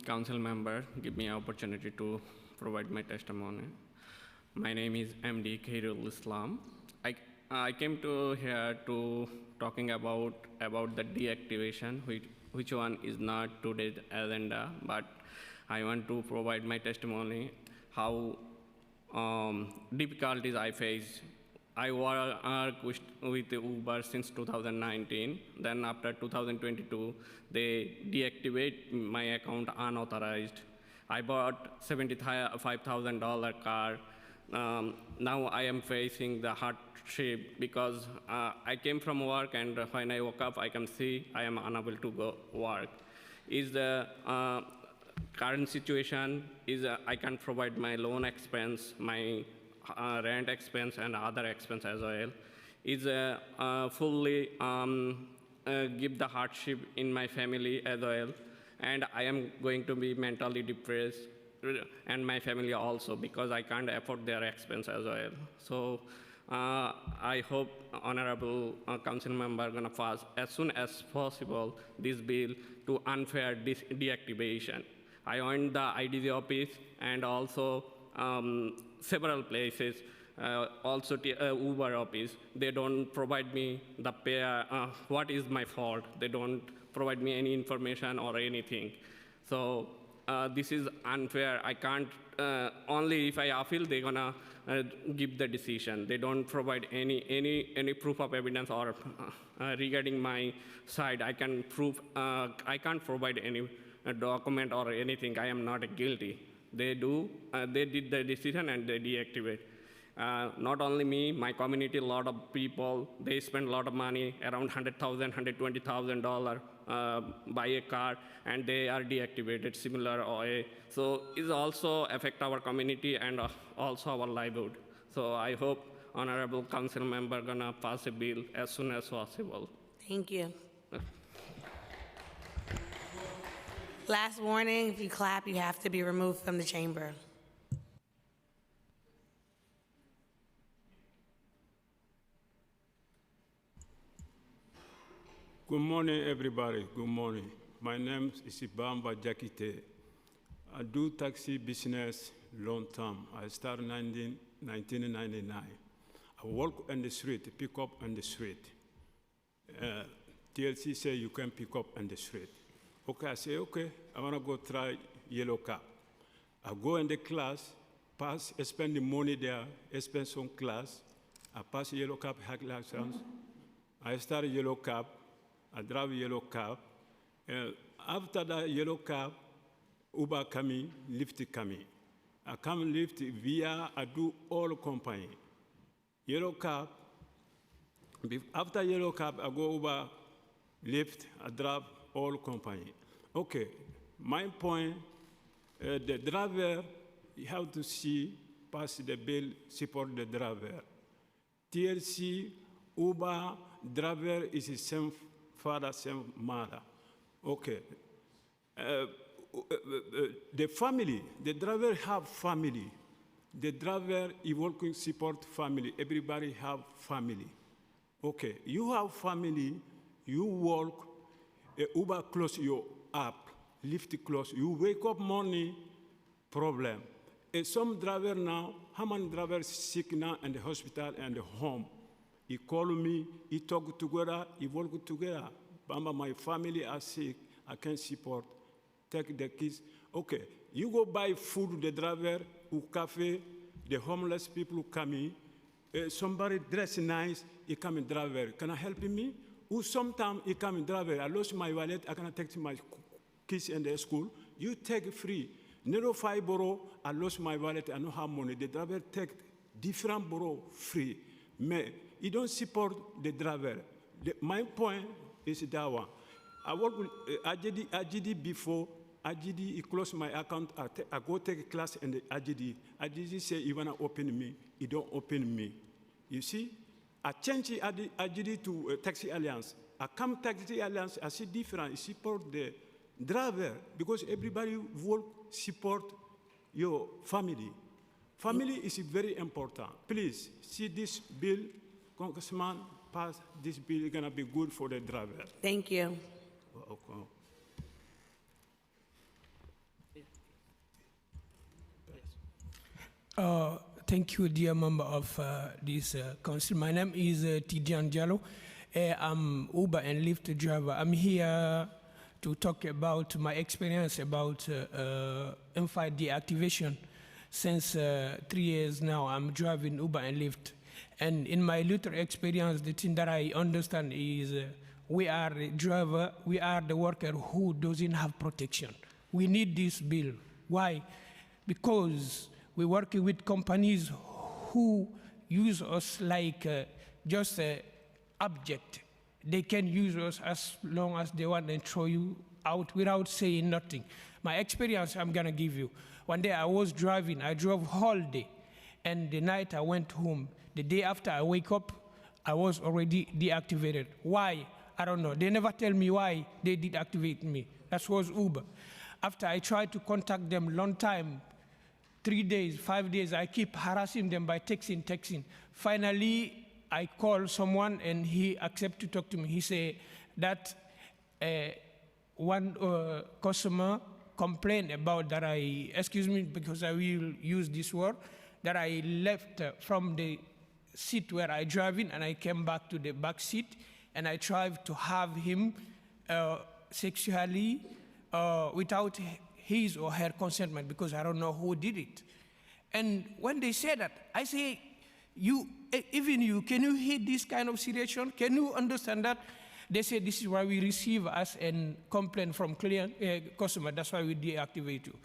Council Member. Give me an opportunity to provide my testimony. My name is MD Kairul Islam. I came to here to talking about the deactivation, which one is not today's agenda, but I want to provide my testimony how difficulties I face. I work with Uber since 2019. Then after 2022, they deactivate my account unauthorized. I bought $75,000 car. Now I am facing the hardship because I came from work, and when I woke up, I can see I am unable to go work. Is the current situation is I can provide my loan expense, my rent expense, and other expense as well. Is fully give the hardship in my family as well, and I am going to be mentally depressed, and my family also, because I can't afford their expense as well. So I hope honorable council member gonna pass as soon as possible this bill to unfair deactivation. I went the IDG office and also several places, also Uber office. They don't provide me the pay, what is my fault. They don't provide me any information or anything. So this is unfair. I can't, only if I appeal, they're gonna give the decision. They don't provide any proof of evidence or regarding my side. I can prove, I can't provide any document or anything. I am not guilty. They do, they did the decision and they deactivate. Not only me, my community, a lot of people, they spend a lot of money, around $100,000, $120,000 buy a car, and they are deactivated similar way. So it also affect our community and also our livelihood. So I hope honorable council member gonna pass a bill as soon as possible. Thank you. Last warning, if you clap, you have to be removed from the chamber. Good morning, everybody. Good morning. My name is Ibamba Jakite. I do taxi business long time. I started 1999. I work on the street, pick up on the street. TLC say you can pick up on the street. Okay, I say, okay, I want to go try yellow cab. I go in the class, pass, spend the money there, spend some class. I pass yellow cab, hack license. I start yellow cab. I drive yellow cab. After that yellow cab, Uber coming, Lyft coming. I come Lyft via, I do all company. Yellow cab, after yellow cab, I go Uber, Lyft, I drive all company. Okay, my point, the driver, you have to see, pass the bill, support the driver. TLC, Uber, driver is the same father, same mother. Okay. The family, the driver have family. The driver is working support family. Everybody have family. Okay, you have family, you work, Uber close your app, Lyft close. You wake up morning, problem. Some driver now, how many drivers sick now in the hospital and the home? He call me, he talk together, he work together. Bamba, my family are sick, I can't support. Take the kids. Okay, you go buy food, the driver, or cafe, the homeless people come in. Somebody dress nice, he come in driver. Can I help me? Or sometimes he come in driver. I lost my wallet, I cannot take my kids in the school. You take free. Nero 5 borough, I lost my wallet, I don't have money. The driver take different borough free. But he don't support the driver. My point is that one. I work with AGD before. AGD, he closed my account. I go take a class in the AGD. AGD say, you want to open me. He don't open me. You see? I change AGD to Taxi Alliance. I come Taxi Alliance, I see different. I support the driver because everybody work support your family. Family is very important. Please see this bill, Congressman, pass this bill. It's gonna be good for the driver. Thank you. Okay. Thank you, dear member of this council. My name is Tidiane Diallo. I'm Uber and Lyft driver. I'm here to talk about my experience about M5 deactivation. Since 3 years now, I'm driving Uber and Lyft. And in my little experience, the thing that I understand is we are the driver, we are the worker who doesn't have protection. We need this bill. Why? Because we're working with companies who use us like just an object. They can use us as long as they want and throw you out without saying nothing. My experience I'm gonna give you. One day I was driving, I drove whole day, and the night I went home. The day after I wake up, I was already deactivated. Why? I don't know. They never tell me why they deactivate me. That was Uber. After I tried to contact them long time, 3 days, 5 days, I keep harassing them by texting. Finally, I call someone and he accepted to talk to me. He said that one customer complained about that excuse me because I will use this word, that I left from the seat where I drive in and I came back to the back seat and I tried to have him sexually without his or her consentment because I don't know who did it. And when they say that, I say, even you, can you hear this kind of situation? Can you understand that? They say this is why we receive as a complaint from client, customer, that's why we deactivate you.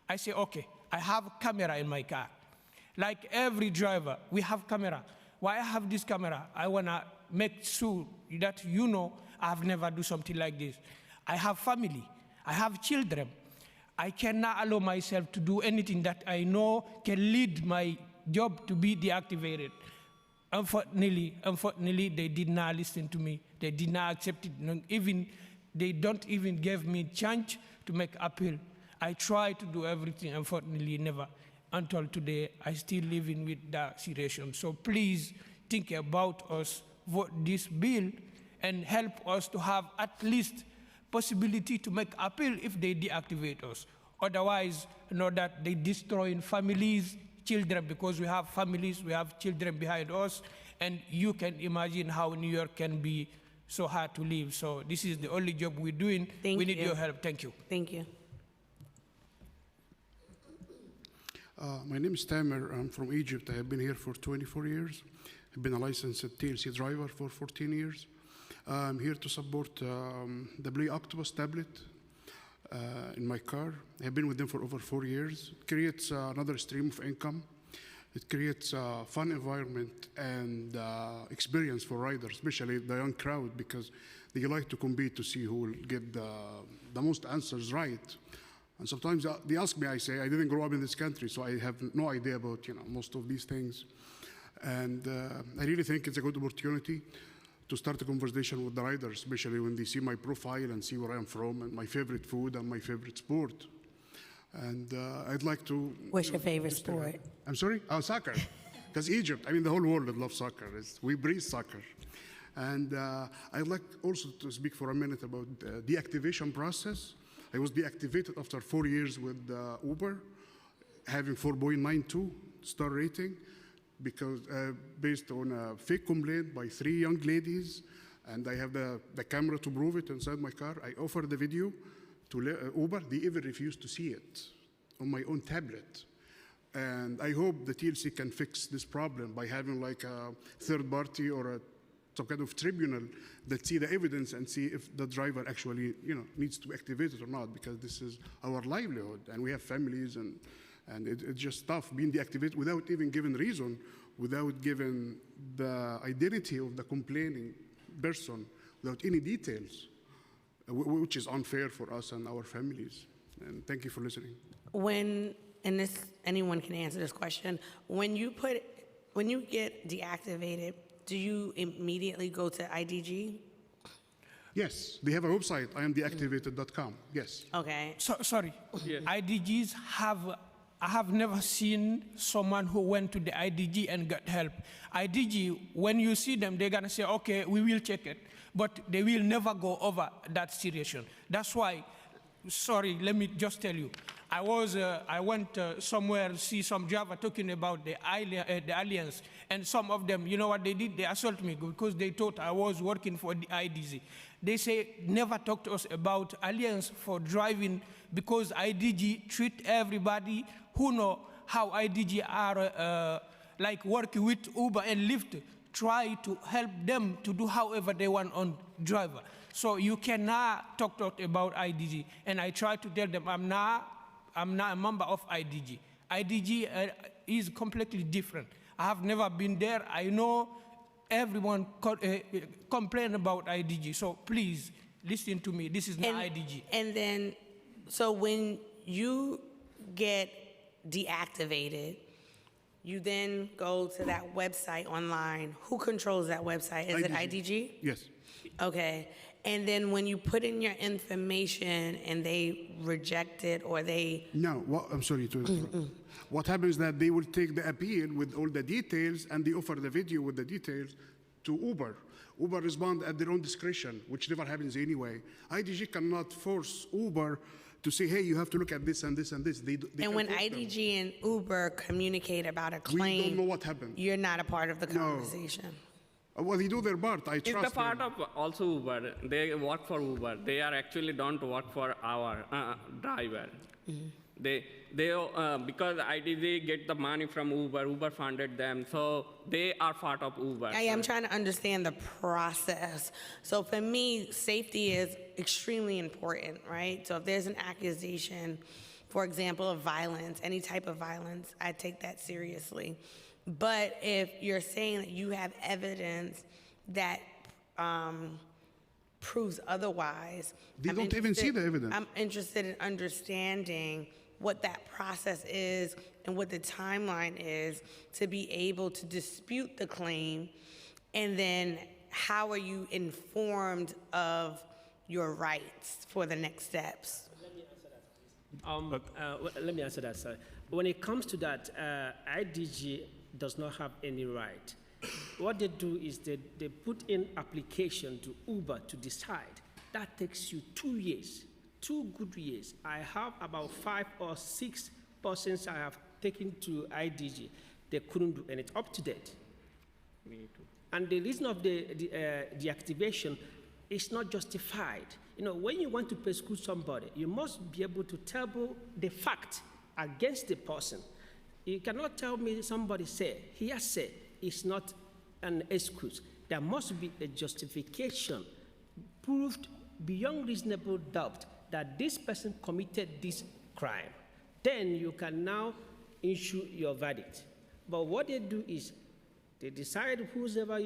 I say, okay, I have a camera in my car. Like every driver, we have camera. Why I have this camera? I wanna make sure that you know I've never do something like this. I have family, I have children. I cannot allow myself to do anything that I know can lead my job to be deactivated. Unfortunately, they did not listen to me. They did not accept it. They don't even give me chance to make appeal. I try to do everything, unfortunately, never. Until today, I still living with that situation. So please think about us, vote this bill, and help us to have at least possibility to make appeal if they deactivate us. Otherwise, know that they destroying families, children, because we have families, we have children behind us, and you can imagine how New York can be so hard to live. So this is the only job we're doing. We need your help. Thank you. Thank you. My name is Tamer. I'm from Egypt. I have been here for 24 years. I've been a licensed TLC driver for 14 years. I'm here to support the Play Octopus tablet in my car. I've been with them for over 4 years. It creates another stream of income. It creates a fun environment and experience for riders, especially the young crowd, because they like to compete to see who will get the most answers right. And sometimes they ask me, I say, I didn't grow up in this country, so I have no idea about most of these things. And I really think it's a good opportunity to start a conversation with the riders, especially when they see my profile and see where I'm from and my favorite food and my favorite sport. And I'd like to... What's your favorite sport? I'm sorry? Oh, soccer. Because Egypt, I mean, the whole world loves soccer. We breathe soccer. And I'd like also to speak for a minute about the deactivation process. I was deactivated after 4 years with Uber, having 4.92 star rating, because based on a fake complaint by 3 young ladies, and I have the camera to prove it inside my car. I offered the video to Uber. They even refused to see it on my own tablet. And I hope the TLC can fix this problem by having like a third party or some kind of tribunal that see the evidence and see if the driver actually needs to activate it or not, because this is our livelihood and we have families, and it's just tough being deactivated without even giving reason, without giving the identity of the complaining person, without any details, which is unfair for us and our families. And thank you for listening. Anyone can answer this question. When you get deactivated, do you immediately go to IDG? Yes, they have a website, imdeactivated.com. Yes. Okay. Sorry. Yes. IDGs I have never seen someone who went to the IDG and got help. IDG, when you see them, they're gonna say, okay, we will check it, but they will never go over that situation. That's why, sorry, let me just tell you, I went somewhere to see some driver talking about the Alliance, and some of them, you know what they did? They assaulted me because they thought I was working for the IDG. They say, never talk to us about Alliance for driving, because IDG treat everybody who know how IDG are like working with Uber and Lyft, try to help them to do however they want on driver. So you cannot talk about IDG. And I try to tell them I'm not a member of IDG. IDG is completely different. I have never been there. I know everyone complain about IDG. So please listen to me. This is not IDG. And then, so when you get deactivated, you then go to that website online. Who controls that website? Is it IDG? Yes. Okay. And then when you put in your information and they reject it or they... No, I'm sorry to interrupt. What happens is that they will take the appeal with all the details and they offer the video with the details to Uber. Uber respond at their own discretion, which never happens anyway. IDG cannot force Uber to say, hey, you have to look at this and this and this. They And when IDG and Uber communicate about a claim, we don't know what happened. You're not a part of the conversation. Well, they do their part. I trust It's the part them. of also Uber. They work for Uber. They are actually don't work for our driver. They because IDG get the money from Uber. Uber funded them, so they are part of Uber. I am trying to understand the process. So for me, safety is extremely important, right? So if there's an accusation, for example, of violence, any type of violence, I take that seriously. But if you're saying that you have evidence that proves otherwise, They don't even see the evidence. I'm interested in understanding what that process is and what the timeline is to be able to dispute the claim, and then how are you informed of your rights for the next steps? Let me answer that, sir. When it comes to that, IDG does not have any right. What they do is they put in application to Uber to decide. That takes you 2 years, 2 good years. I have about 5 or 6 persons I have taken to IDG. They couldn't do anything up to date. And the reason of the activation is not justified. You know, when you want to persecute somebody, you must be able to tell the fact against the person. You cannot tell me somebody said, he has said, it's not an excuse. There must be a justification proved beyond reasonable doubt that this person committed this crime. Then you can now issue your verdict. But what they do is they decide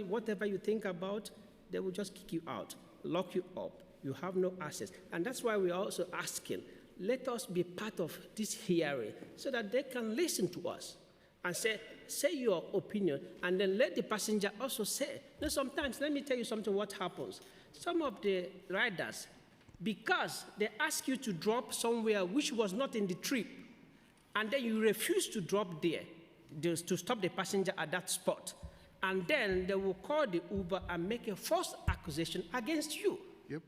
whatever you think about, they will just kick you out, lock you up. You have no access. And that's why we're also asking, let us be part of this hearing so that they can listen to us and say your opinion, and then let the passenger also say. Now, sometimes, let me tell you something, what happens. Some of the riders, because they ask you to drop somewhere which was not in the trip, and then you refuse to drop there, to stop the passenger at that spot, and then they will call the Uber and make a false accusation against you. Yep.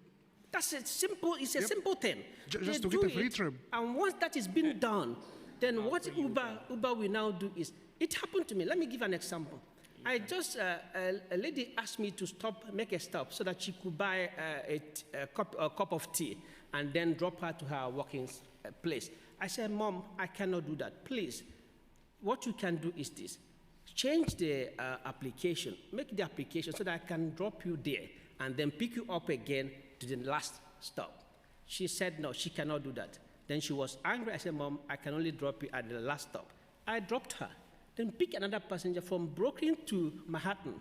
That's a simple, it's a simple thing. Just to get a free trip. And once that is being done, then what Uber will now do is, it happened to me. Let me give an example. I just, a lady asked me to make a stop so that she could buy a cup of tea and then drop her to her working place. I said, Mom, I cannot do that. Please, what you can do is this. Change the application, make the application so that I can drop you there and then pick you up again to the last stop. She said no, she cannot do that. Then she was angry. I said, Mom, I can only drop you at the last stop. I dropped her, then picked another passenger from Brooklyn to Manhattan.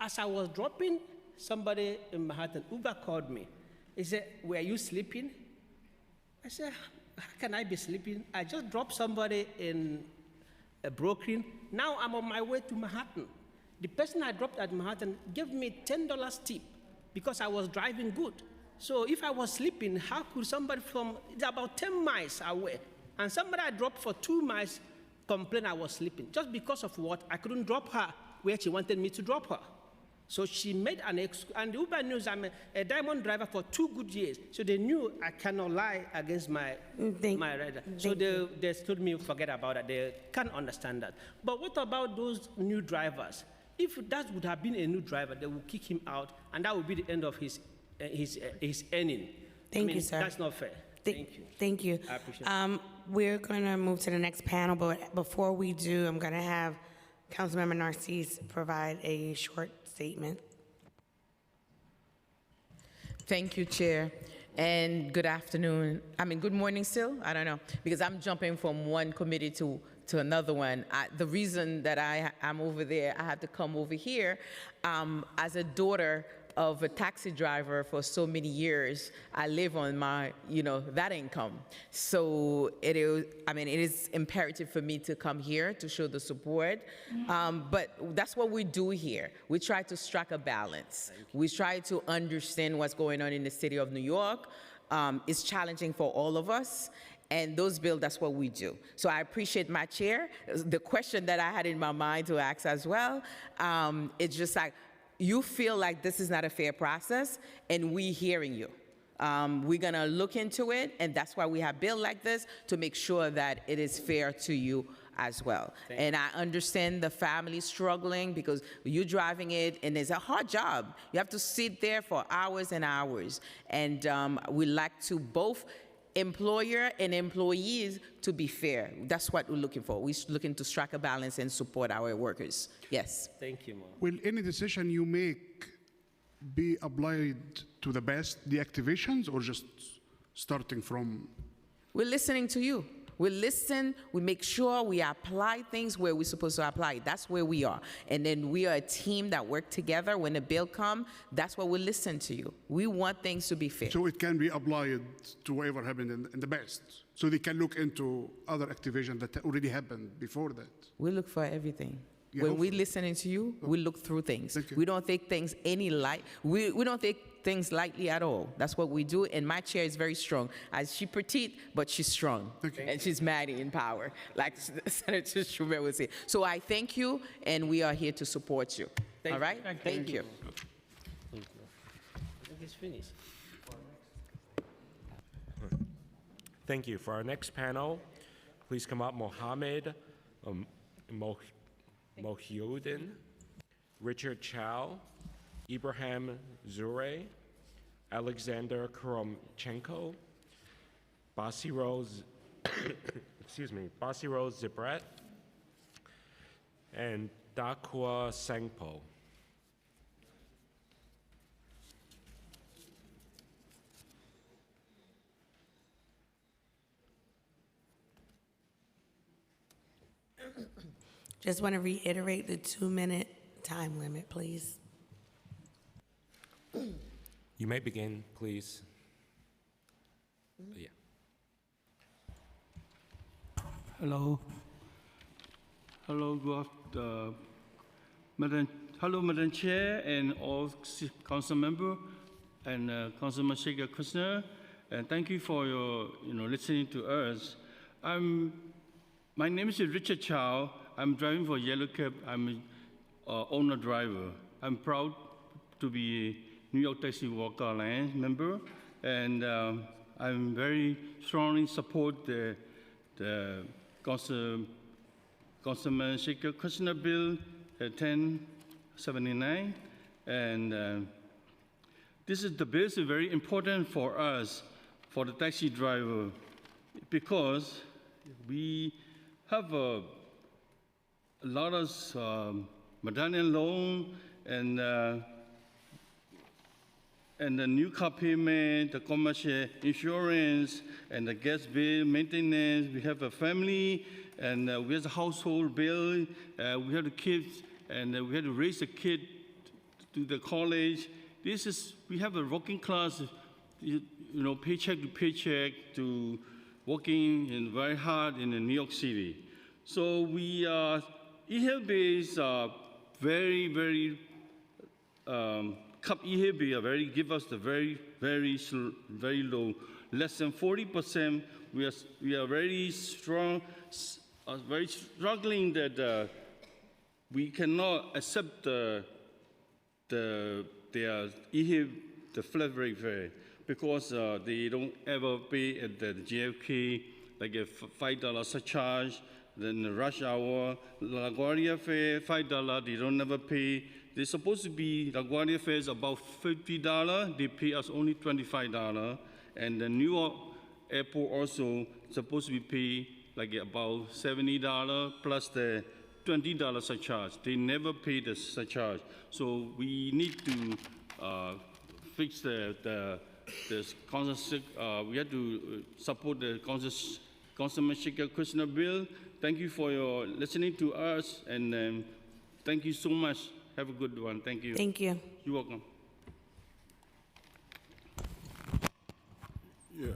As I was dropping somebody in Manhattan, Uber called me. He said, were you sleeping? I said, how can I be sleeping? I just dropped somebody in Brooklyn. Now I'm on my way to Manhattan. The person I dropped at Manhattan gave me $10 tip because I was driving good. So if I was sleeping, how could somebody from about 10 miles away, and somebody I dropped for 2 miles complain I was sleeping? Just because of what? I couldn't drop her where she wanted me to drop her. So she made an excuse, and Uber knows I'm a diamond driver for 2 good years. So they knew I cannot lie against my rider. So they told me forget about that. They can't understand that. But what about those new drivers? If that would have been a new driver, they would kick him out, and that would be the end of his earning. Thank you, sir. That's not fair. Thank you. Thank you. I appreciate it. We're going to move to the next panel, but before we do, I'm going to have Councilmember Narcisse provide a short statement. Thank you, Chair, and good afternoon. Good morning still? I don't know, because I'm jumping from one committee to another one. The reason that I'm over there, I had to come over here as a daughter of a taxi driver for so many years. I live on my, that income. So it is imperative for me to come here to show the support. But that's what we do here. We try to strike a balance. We try to understand what's going on in the city of New York. It's challenging for all of us. And those bills, that's what we do. So I appreciate my chair. The question that I had in my mind to ask as well, it's just like, you feel like this is not a fair process, and we hearing you. We're gonna look into it, and that's why we have bill like this, to make sure that it is fair to you as well. And I understand the family struggling because you're driving it, and it's a hard job. You have to sit there for hours and hours. And we like to both employer and employees to be fair. That's what we're looking for. We're looking to strike a balance and support our workers. Yes. Thank you, Mom. Will any decision you make be applied to the best deactivations or just starting from? We're listening to you. We listen, we make sure we apply things where we're supposed to apply it. That's where we are. And then we are a team that work together. When the bill comes, that's why we listen to you. We want things to be fair. So it can be applied to whatever happened in the best. So they can look into other activations that already happened before that. We look for everything. Yeah, when hopefully. we're listening to you, we look through things. Thank you. We don't take things we don't take things lightly at all. That's what we do, and my chair is very strong. As she petite, but she's strong. And she's mighty in power, like Senator Schumer would say. So I thank you, and we are here to support you. All right? Thank you. Thank you. I think it's finished. Thank you. For our next panel, please come up Mohammed Mohiuddin, Richard Chow, Ibrahim Zure, Alexander Koromchenko, Basiro Zibret, and Dakwa Sangpo. Just want to reiterate the 2-minute time limit, please. You may begin, please. Yeah. Hello. Hello, Madam Chair and all council member and Councilman Sheikha Kushner, and thank you for your listening to us. My name is Richard Chow. I'm driving for Yellow Cab. I'm an owner driver. I'm proud to be New York Taxi Worker Alliance member, and I'm very strongly support the Councilman Sheikha Kushner Bill 1079, and the bill is very important for us, for the taxi driver, because we have a lot of medallion loan and the new car payment, the commercial insurance, and the gas bill, maintenance. We have a family, and we have a household bill. We have the kids, and we have to raise the kid to the college. We have a working class, paycheck to paycheck, to working very hard in New York City. So we e-help is very, very give us the very low, less than 40%. We are very strong, very struggling that we cannot accept their e-help, the flat rate fare, because they don't ever pay at the JFK like a $5 surcharge. Then the rush hour, LaGuardia fare, $5, they don't never pay. They're supposed to be, LaGuardia fare is about $50, they pay us only $25. And the New York airport also supposed to be paid like about $70 plus the $20 surcharge. They never pay the surcharge. So we need to fix the concept. We have to support the Councilman Sheikha Kushner bill. Thank you for your listening to us, and thank you so much. Have a good one. Thank you. Thank you. You're welcome. Yeah.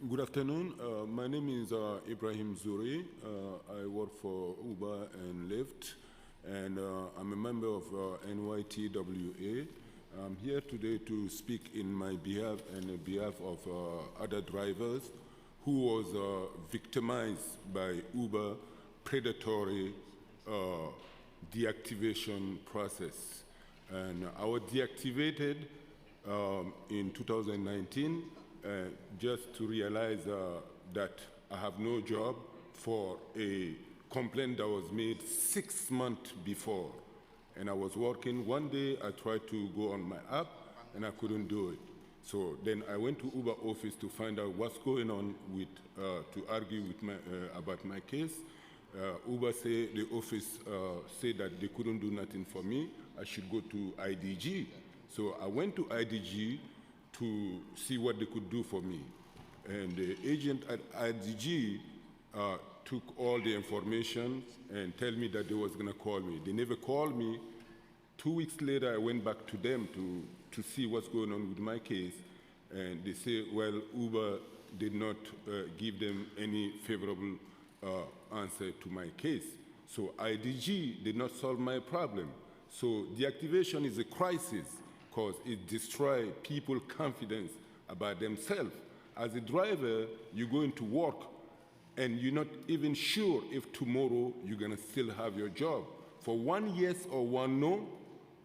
Good afternoon. My name is Ibrahim Zuri. I work for Uber and Lyft, and I'm a member of NYTWA. I'm here today to speak in my behalf and the behalf of other drivers who was victimized by Uber predatory deactivation process. And I was deactivated in 2019 just to realize that I have no job for a complaint that was made 6 months before. And I was working. One day I tried to go on my app and I couldn't do it. So then I went to Uber office to find out what's going on with, to argue with about my case. Uber say the office said that they couldn't do nothing for me. I should go to IDG. So I went to IDG to see what they could do for me. And the agent at IDG took all the information and tell me that they was gonna call me. They never called me. 2 weeks later, I went back to them to see what's going on with my case. And they say, well, Uber did not give them any favorable answer to my case. So IDG did not solve my problem. So deactivation is a crisis because it destroys people's confidence about themselves. As a driver, you go into work and you're not even sure if tomorrow you're gonna still have your job. For one yes or one no,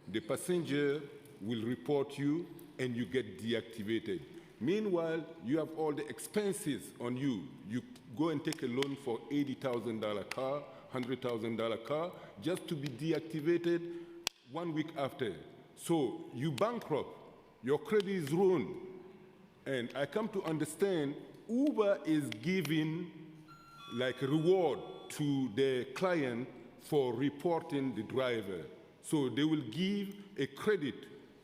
the passenger will report you and you get deactivated. Meanwhile, you have all the expenses on you. You go and take a loan for $80,000 car, $100,000 car, just to be deactivated 1 week after. So you bankrupt, your credit is ruined. And I come to understand Uber is giving like a reward to the client for reporting the driver. So they will give a credit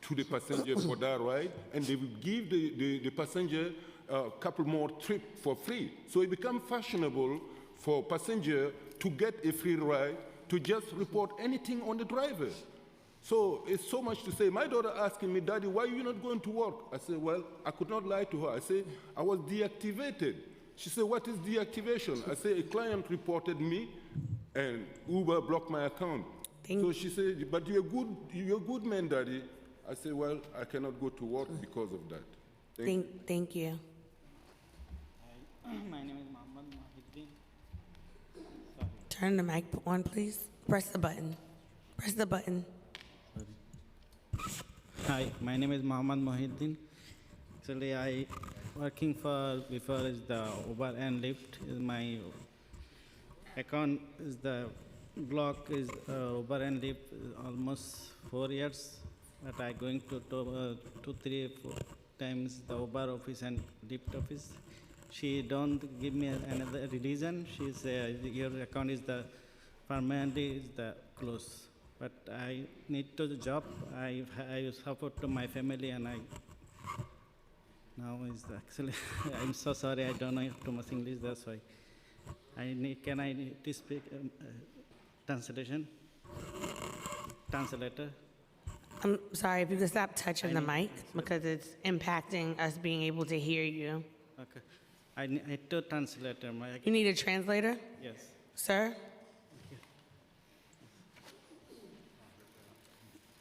to the passenger for that ride, and they will give the passenger a couple more trips for free. So it becomes fashionable for passenger to get a free ride to just report anything on the driver. So it's so much to say. My daughter asking me, Daddy, why are you not going to work? I said, well, I could not lie to her. I said, I was deactivated. She said, what is deactivation? I said, a client reported me and Uber blocked my account. So she said, but you're a good man, Daddy. I said, well, I cannot go to work because of that. Thank you. My name is Mohammed Mohiddin. Turn the mic on, please. Press the button. Press the button. Hi, my name is Mohammed Mohiddin. Actually, I working for before is the Uber and Lyft. Is my account is the block is Uber and Lyft almost 4 years. But I going to 2, 3, 4 times the Uber office and Lyft office. She don't give me another reason. She say your account is the permanently is the close. But I need to job. I support to my family and I now is actually I'm so sorry I don't know too much English. That's why I need. Can I need to speak translation? Translator. I'm sorry, if you could stop touching the mic because it's impacting us being able to hear you. Okay. I need to translate. You need a translator? Yes. Sir?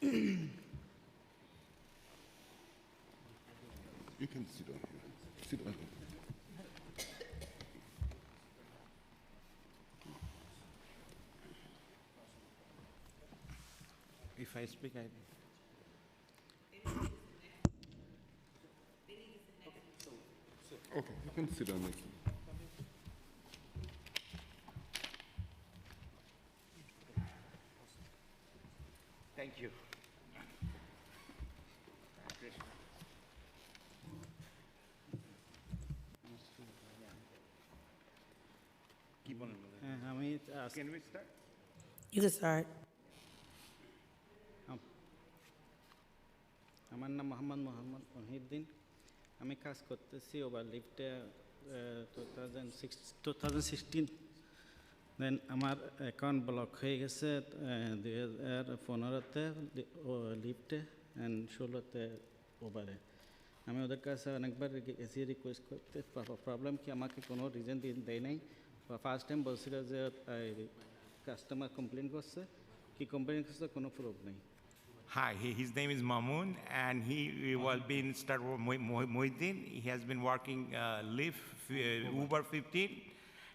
You can sit down here. Sit down here. If I speak, I... Okay, you can sit down next to me. Thank you. Keep on. Can we start? You can start. আমার নাম মোহাম্মদ মহিউদ্দিন। আমি কাজ করতেছি over লিফটে 2016। দেন আমার account block হয়ে গেছে 2015-তে লিফটে অ্যান্ড 16-তে ওভারে। আমি ওদের কাছে অনেকবার এসে রিকোয়েস্ট করতে প্রবলেম কি আমাকে কোনো রিজন দেয় নাই। ফার্স্ট টাইম বলছিল যে কাস্টমার কমপ্লেন করছে, কি কমপ্লেন করছে কোনো প্রুফ নেই। Hi, his name is Mamoon, and he was being started with Muhyiddin. He has been working Uber 15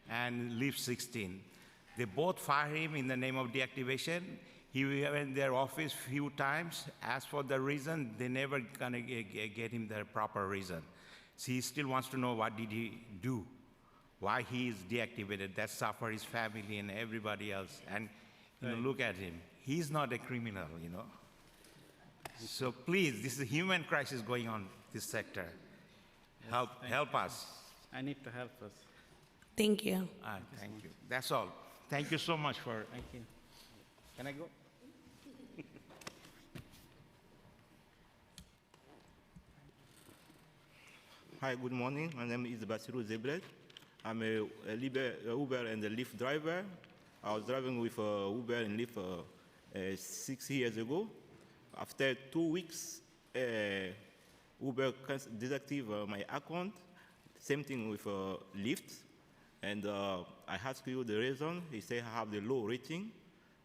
and Lyft 16. They both fired him in the name of deactivation. He went in their office few times, asked for the reason. They never gonna get him the proper reason. So he still wants to know what did he do, why he is deactivated. That suffer his family and everybody else. And look at him. He's not a criminal, So please, this is a human crisis going on in this sector. Yes, Help us. I need to help us. Thank you. Thank you. That's all. Thank you so much for. Thank you. Can I go? Hi, good morning. My name is Basiru Zebret. I'm a Uber and a Lyft driver. I was driving with Uber and Lyft 6 years ago. After 2 weeks, Uber deactivated my account. Same thing with Lyft. And I asked you the reason. He said I have the low rating.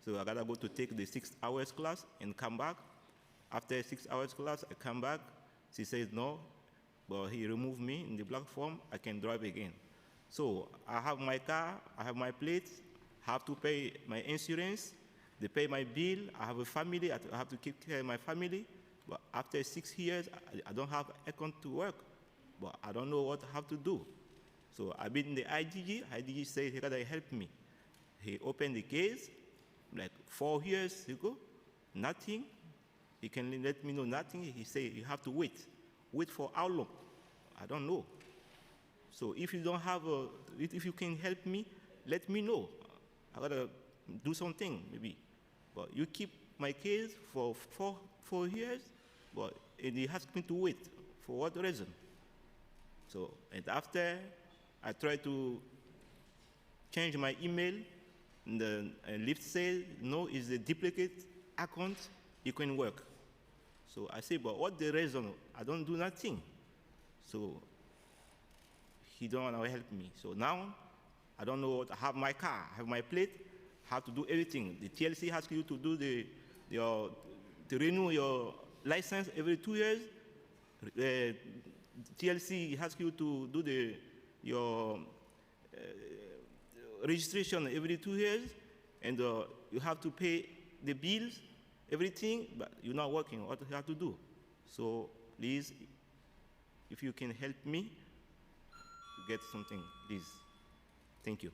So I gotta go to take the 6 hours class and come back. After 6 hours class, I come back. She says no, but he removed me in the platform. I can drive again. So I have my car, I have my plates, have to pay my insurance, they pay my bill, I have a family, I have to keep care of my family. But after 6 years, I don't have account to work, but I don't know what I have to do. So I've been in the IDG said he gotta help me. He opened the case like 4 years ago, nothing. He can let me know nothing. He said you have to wait. Wait for how long? I don't know. So if you don't have if you can help me, let me know. I gotta do something maybe. But you keep my case for 4 years, but he asked me to wait. For what reason? So, and after I tried to change my email, and the Lyft said, no, it's a duplicate account, it can work. So I said, but what the reason? I don't do nothing. So he don't want to help me. So now, I don't know what, I have my car, I have my plate, I have to do everything. The TLC asks you to do to renew your license every 2 years. TLC asks you to do your registration every 2 years, and you have to pay the bills, everything, but you're not working. What do you have to do? So please, if you can help me to get something, please. Thank you.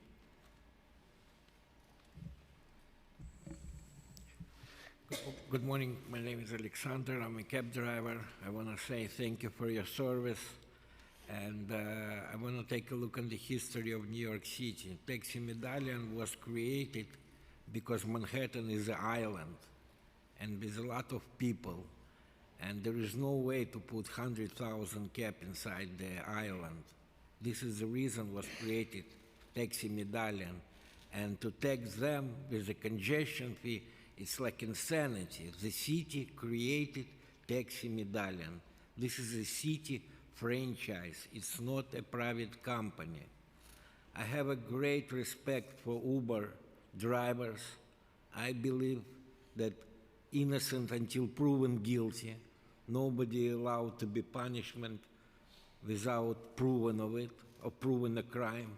Good morning. My name is Alexander. I'm a cab driver. I want to say thank you for your service. And I want to take a look on the history of New York City. Taxi Medallion was created because Manhattan is an island, and there's a lot of people, and there is no way to put 100,000 cab inside the island. This is the reason was created Taxi Medallion, and to tax them with a congestion fee, it's like insanity. The city created Taxi Medallion. This is a city franchise. It's not a private company. I have a great respect for Uber drivers. I believe that innocent until proven guilty. Nobody allowed to be punishment without proven of it or proven a crime.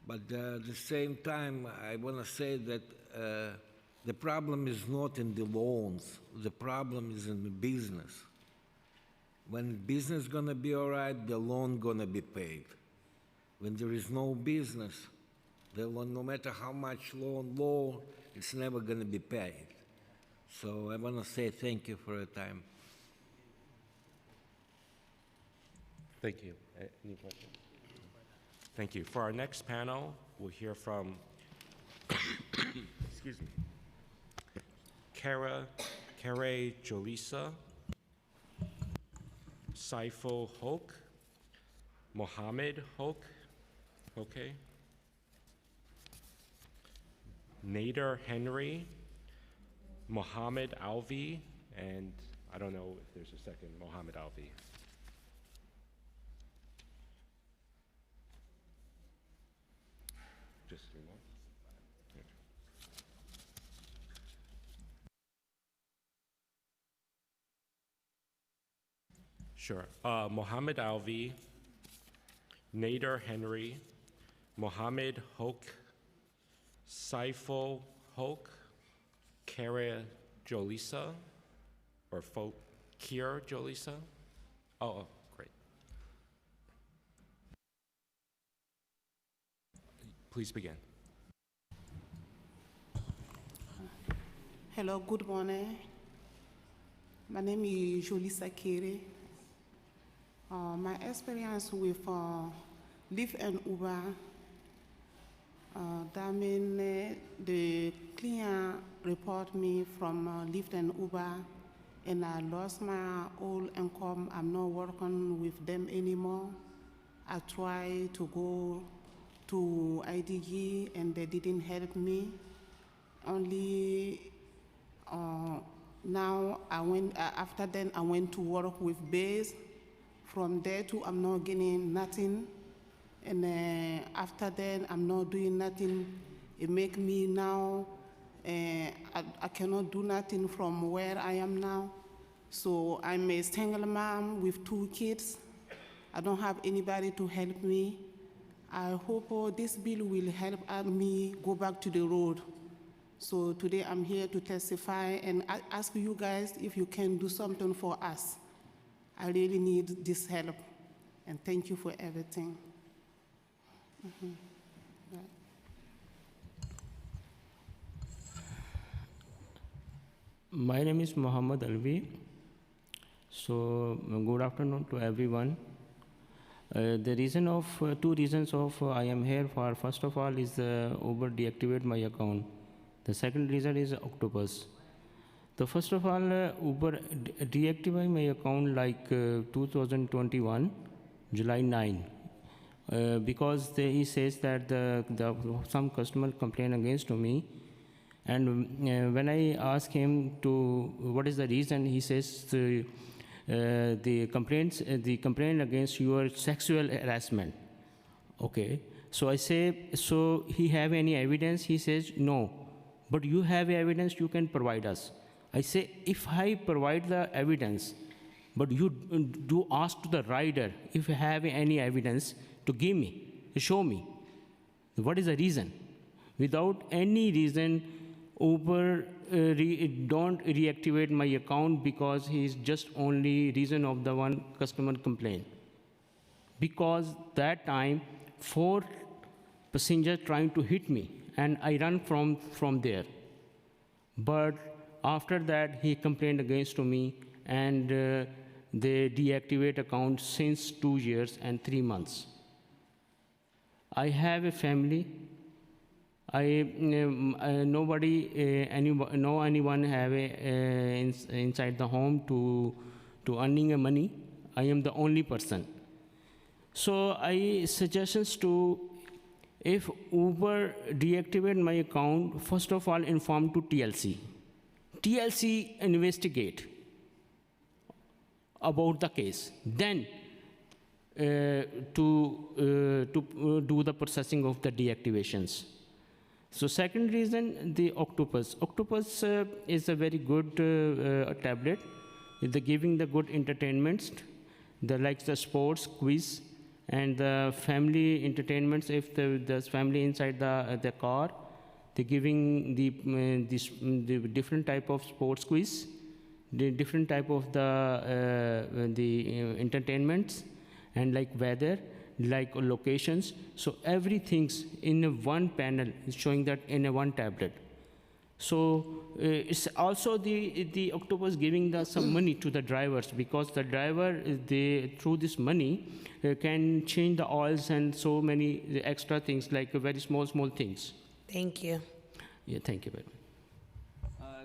But at the same time, I want to say that the problem is not in the loans. The problem is in the business. When business is gonna be all right, the loan gonna be paid. When there is no business, the loan, no matter how much loan, it's never gonna be paid. So I wanna say thank you for your time. Thank you. Any questions? Thank you. For our next panel, we'll hear from, excuse me, Kara Jolisa, Saiful Hoke, Mohammed Hoke, okay, Nader Henry, Mohammed Alvi, and I don't know if there's a second Mohammed Alvi. Just 3 more. Sure. Mohammed Alvi, Nader Henry, Mohammed Hoke, Saiful Hoke, Kara Jolisa, or Kier Jolisa. Oh, great. Please begin. Hello, good morning. My name is Jolisa Kere. My experience with Lyft and Uber, that means the client report me from Lyft and Uber, and I lost my whole income. I'm not working with them anymore. I tried to go to IDG, and they didn't help me. Only now I went. After then, I went to work with Base. From there to I'm not getting nothing, and after that I'm not doing nothing. It make me now I cannot do nothing from where I am now. So I'm a single mom with 2 kids. I don't have anybody to help me. I hope this bill will help me go back to the road. So today I'm here to testify and ask you guys if you can do something for us. I really need this help, and thank you for everything. Right. My name is Muhammad Alvi. So good afternoon to everyone. The reason of 2 reasons of I am here for. First of all is Uber deactivate my account. The second reason is Octopus. So first of all, Uber deactivated my account like 2021, July 9, because he says that some customer complained against me, and when I ask him to what is the reason, he says the complaint against your sexual harassment. Okay, so I say, so he have any evidence? He says no, but you have evidence, you can provide us. I say, if I provide the evidence, but you do ask to the rider if you have any evidence to give me, to show me, what is the reason? Without any reason, Uber don't reactivate my account because he is just only reason of the one customer complaint. Because that time, 4 passengers trying to hit me, and I run from there. But after that, he complained against me, and they deactivate account since 2 years and 3 months. I have a family. Nobody, anyone have inside the home to earning money. I am the only person. So I suggestions to, if Uber deactivate my account, first of all inform to TLC. TLC investigate about the case, then to do the processing of the deactivations. So second reason, the Octopus. Octopus is a very good tablet. They're giving the good entertainments, like the sports, quiz, and the family entertainments. If there's family inside the car, they're giving the different type of sports quiz, the different type of the entertainments, and like weather, like locations. So everything's in one panel, showing that in a one tablet. So it's also the Octopus giving some money to the drivers, because the driver, through this money, can change the oils and so many extra things, like very small things. Thank you. Yeah, thank you very much.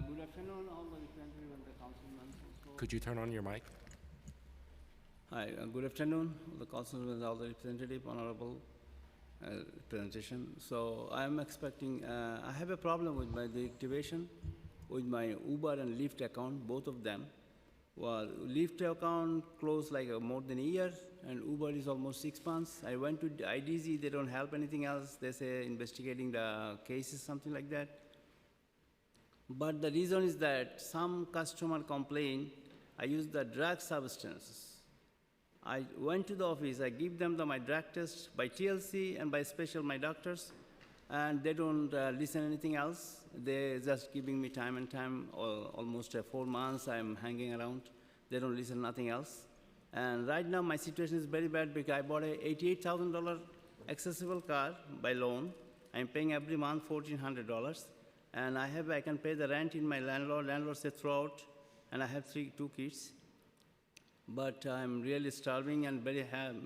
Good afternoon, all the representatives and the councilmen. Could you turn on your mic? Hi, good afternoon, the councilmen, all the representatives, honorable presentation. So I am expecting, I have a problem with my deactivation with my Uber and Lyft account, both of them. Well, Lyft account closed like more than a year, and Uber is almost 6 months. I went to IDZ, they don't help anything else. They say investigating the cases, something like that. But the reason is that some customer complain, I use the drug substances. I went to the office, I give them my drug test by TLC and by special my doctors, and they don't listen anything else. They're just giving me time and time, almost 4 months I'm hanging around. They don't listen nothing else. And right now my situation is very bad because I bought a $88,000 accessible car by loan. I'm paying every month $1,400. And I can pay the rent in my landlord. Landlord said throughout, and I have two kids. But I'm really starving and very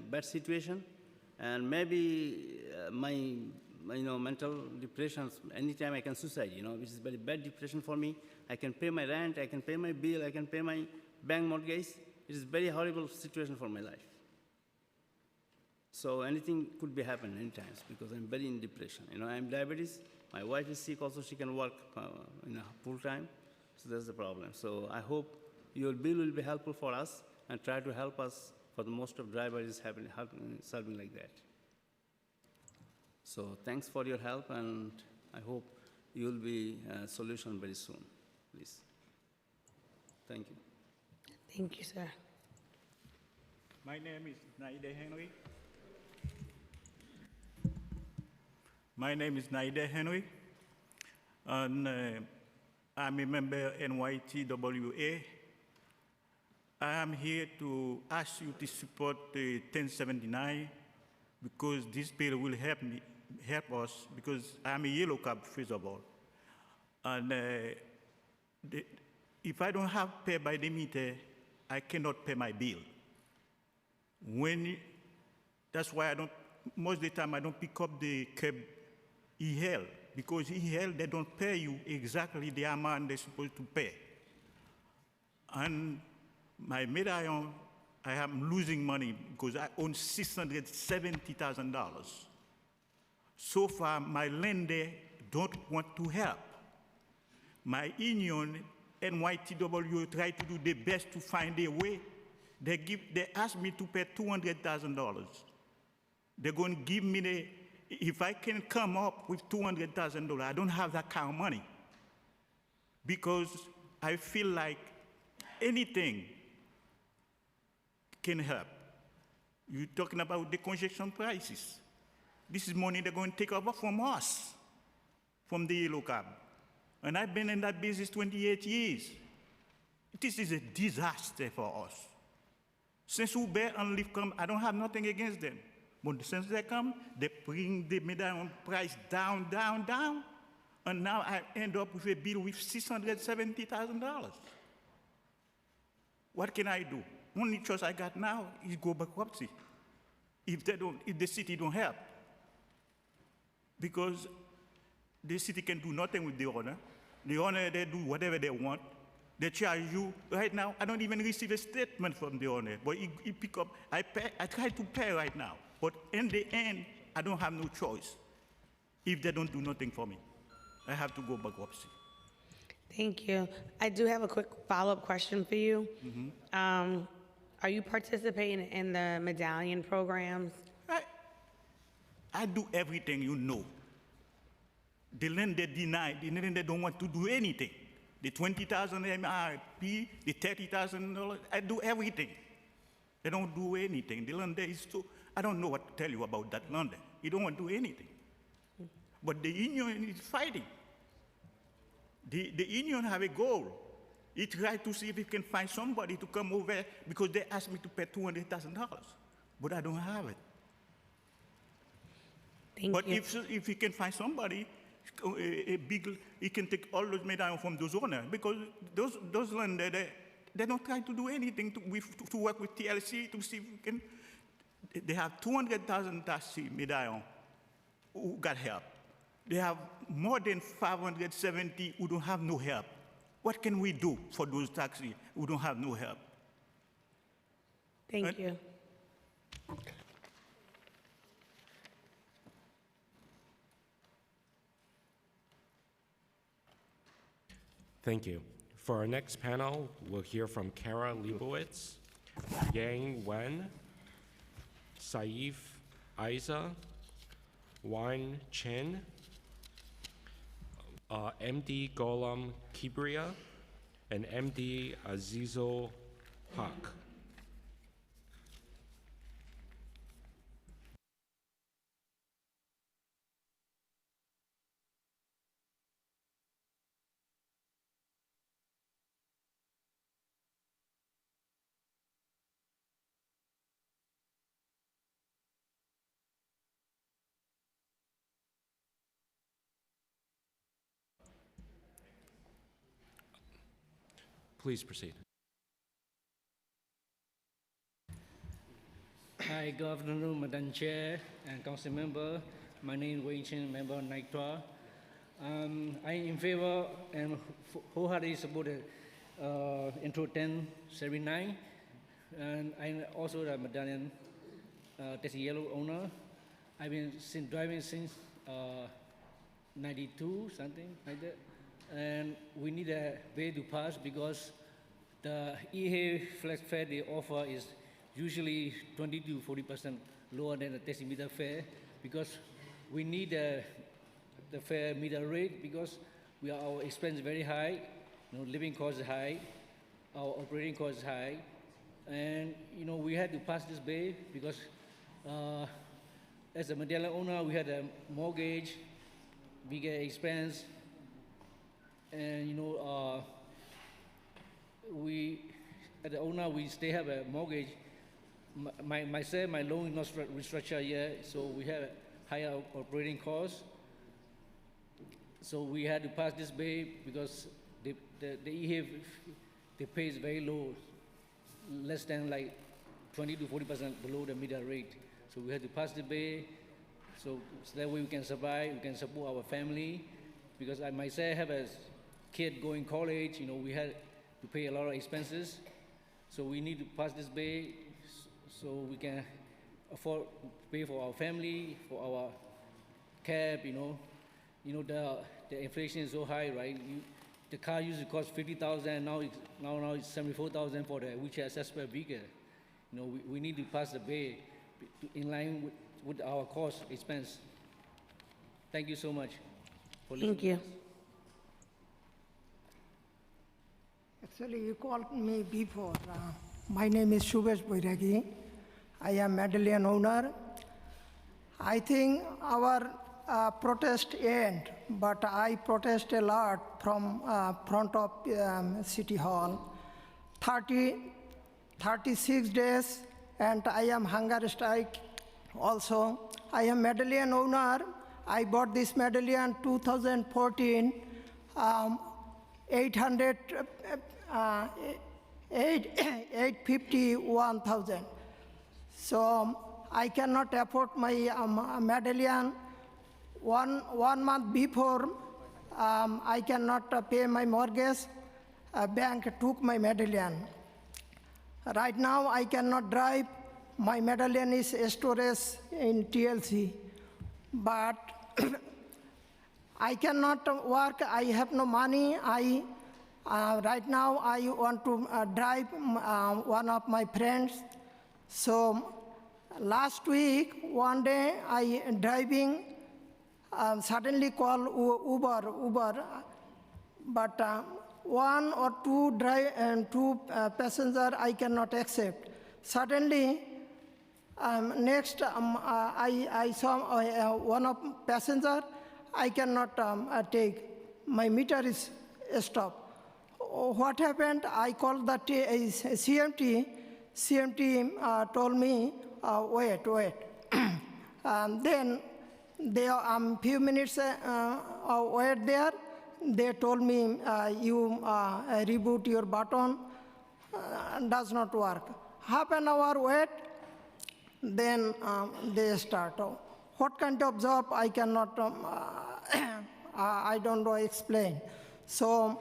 bad situation. And maybe my mental depression, anytime I can suicide, which is very bad depression for me. I can pay my rent, I can pay my bill, I can pay my bank mortgage. It is very horrible situation for my life. So anything could be happening anytime because I'm very in depression. I'm diabetes. My wife is sick also. She can work full time. So that's the problem. So I hope your bill will be helpful for us and try to help us for the most of drivers serving like that. So thanks for your help, and I hope you'll be a solution very soon, please. Thank you. Thank you, sir. My name is Naide Henry. My name is Naide Henry, and I'm a member of NYTWA. I am here to ask you to support the 1079 because this bill will help us because I'm a yellow cab, first of all. And if I don't have pay by the meter, I cannot pay my bill. That's why most of the time I don't pick up the cab e-hail, because e-hail, they don't pay you exactly the amount they're supposed to pay. And my medallion, I am losing money because I own $670,000. So far, my lender don't want to help. My union, NYTW, try to do their best to find a way. They ask me to pay $200,000. They're going to give me if I can come up with $200,000, I don't have that kind of money because I feel like anything can help. You're talking about the congestion prices. This is money they're going to take over from us, from the yellow cab. And I've been in that business 28 years. This is a disaster for us. Since Uber and Lyft come, I don't have nothing against them. But since they come, they bring the medallion price down, down, down. And now I end up with a bill with $670,000. What can I do? Only choice I got now is go bankruptcy. If the city don't help. Because the city can do nothing with the owner. The owner, they do whatever they want. They charge you. Right now, I don't even receive a statement from the owner. But he pick up, I try to pay right now. But in the end, I don't have no choice. If they don't do nothing for me, I have to go bankruptcy. Thank you. I do have a quick follow-up question for you. Mm-hmm. Are you participating in the medallion programs? I do everything you know. The lender denied, the lender don't want to do anything. The $20,000 MRP, the $30,000, I do everything. They don't do anything. The lender is so, I don't know what to tell you about that lender. He don't want to do anything. But the union is fighting. The union have a goal. It tried to see if it can find somebody to come over because they asked me to pay $200,000, but I don't have it. But if you can find somebody, he can take all those medallions from those owners because those lenders, they don't try to do anything to work with TLC to see if we can. They have 200,000 taxi medallions who got help. They have more than 570 who don't have no help. What can we do for those taxis who don't have no help? Thank you. Thank you. For our next panel, we'll hear from Kara Leibowitz, Yang Wen, Saif Aiza, Wan Chen, MD Golam Kibria, and MD Azizo Haq. Please proceed. Hi, good afternoon, Madam Chair and Council Member. My name is Wei Chen, member of NICTRA. I'm in favor and wholeheartedly support Intro 1079. And I'm also a medallion taxi yellow owner. I've been driving since 92, something like that. And we need a way to pass because the e-hay flex fare they offer is usually 20 to 40% lower than the taxi meter fare because we need the fare meter rate because our expense is very high, living cost is high, our operating cost is high, and we had to pass this bill because as a medallion owner we had a mortgage, bigger expense, and we as the owner we still have a mortgage. Myself, my loan is not restructured yet, so we have a higher operating costs. So we had to pass this bill because the e-hay they pay is very low, less than like 20 to 40% below the meter rate. So we had to pass the bill, so that way we can survive, we can support our family. Because I myself have a kid going college, we had to pay a lot of expenses. So we need to pass this bill so we can afford to pay for our family, for our cab, the inflation is so high, right? The car usually costs $50,000, now it's $74,000 for the wheelchair accessible vehicle. We need to pass the bill in line with our cost expense. Thank you so much for listening. Thank you. to us. Actually, you called me before. My name is Shubhesh Boiragi. I am medallion owner. I think our protest end, but I protest a lot from front of City Hall. 36 days, and I am hunger strike also. I am medallion owner. I bought this medallion 2014, 851,000. So I cannot afford my medallion. One month before, I cannot pay my mortgage. Bank took my medallion. Right now, I cannot drive. My medallion is storage in TLC. But I cannot work. I have no money. Right now, I want to drive one of my friends. So last week, one day, I driving, suddenly call Uber, but one or two passenger I cannot accept. Suddenly, next I saw one of passenger I cannot take. My meter is stopped. What happened? I called the CMT. CMT told me, wait. Then they few minutes wait there. They told me you reboot your button, does not work. Half an hour wait, then they start. What kind of job I cannot, I don't know explain. So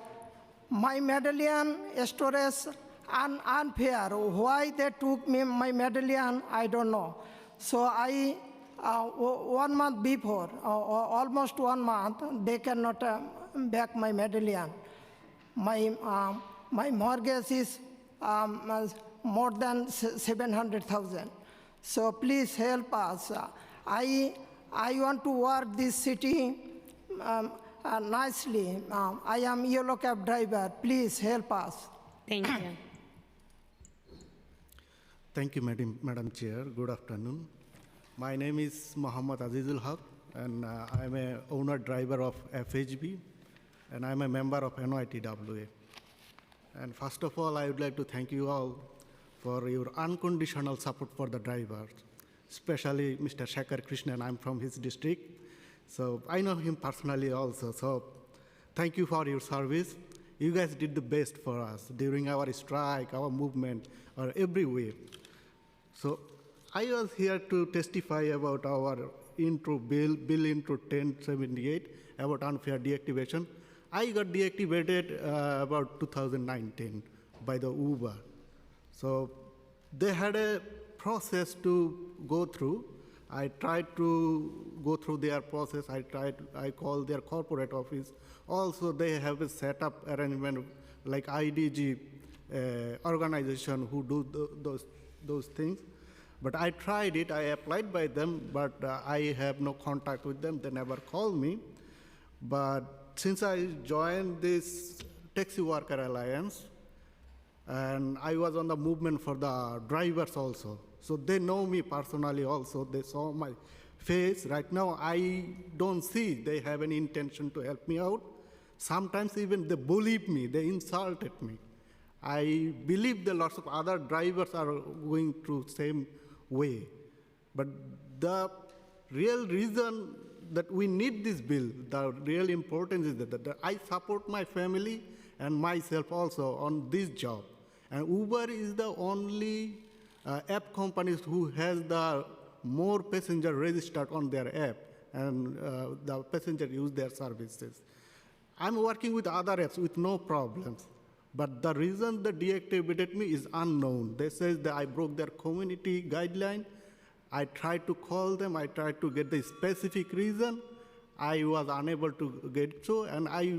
my medallion storage unfair. Why they took me my medallion, I don't know. So I 1 month before, almost 1 month, they cannot back my medallion. My mortgage is more than 700,000. So please help us. I want to work this city nicely. I am yellow cab driver. Please help us. Thank you. Thank you, Madam Chair. Good afternoon. My name is Muhammad Azizul Haq, and I'm a owner driver of FHB, and I'm a member of NYTWA. And first of all, I would like to thank you all for your unconditional support for the drivers, especially Mr. Shekhar Krishnan. I'm from his district, so I know him personally also. So thank you for your service. You guys did the best for us during our strike, our movement, or every way. So I was here to testify about our bill intro 1078 about unfair deactivation. I got deactivated about 2019 by the Uber. So they had a process to go through. I tried to go through their process. I called their corporate office. Also, they have a setup arrangement like IDG organization who do those things. But I tried it. I applied by them, but I have no contact with them. They never called me. But since I joined this Taxi Worker Alliance, and I was on the movement for the drivers also. So they know me personally also. They saw my face. Right now, I don't see they have any intention to help me out. Sometimes even they bullied me. They insulted me. I believe that lots of other drivers are going through the same way. But the real reason that we need this bill, the real importance is that I support my family and myself also on this job. And Uber is the only app companies who has the more passenger registered on their app, and the passenger use their services. I'm working with other apps with no problems, but the reason they deactivated me is unknown. They say that I broke their community guideline. I tried to call them. I tried to get the specific reason. I was unable to get so, and I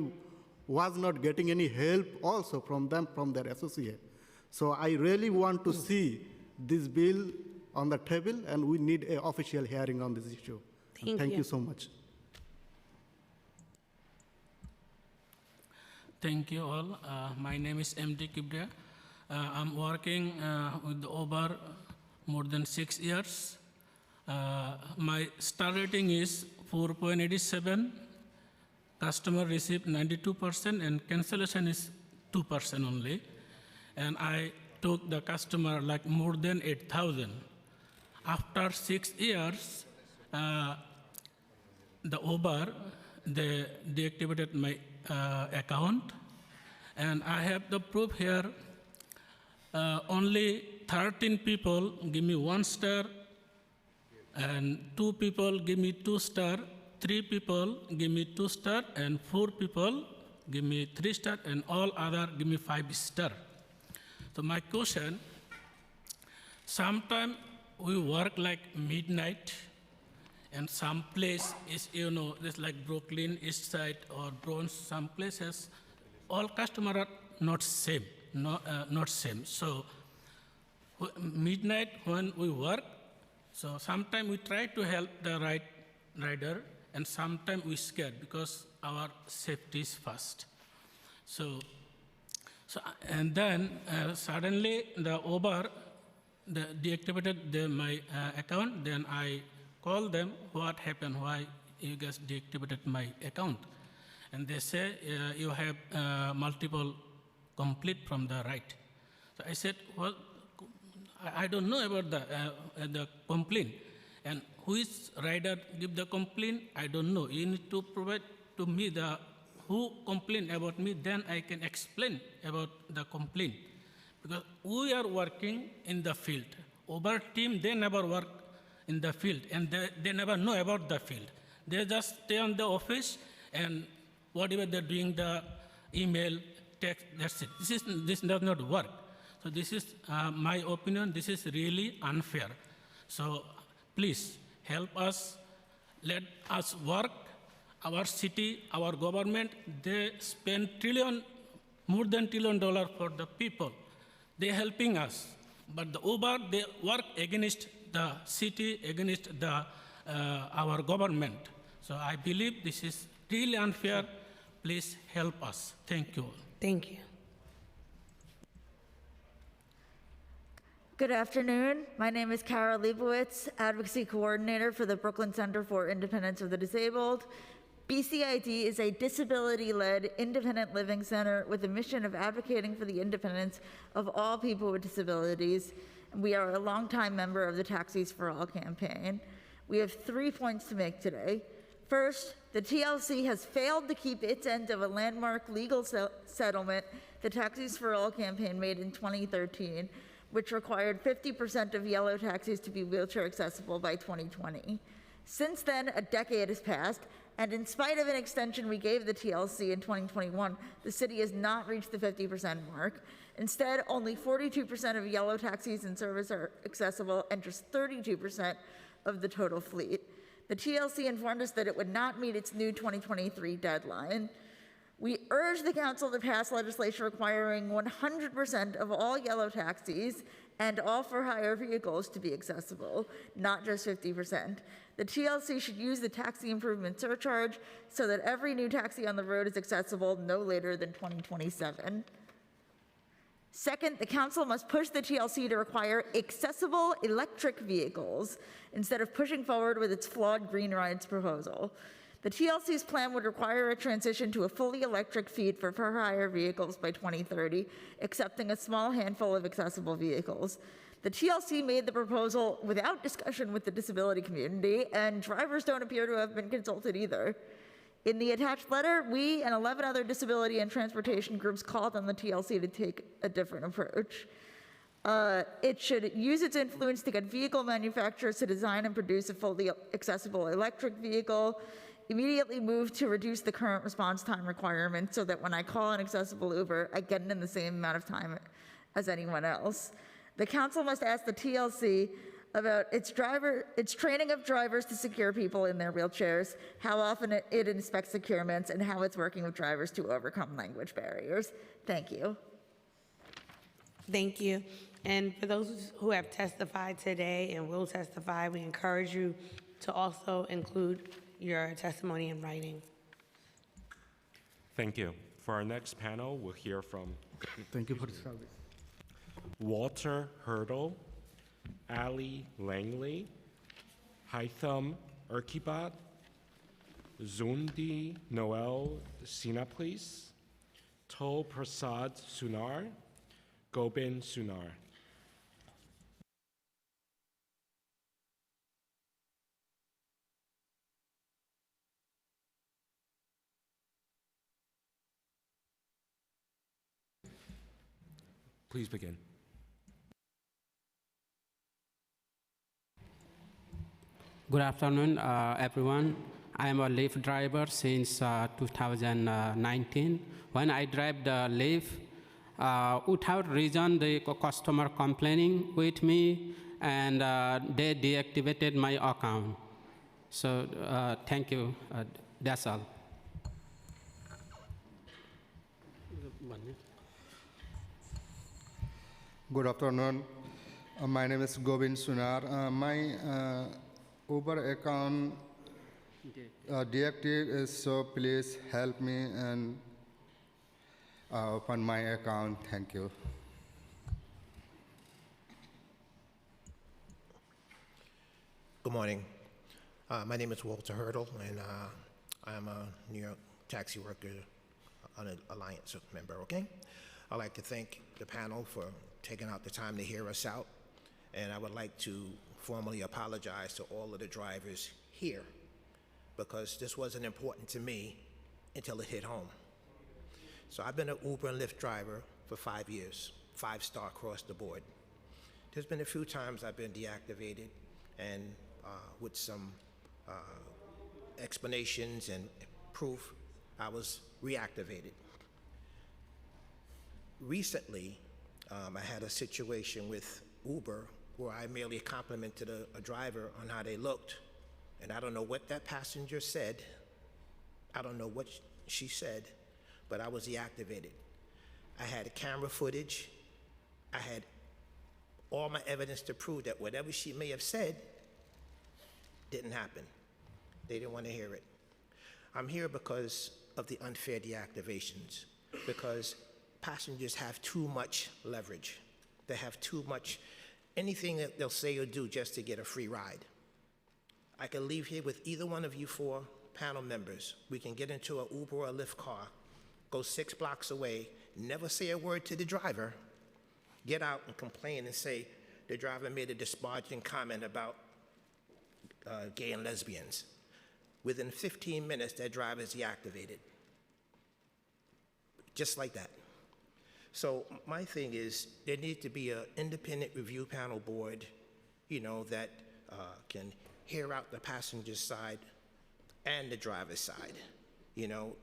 was not getting any help also from them, from their associate. So I really want to see this bill on the table, and we need an official hearing on this issue. Thank you so much. Thank you all. My name is MD Kibria. I'm working with Uber more than 6 years. My star rating is 4.87. Customer received 92%, and cancellation is 2% only. And I took the customer like more than 8,000. After 6 years, the Uber, they deactivated my account, and I have the proof here. Only 13 people give me 1 star, and 2 people give me 2 star, 3 people give me 2 star, and 4 people give me 3 star, and all other give me 5 star. So my question, sometimes we work like midnight, and some place is, it's like Brooklyn, East Side, or Bronx, some places, all customers are not same, not same. So midnight when we work, so sometimes we try to help the rider, and sometimes we scared because our safety is first. So and then suddenly the Uber deactivated my account. Then I called them, what happened, why you guys deactivated my account? And they say, you have multiple complaint from the right. So I said, well, I don't know about the complaint. And who is rider give the complaint? I don't know. You need to provide to me the who complained about me, then I can explain about the complaint. Because we are working in the field. Uber team, they never work in the field, and they never know about the field. They just stay on the office, and whatever they're doing, the email, text, that's it. This does not work. So this is my opinion. This is really unfair. So please help us, let us work. Our city, our government, they spend more than $1 trillion for the people. They're helping us. But the Uber, they work against the city, against our government. So I believe this is really unfair. Please help us. Thank you. Thank you. Good afternoon. My name is Kara Leibowitz, Advocacy Coordinator for the Brooklyn Center for Independence of the Disabled. BCID is a disability-led independent living center with a mission of advocating for the independence of all people with disabilities. We are a longtime member of the Taxis for All campaign. We have 3 points to make today. First, the TLC has failed to keep its end of a landmark legal settlement the Taxis for All campaign made in 2013, which required 50% of yellow taxis to be wheelchair accessible by 2020. Since then, a decade has passed, and in spite of an extension we gave the TLC in 2021, the city has not reached the 50% mark. Instead, only 42% of yellow taxis in service are accessible and just 32% of the total fleet. The TLC informed us that it would not meet its new 2023 deadline. We urge the council to pass legislation requiring 100% of all yellow taxis and all for-hire vehicles to be accessible, not just 50%. The TLC should use the taxi improvement surcharge so that every new taxi on the road is accessible no later than 2027. Second, the council must push the TLC to require accessible electric vehicles instead of pushing forward with its flawed Green Rides proposal. The TLC's plan would require a transition to a fully electric fleet for hire vehicles by 2030, accepting a small handful of accessible vehicles. The TLC made the proposal without discussion with the disability community, and drivers don't appear to have been consulted either. In the attached letter, we and 11 other disability and transportation groups called on the TLC to take a different approach. It should use its influence to get vehicle manufacturers to design and produce a fully accessible electric vehicle, immediately move to reduce the current response time requirement so that when I call an accessible Uber, I get it in the same amount of time as anyone else. The council must ask the TLC about its training of drivers to secure people in their wheelchairs, how often it inspects securements, and how it's working with drivers to overcome language barriers. Thank you. Thank you. And for those who have testified today and will testify, we encourage you to also include your testimony in writing. Thank you. For our next panel, we'll hear from Thank you for the service. Walter Hurdle, Ali Langley, Haitham Urkibat, Zundi Noel Sinaplis, Tol Prasad Sunar, Gobind Sunar. Please begin. Good afternoon, everyone. I am a Lyft driver since 2019. When I drive the Lyft, without reason, the customer complaining with me, and they deactivated my account. So thank you. That's all. Good afternoon. My name is Gobind Sunar. My Uber account deactivated, so please help me and open my account. Thank you. Good morning. My name is Walter Hurdle, and I'm a New York taxi worker on an Alliance member, okay? I'd like to thank the panel for taking out the time to hear us out, and I would like to formally apologize to all of the drivers here because this wasn't important to me until it hit home. So I've been an Uber and Lyft driver for 5 years, 5-star across the board. There's been a few times I've been deactivated, and with some explanations and proof, I was reactivated. Recently, I had a situation with Uber where I merely complimented a driver on how they looked, and I don't know what that passenger said. I don't know what she said, but I was deactivated. I had camera footage. I had all my evidence to prove that whatever she may have said didn't happen. They didn't want to hear it. I'm here because of the unfair deactivations, because passengers have too much leverage. They have too much, anything that they'll say or do just to get a free ride. I can leave here with either one of you 4 panel members. We can get into an Uber or a Lyft car, go 6 blocks away, never say a word to the driver, get out and complain and say the driver made a disparaging comment about gay and lesbians. Within 15 minutes, that driver is deactivated. Just like that. So my thing is, there needs to be an independent review panel board, that can hear out the passenger's side and the driver's side,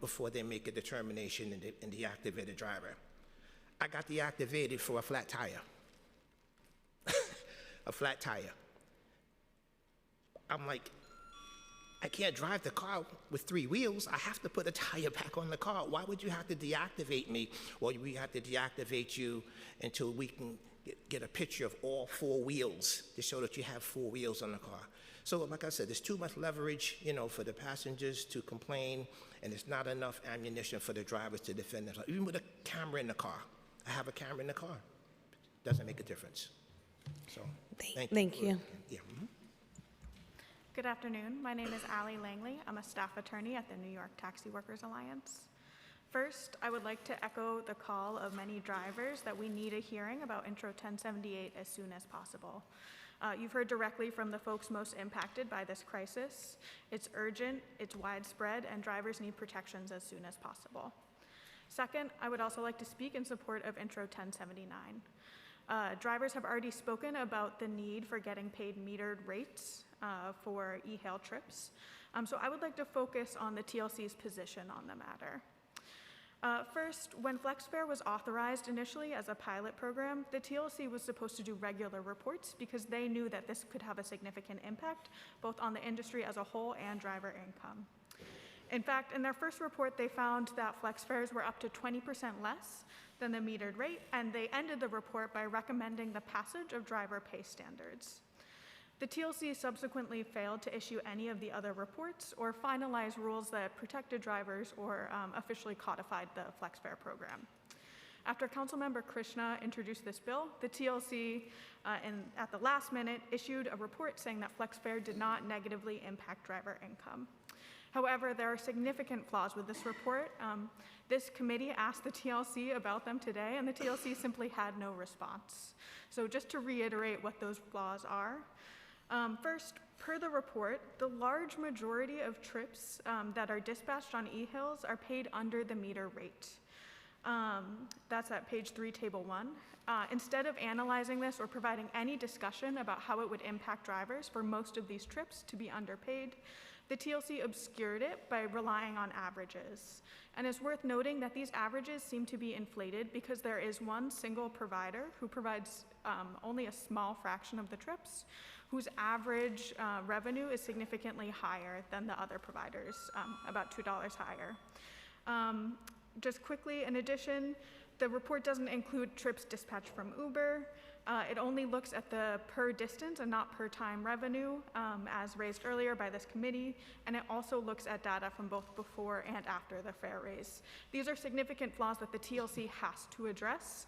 before they make a determination and deactivate the driver. I got deactivated for a flat tire. A flat tire. I'm like, I can't drive the car with 3 wheels. I have to put a tire back on the car. Why would you have to deactivate me? Well, we have to deactivate you until we can get a picture of all 4 wheels to show that you have 4 wheels on the car. So like I said, there's too much leverage, for the passengers to complain, and there's not enough ammunition for the drivers to defend themselves. Even with a camera in the car. I have a camera in the car. Doesn't make a difference. So, Thank you. Yeah. Good afternoon. My name is Allie Langley. I'm a staff attorney at the New York Taxi Workers Alliance. First, I would like to echo the call of many drivers that we need a hearing about Intro 1078 as soon as possible. You've heard directly from the folks most impacted by this crisis. It's urgent, it's widespread, and drivers need protections as soon as possible. Second, I would also like to speak in support of Intro 1079. Drivers have already spoken about the need for getting paid metered rates for e-hail trips. So I would like to focus on the TLC's position on the matter. First, when FlexFare was authorized initially as a pilot program, the TLC was supposed to do regular reports because they knew that this could have a significant impact both on the industry as a whole and driver income. In fact, in their first report, they found that flex fares were up to 20% less than the metered rate, and they ended the report by recommending the passage of driver pay standards. The TLC subsequently failed to issue any of the other reports or finalize rules that protected drivers or officially codified the flex fare program. After Councilmember Krishna introduced this bill, the TLC, at the last minute, issued a report saying that flex fare did not negatively impact driver income. However, there are significant flaws with this report. This committee asked the TLC about them today, and the TLC simply had no response. So just to reiterate what those flaws are. First, per the report, the large majority of trips that are dispatched on e-hails are paid under the meter rate. That's at page 3, table 1. Instead of analyzing this or providing any discussion about how it would impact drivers for most of these trips to be underpaid, the TLC obscured it by relying on averages. And it's worth noting that these averages seem to be inflated because there is one single provider who provides only a small fraction of the trips, whose average revenue is significantly higher than the other providers, about $2 higher. Just quickly, in addition, the report doesn't include trips dispatched from Uber. It only looks at the per distance and not per time revenue, as raised earlier by this committee, and it also looks at data from both before and after the fare raise. These are significant flaws that the TLC has to address,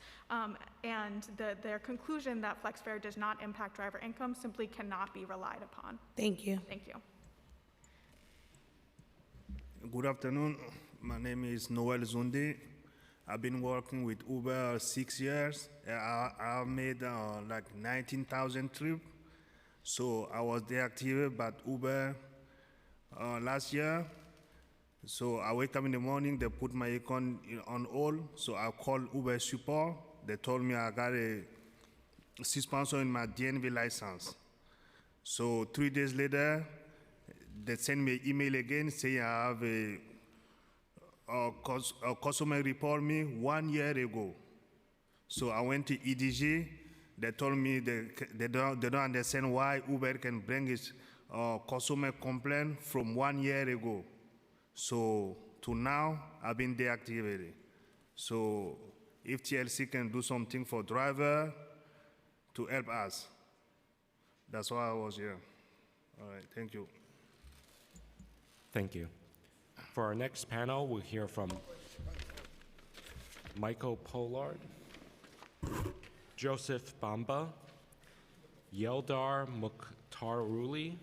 and their conclusion that flex fare does not impact driver income simply cannot be relied upon. Thank you. Thank you. Good afternoon. My name is Noel Zundi. I've been working with Uber 6 years. I've made like 19,000 trips. So I was deactivated by Uber last year. So I wake up in the morning, they put my account on hold. So I called Uber support. They told me I got a suspension in my DNV license. So 3 days later, they sent me an email again saying I have a customer report me 1 year ago. So I went to EDG. They told me they don't understand why Uber can bring his customer complaint from 1 year ago. So to now, I've been deactivated. So if TLC can do something for driver to help us, that's why I was here. All right, thank you. Thank you. For our next panel, we'll hear from Michael Pollard, Joseph Bamba, Yeldar Mukhtaruli,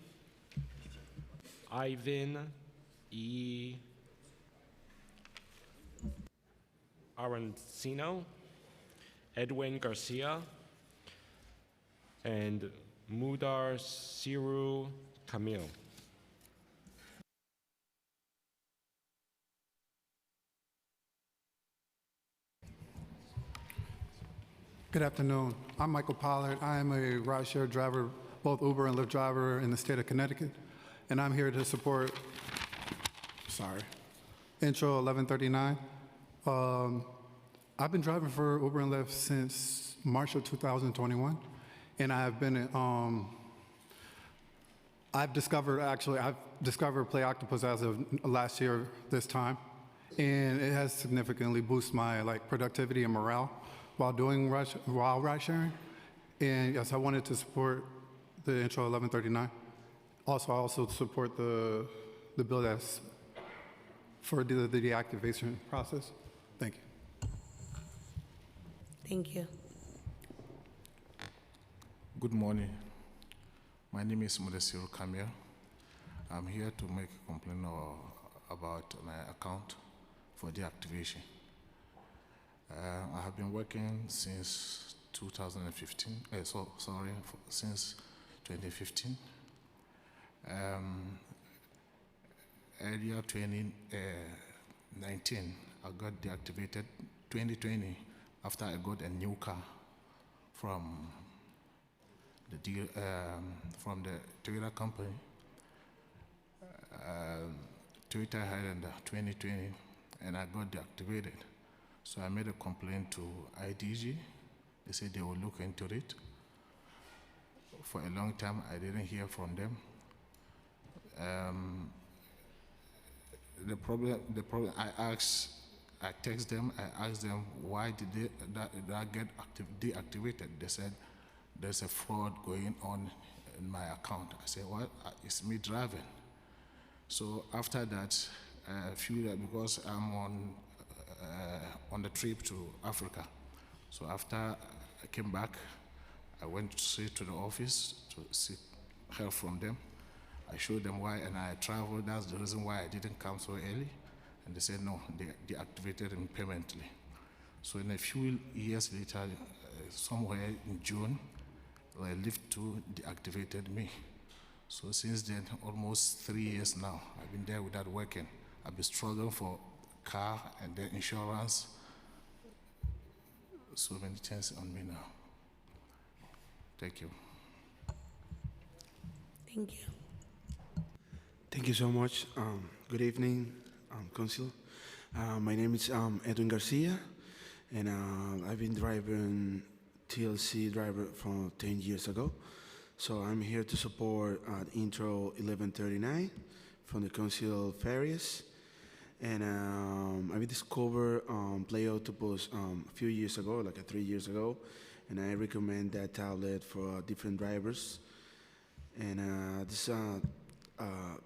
Ivan E. Arancino, Edwin Garcia, and Mudar Siru Camille. Good afternoon. I'm Michael Pollard. I am a rideshare driver, both Uber and Lyft driver in the state of Connecticut, and I'm here to support, Intro 1139. I've been driving for Uber and Lyft since March of 2021, and I've been, I've discovered Play Octopus as of last year this time, and it has significantly boosted my productivity and morale while ride sharing. And yes, I wanted to support the Intro 1139. Also, I also support the bill that's for the deactivation process. Thank you. Thank you. Good morning. My name is Modesiro Kamil. I'm here to make a complaint about my account for deactivation. I have been working since 2015, since 2015. Earlier 2019, I got deactivated 2020 after I got a new car from the Toyota company. Toyota Highlander 2020, and I got deactivated. So I made a complaint to IDG. They said they will look into it. For a long time, I didn't hear from them. The problem, I text them, I asked them why did that get deactivated. They said there's a fraud going on in my account. I said, well, it's me driving. So after that, because I'm on the trip to Africa. So after I came back, I went straight to the office to seek help from them. I showed them why, and I traveled. That's the reason why I didn't come so early. And they said, no, they deactivated me permanently. So in a few years later, somewhere in June, Lyft 2 deactivated me. So since then, almost 3 years now, I've been there without working. I've been struggling for car and then insurance. So many things on me now. Thank you. Thank you. Thank you so much. Good evening, Council. My name is Edwin Garcia, and I've been driving TLC driver from 10 years ago. So I'm here to support Intro 1139 from the Council of Ferries. And I discovered Play Octopus a few years ago, 3 years ago, and I recommend that tablet for different drivers. And this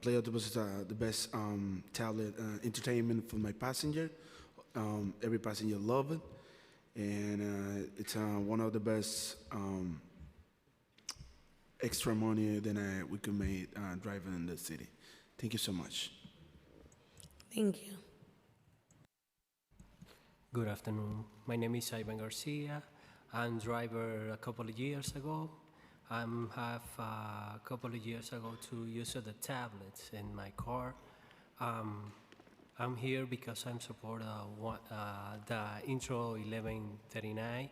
Play Octopus is the best tablet entertainment for my passenger. Every passenger love it, and it's one of the best extra money that we can make driving in the city. Thank you so much. Thank you. Good afternoon. My name is Ivan Garcia. I'm driver a couple of years ago. I have a couple of years ago to use the tablets in my car. I'm here because I'm support the Intro 1139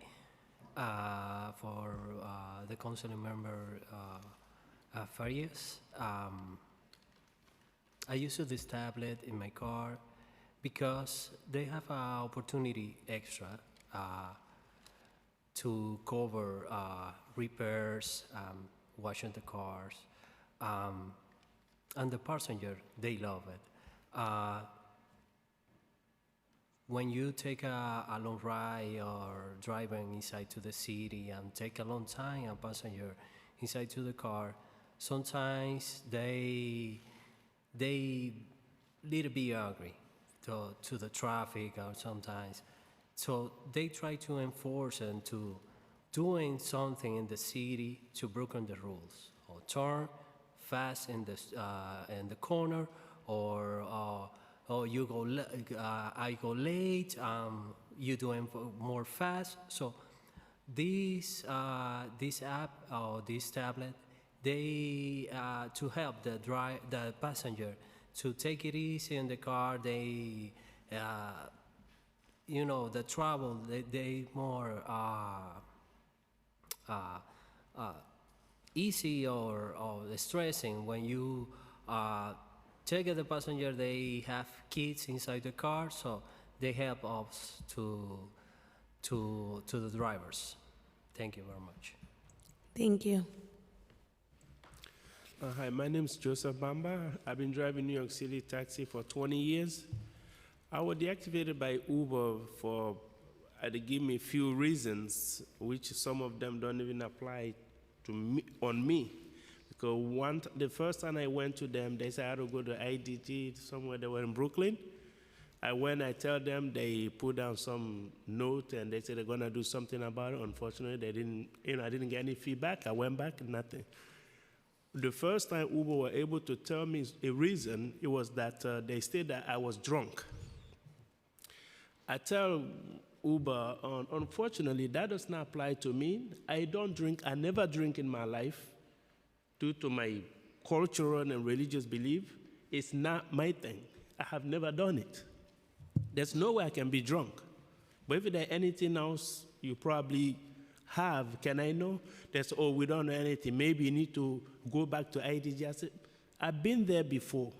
for the council member Farias. I use this tablet in my car because they have an opportunity extra to cover repairs, washing the cars, and the passenger, they love it. When you take a long ride or driving inside to the city and take a long time and passenger inside to the car, sometimes they little bit angry to the traffic or sometimes. So they try to enforce and to doing something in the city to breaking the rules, or turn fast in the corner, or you go I go late, you doing more fast. So this app or this tablet, they to help the passenger to take it easy in the car. They the travel they more easy or stressing when you take the passenger, they have kids inside the car, so they help us to the drivers. Thank you very much. Thank you. Hi, my name is Joseph Bamba. I've been driving New York City taxi for 20 years. I was deactivated by Uber for, they give me a few reasons, which some of them don't even apply to me, on me. Because the first time I went to them, they said I had to go to IDG, somewhere they were in Brooklyn. I tell them, they put down some note and they said they're gonna do something about it. Unfortunately, they didn't, I didn't get any feedback. I went back, nothing. The first time Uber were able to tell me a reason, it was that they said that I was drunk. I tell Uber, unfortunately, that does not apply to me. I don't drink, I never drink in my life due to my cultural and religious belief. It's not my thing. I have never done it. There's no way I can be drunk. But if there's anything else you probably have, can I know? That's, oh, we don't know anything. Maybe you need to go back to IDG. I said, I've been there before,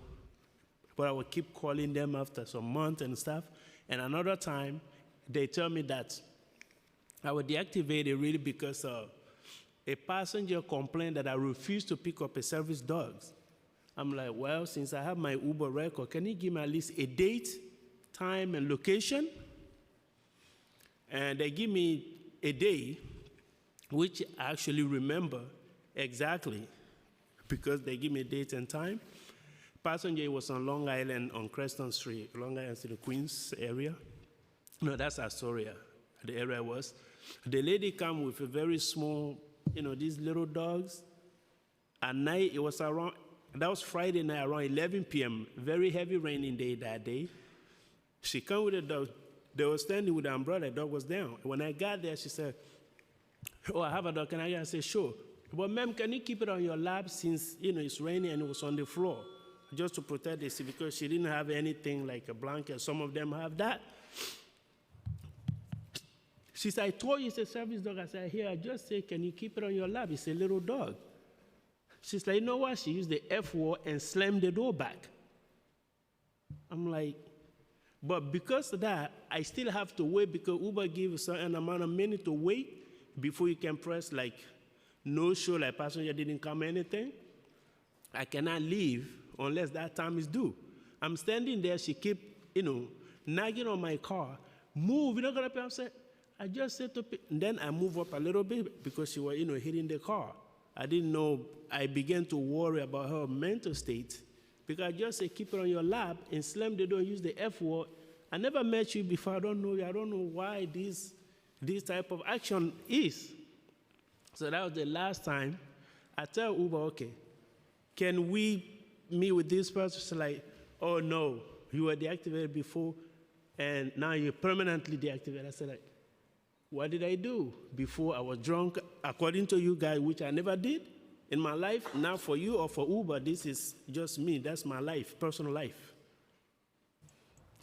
but I will keep calling them after some months and stuff. And another time, they tell me that I would deactivate it really because a passenger complained that I refused to pick up a service dog. I'm like, well, since I have my Uber record, can you give me at least a date, time, and location? And they give me a day, which I actually remember exactly because they give me a date and time. Passenger was on Long Island on Creston Street, Long Island to the Queens area. No, that's Astoria, the area was. The lady came with a very small, these little dogs. At night, it was around, that was Friday night around 11 p.m., very heavy raining day that day. She came with the dog. They were standing with the umbrella, the dog was down. When I got there, she said, oh, I have a dog, can I get it? I said, sure. But ma'am, can you keep it on your lap since, it's raining and it was on the floor? Just to protect the seat, because she didn't have anything like a blanket. Some of them have that. She said, I told you it's a service dog. I said, here, I just said, can you keep it on your lap? It's a little dog. She's like, you know what? She used the F word and slammed the door back. I'm like, but because of that, I still have to wait because Uber gives a certain amount of minutes to wait before you can press like no show, like passenger didn't come or anything. I cannot leave unless that time is due. I'm standing there, she keep, nagging on my car. Move, you're not gonna pay. I said, I just said to pay. And then I move up a little bit because she was, hitting the car. I didn't know, I began to worry about her mental state because I just said, keep it on your lap and slam the door, use the F word. I never met you before, I don't know you, I don't know why this type of action is. So that was the last time I tell Uber, okay, can we meet with this person? She's like, oh no, you were deactivated before and now you're permanently deactivated. I said, like, what did I do? Before I was drunk, according to you guys, which I never did in my life. Now for you or for Uber, this is just me. That's my life, personal life.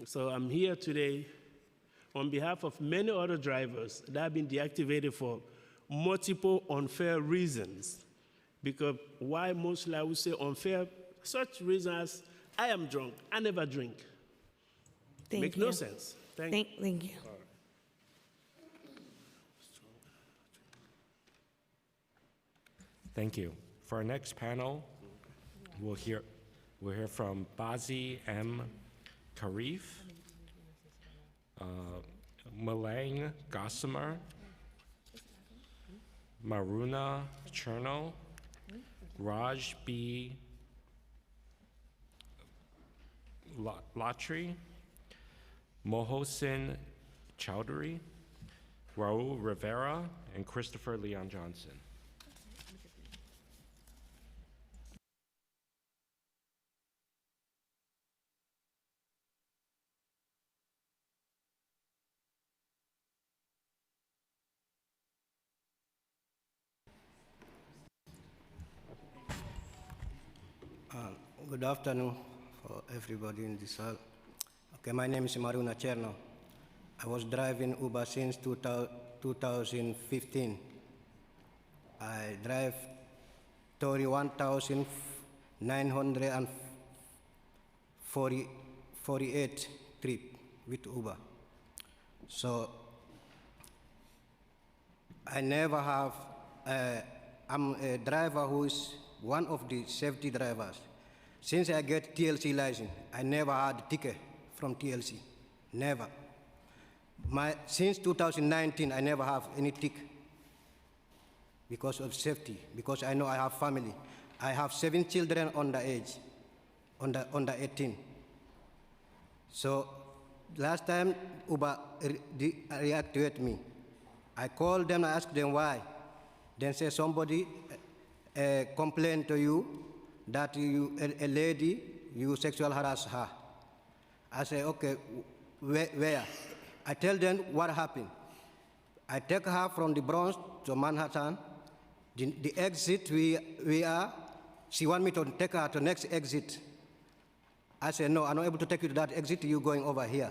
So I'm here today on behalf of many other drivers that have been deactivated for multiple unfair reasons. Because why mostly I would say unfair, such reasons as I am drunk, I never drink. Make no sense. Thank you. Thank you. For our next panel, we'll hear from Bazi M. Karif, Malang Gossamer, Maruna Cherno, Raj B. Latri, Mohosin Chowdhury, Raul Rivera, and Christopher Leon Johnson. Good afternoon for everybody in this hall. Okay, my name is Maruna Cherno. I was driving Uber since 2015. I drive 31,948 trip with Uber. So I never have, I'm a driver who is one of the safety drivers. Since I get TLC license, I never had a ticket from TLC, never. Since 2019, I never have any ticket because of safety, because I know I have family. I have 7 children under 18. So last time Uber reactivated me. I called them, I asked them why. Then say somebody complained to you that a lady, you sexual harass her. I say, okay, where? I tell them what happened. I take her from the Bronx to Manhattan. The exit we are, she want me to take her to next exit. I said, no, I'm not able to take you to that exit, you're going over here.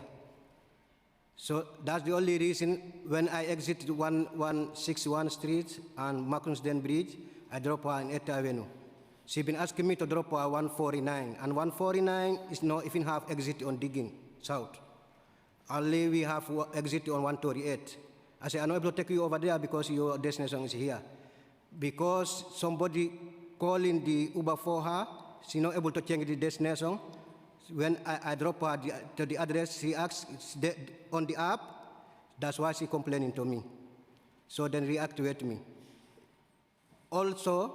So that's the only reason when I exit 161 Street and Macunsden Bridge, I drop her in 8th Avenue. She's been asking me to drop her 149, and 149 is not even have exit on Digging South. Only we have exit on 138. I said, I'm not able to take you over there because your destination is here. Because somebody calling the Uber for her, she's not able to change the destination. When I drop her to the address, she asks on the app, that's why she's complaining to me. So then reactivate me. Also,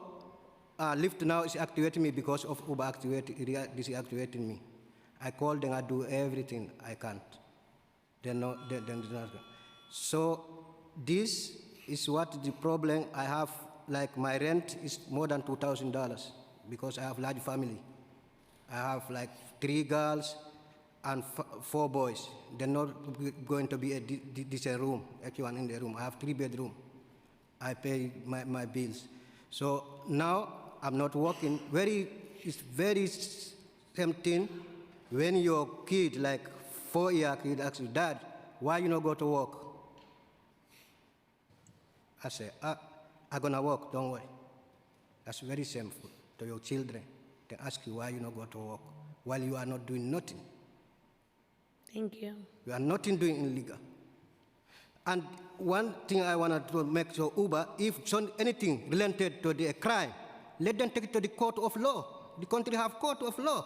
Lyft now is activating me because of Uber deactivating me. I call them, I do everything I can't. So this is what the problem I have. Like my rent is more than $2,000 because I have large family. I have like 3 girls and 4 boys. They're not going to be a decent room, everyone in the room. I have 3 bedrooms. I pay my bills. So now I'm not working. It's very tempting when your kid, like 4-year kid, asks you, Dad, why you not go to work? I say, I'm gonna work, don't worry. That's very shameful to your children. They ask you why you not go to work while you are not doing nothing. Thank you. You are nothing doing illegal. And one thing I wanted to make sure, Uber, if anything related to the crime, let them take it to the court of law. The country have court of law.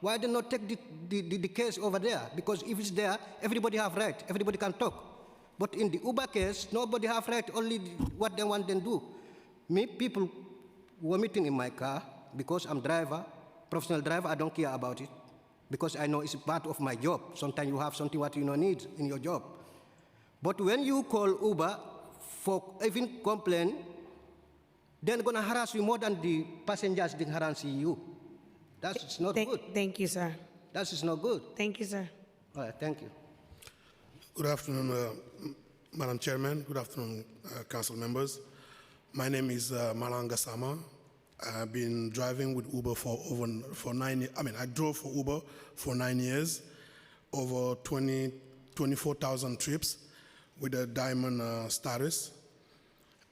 Why do not take the case over there? Because if it's there, everybody have right. Everybody can talk. But in the Uber case, nobody have right, only what they want them to do. Me, people were meeting in my car because I'm driver, professional driver, I don't care about it. Because I know it's part of my job. Sometimes you have something what you don't need in your job. But when you call Uber for even complaint, they're going to harass you more than the passengers did harass you. That's not good. Thank you, sir. That is not good. Thank you, sir. All right, thank you. Good afternoon, Madam Chairman. Good afternoon, council members. My name is Malanga Sama. I've been driving with Uber for 9 years. I drove for Uber for 9 years, over 24,000 trips with a diamond status.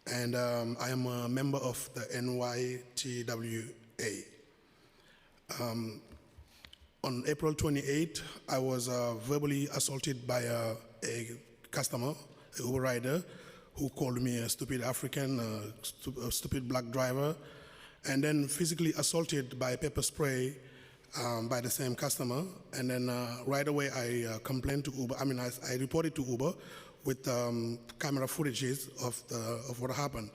And I am a member of the NYTWA. On April 28, I was verbally assaulted by a customer, a Uber rider, who called me a stupid African, a stupid black driver, and then physically assaulted by pepper spray by the same customer. And then right away I complained to Uber. I reported to Uber with camera footages of what happened.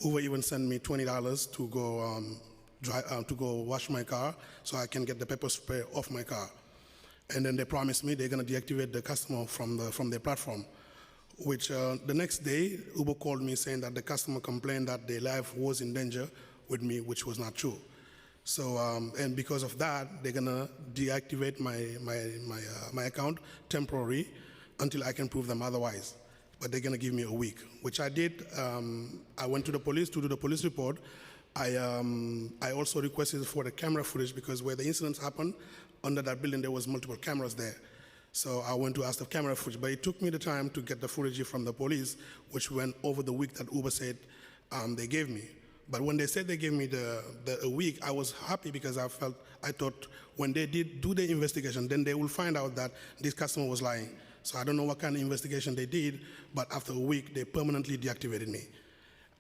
Uber even sent me $20 to go to go wash my car so I can get the pepper spray off my car. And then they promised me they're going to deactivate the customer from their platform, which the next day, Uber called me saying that the customer complained that their life was in danger with me, which was not true. So, and because of that, they're going to deactivate my account temporarily until I can prove them otherwise. But they're going to give me a week, which I did. I went to the police to do the police report. I also requested for the camera footage because where the incidents happened, under that building, there was multiple cameras there. So I went to ask the camera footage, but it took me the time to get the footage from the police, which went over the week that Uber said they gave me. But when they said they gave me a week, I was happy because I thought when they did do the investigation, then they will find out that this customer was lying. So I don't know what kind of investigation they did, but after a week, they permanently deactivated me.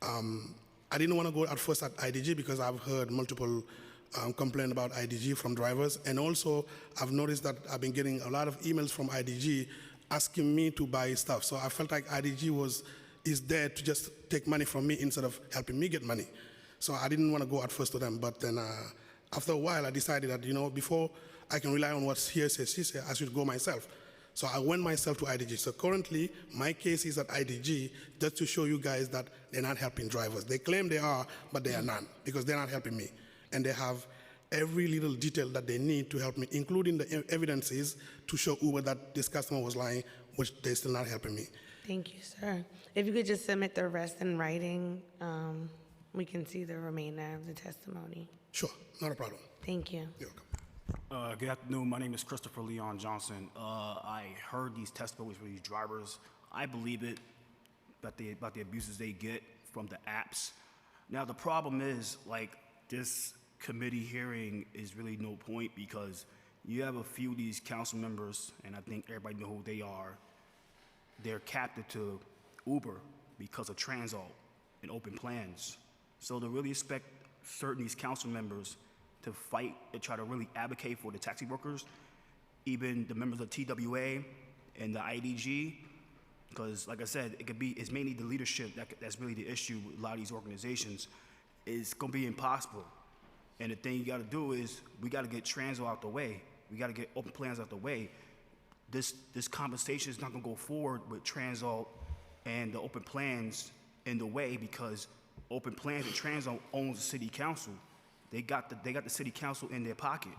I didn't want to go at first at IDG because I've heard multiple complaints about IDG from drivers. And also, I've noticed that I've been getting a lot of emails from IDG asking me to buy stuff. So I felt like IDG is there to just take money from me instead of helping me get money. So I didn't want to go at first to them. But then after a while, I decided that, before I can rely on what he says, she says, I should go myself. So I went myself to IDG. So currently, my case is at IDG just to show you guys that they're not helping drivers. They claim they are, but they are not because they're not helping me. And they have every little detail that they need to help me, including the evidences to show Uber that this customer was lying, which they're still not helping me. Thank you, sir. If you could just submit the rest in writing, we can see the remainder of the testimony. Sure, not a problem. Thank you. You're welcome. Good afternoon. My name is Christopher Leon Johnson. I heard these testimonies from these drivers. I believe it about the abuses they get from the apps. Now, the problem is, this committee hearing is really no point because you have a few of these council members, and I think everybody know who they are. They're captive to Uber because of Transalt and open plans. So to really expect certain these council members to fight and try to really advocate for the taxi workers, even the members of TWA and the IDG, because like I said, it's mainly the leadership that's really the issue with a lot of these organizations. It's gonna be impossible. And the thing you gotta do is, we gotta get Transalt out the way. We gotta get open plans out the way. This conversation is not gonna go forward with Transalt and the open plans in the way because open plans and Transalt owns the city council. They got the city council in their pocket.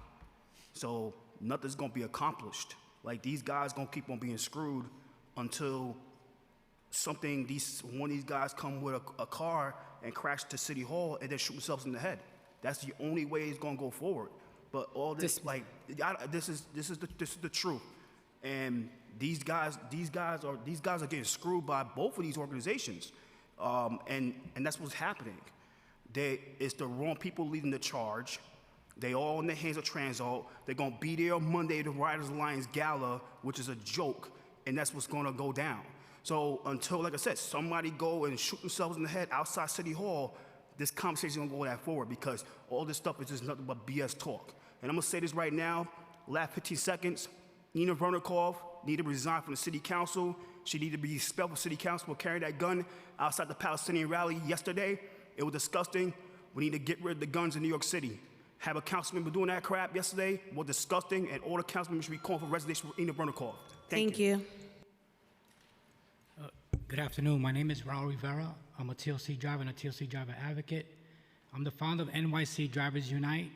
So nothing's gonna be accomplished. These guys gonna keep on being screwed until one of these guys come with a car and crash to City Hall and then shoot themselves in the head. That's the only way it's gonna go forward. But all this this is the truth. And these guys are getting screwed by both of these organizations. And that's what's happening. It's the wrong people leading the charge. They all in the hands of Transalt. They're gonna be there on Monday at the Riders Alliance Gala, which is a joke, and that's what's gonna go down. So until, like I said, somebody go and shoot themselves in the head outside City Hall, this conversation is gonna go that forward because all this stuff is just nothing but BS talk. And I'm gonna say this right now, last 15 seconds, Nina Vernikov need to resign from the city council. She need to be expelled from city council for carrying that gun outside the Palestinian rally yesterday. It was disgusting. We need to get rid of the guns in New York City. Have a council member doing that crap yesterday was disgusting, and all the council members should be calling for resignation for Nina Vernikov. Thank you. Good afternoon. My name is Raul Rivera. I'm a TLC driver and a TLC driver advocate. I'm the founder of NYC Drivers Unite,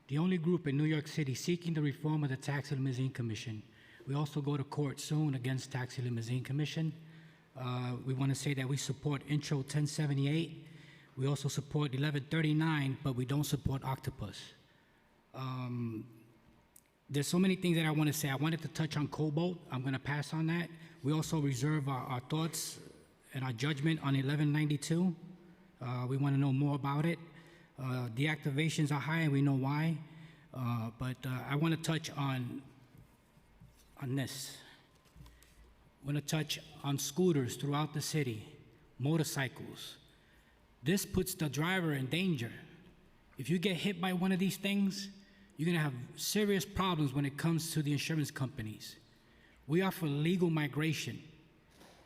the only group in New York City seeking the reform of the Taxi Limousine Commission. We also go to court soon against Taxi Limousine Commission. We want to say that we support Intro 1078. We also support 1139, but we don't support Octopus. There's so many things that I want to say. I wanted to touch on Cobalt. I'm going to pass on that. We also reserve our thoughts and our judgment on 1192. We want to know more about it. Deactivations are high, and we know why. But I want to touch on this. I want to touch on scooters throughout the city, motorcycles. This puts the driver in danger. If you get hit by one of these things, you're going to have serious problems when it comes to the insurance companies. We are for legal migration.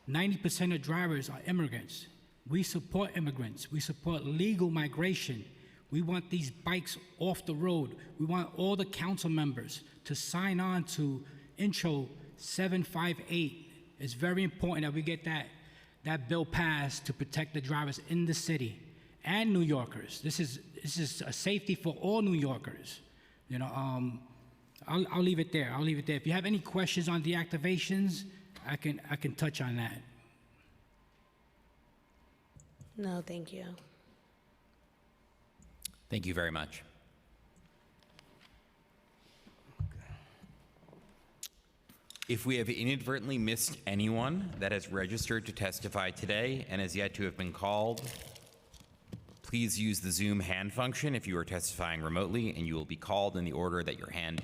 90% of drivers are immigrants. We support immigrants. We support legal migration. We want these bikes off the road. We want all the council members to sign on to Intro 758. It's very important that we get that bill passed to protect the drivers in the city and New Yorkers. This is a safety for all New Yorkers. I'll leave it there. I'll leave it there. If you have any questions on deactivations, I can touch on that. No, thank you. Thank you very much. If we have inadvertently missed anyone that has registered to testify today and has yet to have been called, Please use the Zoom hand function if you are testifying remotely, and you will be called in the order that your hand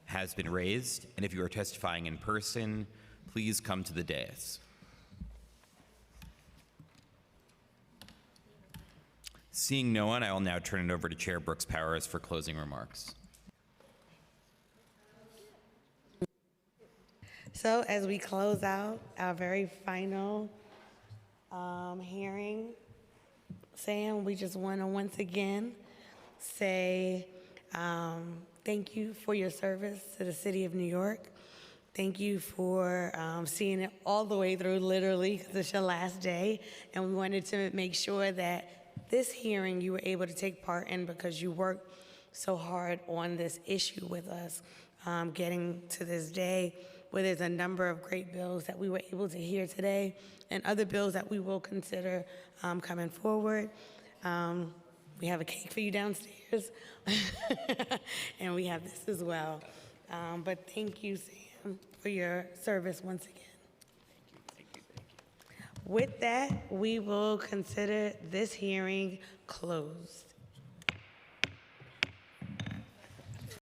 has been raised. And if you are testifying in person, please come to the dais. Seeing no one, I will now turn it over to Chair Brooks Powers for closing remarks. So as we close out our very final hearing, Sam, we just want to once again say thank you for your service to the city of New York. Thank you for seeing it all the way through, literally, because it's your last day. And we wanted to make sure that this hearing you were able to take part in because you worked so hard on this issue with us, getting to this day where there's a number of great bills that we were able to hear today and other bills that we will consider coming forward. We have a cake for you downstairs, and we have this as well. But thank you, Sam, for your service once again. Thank you. With that, we will consider this hearing closed.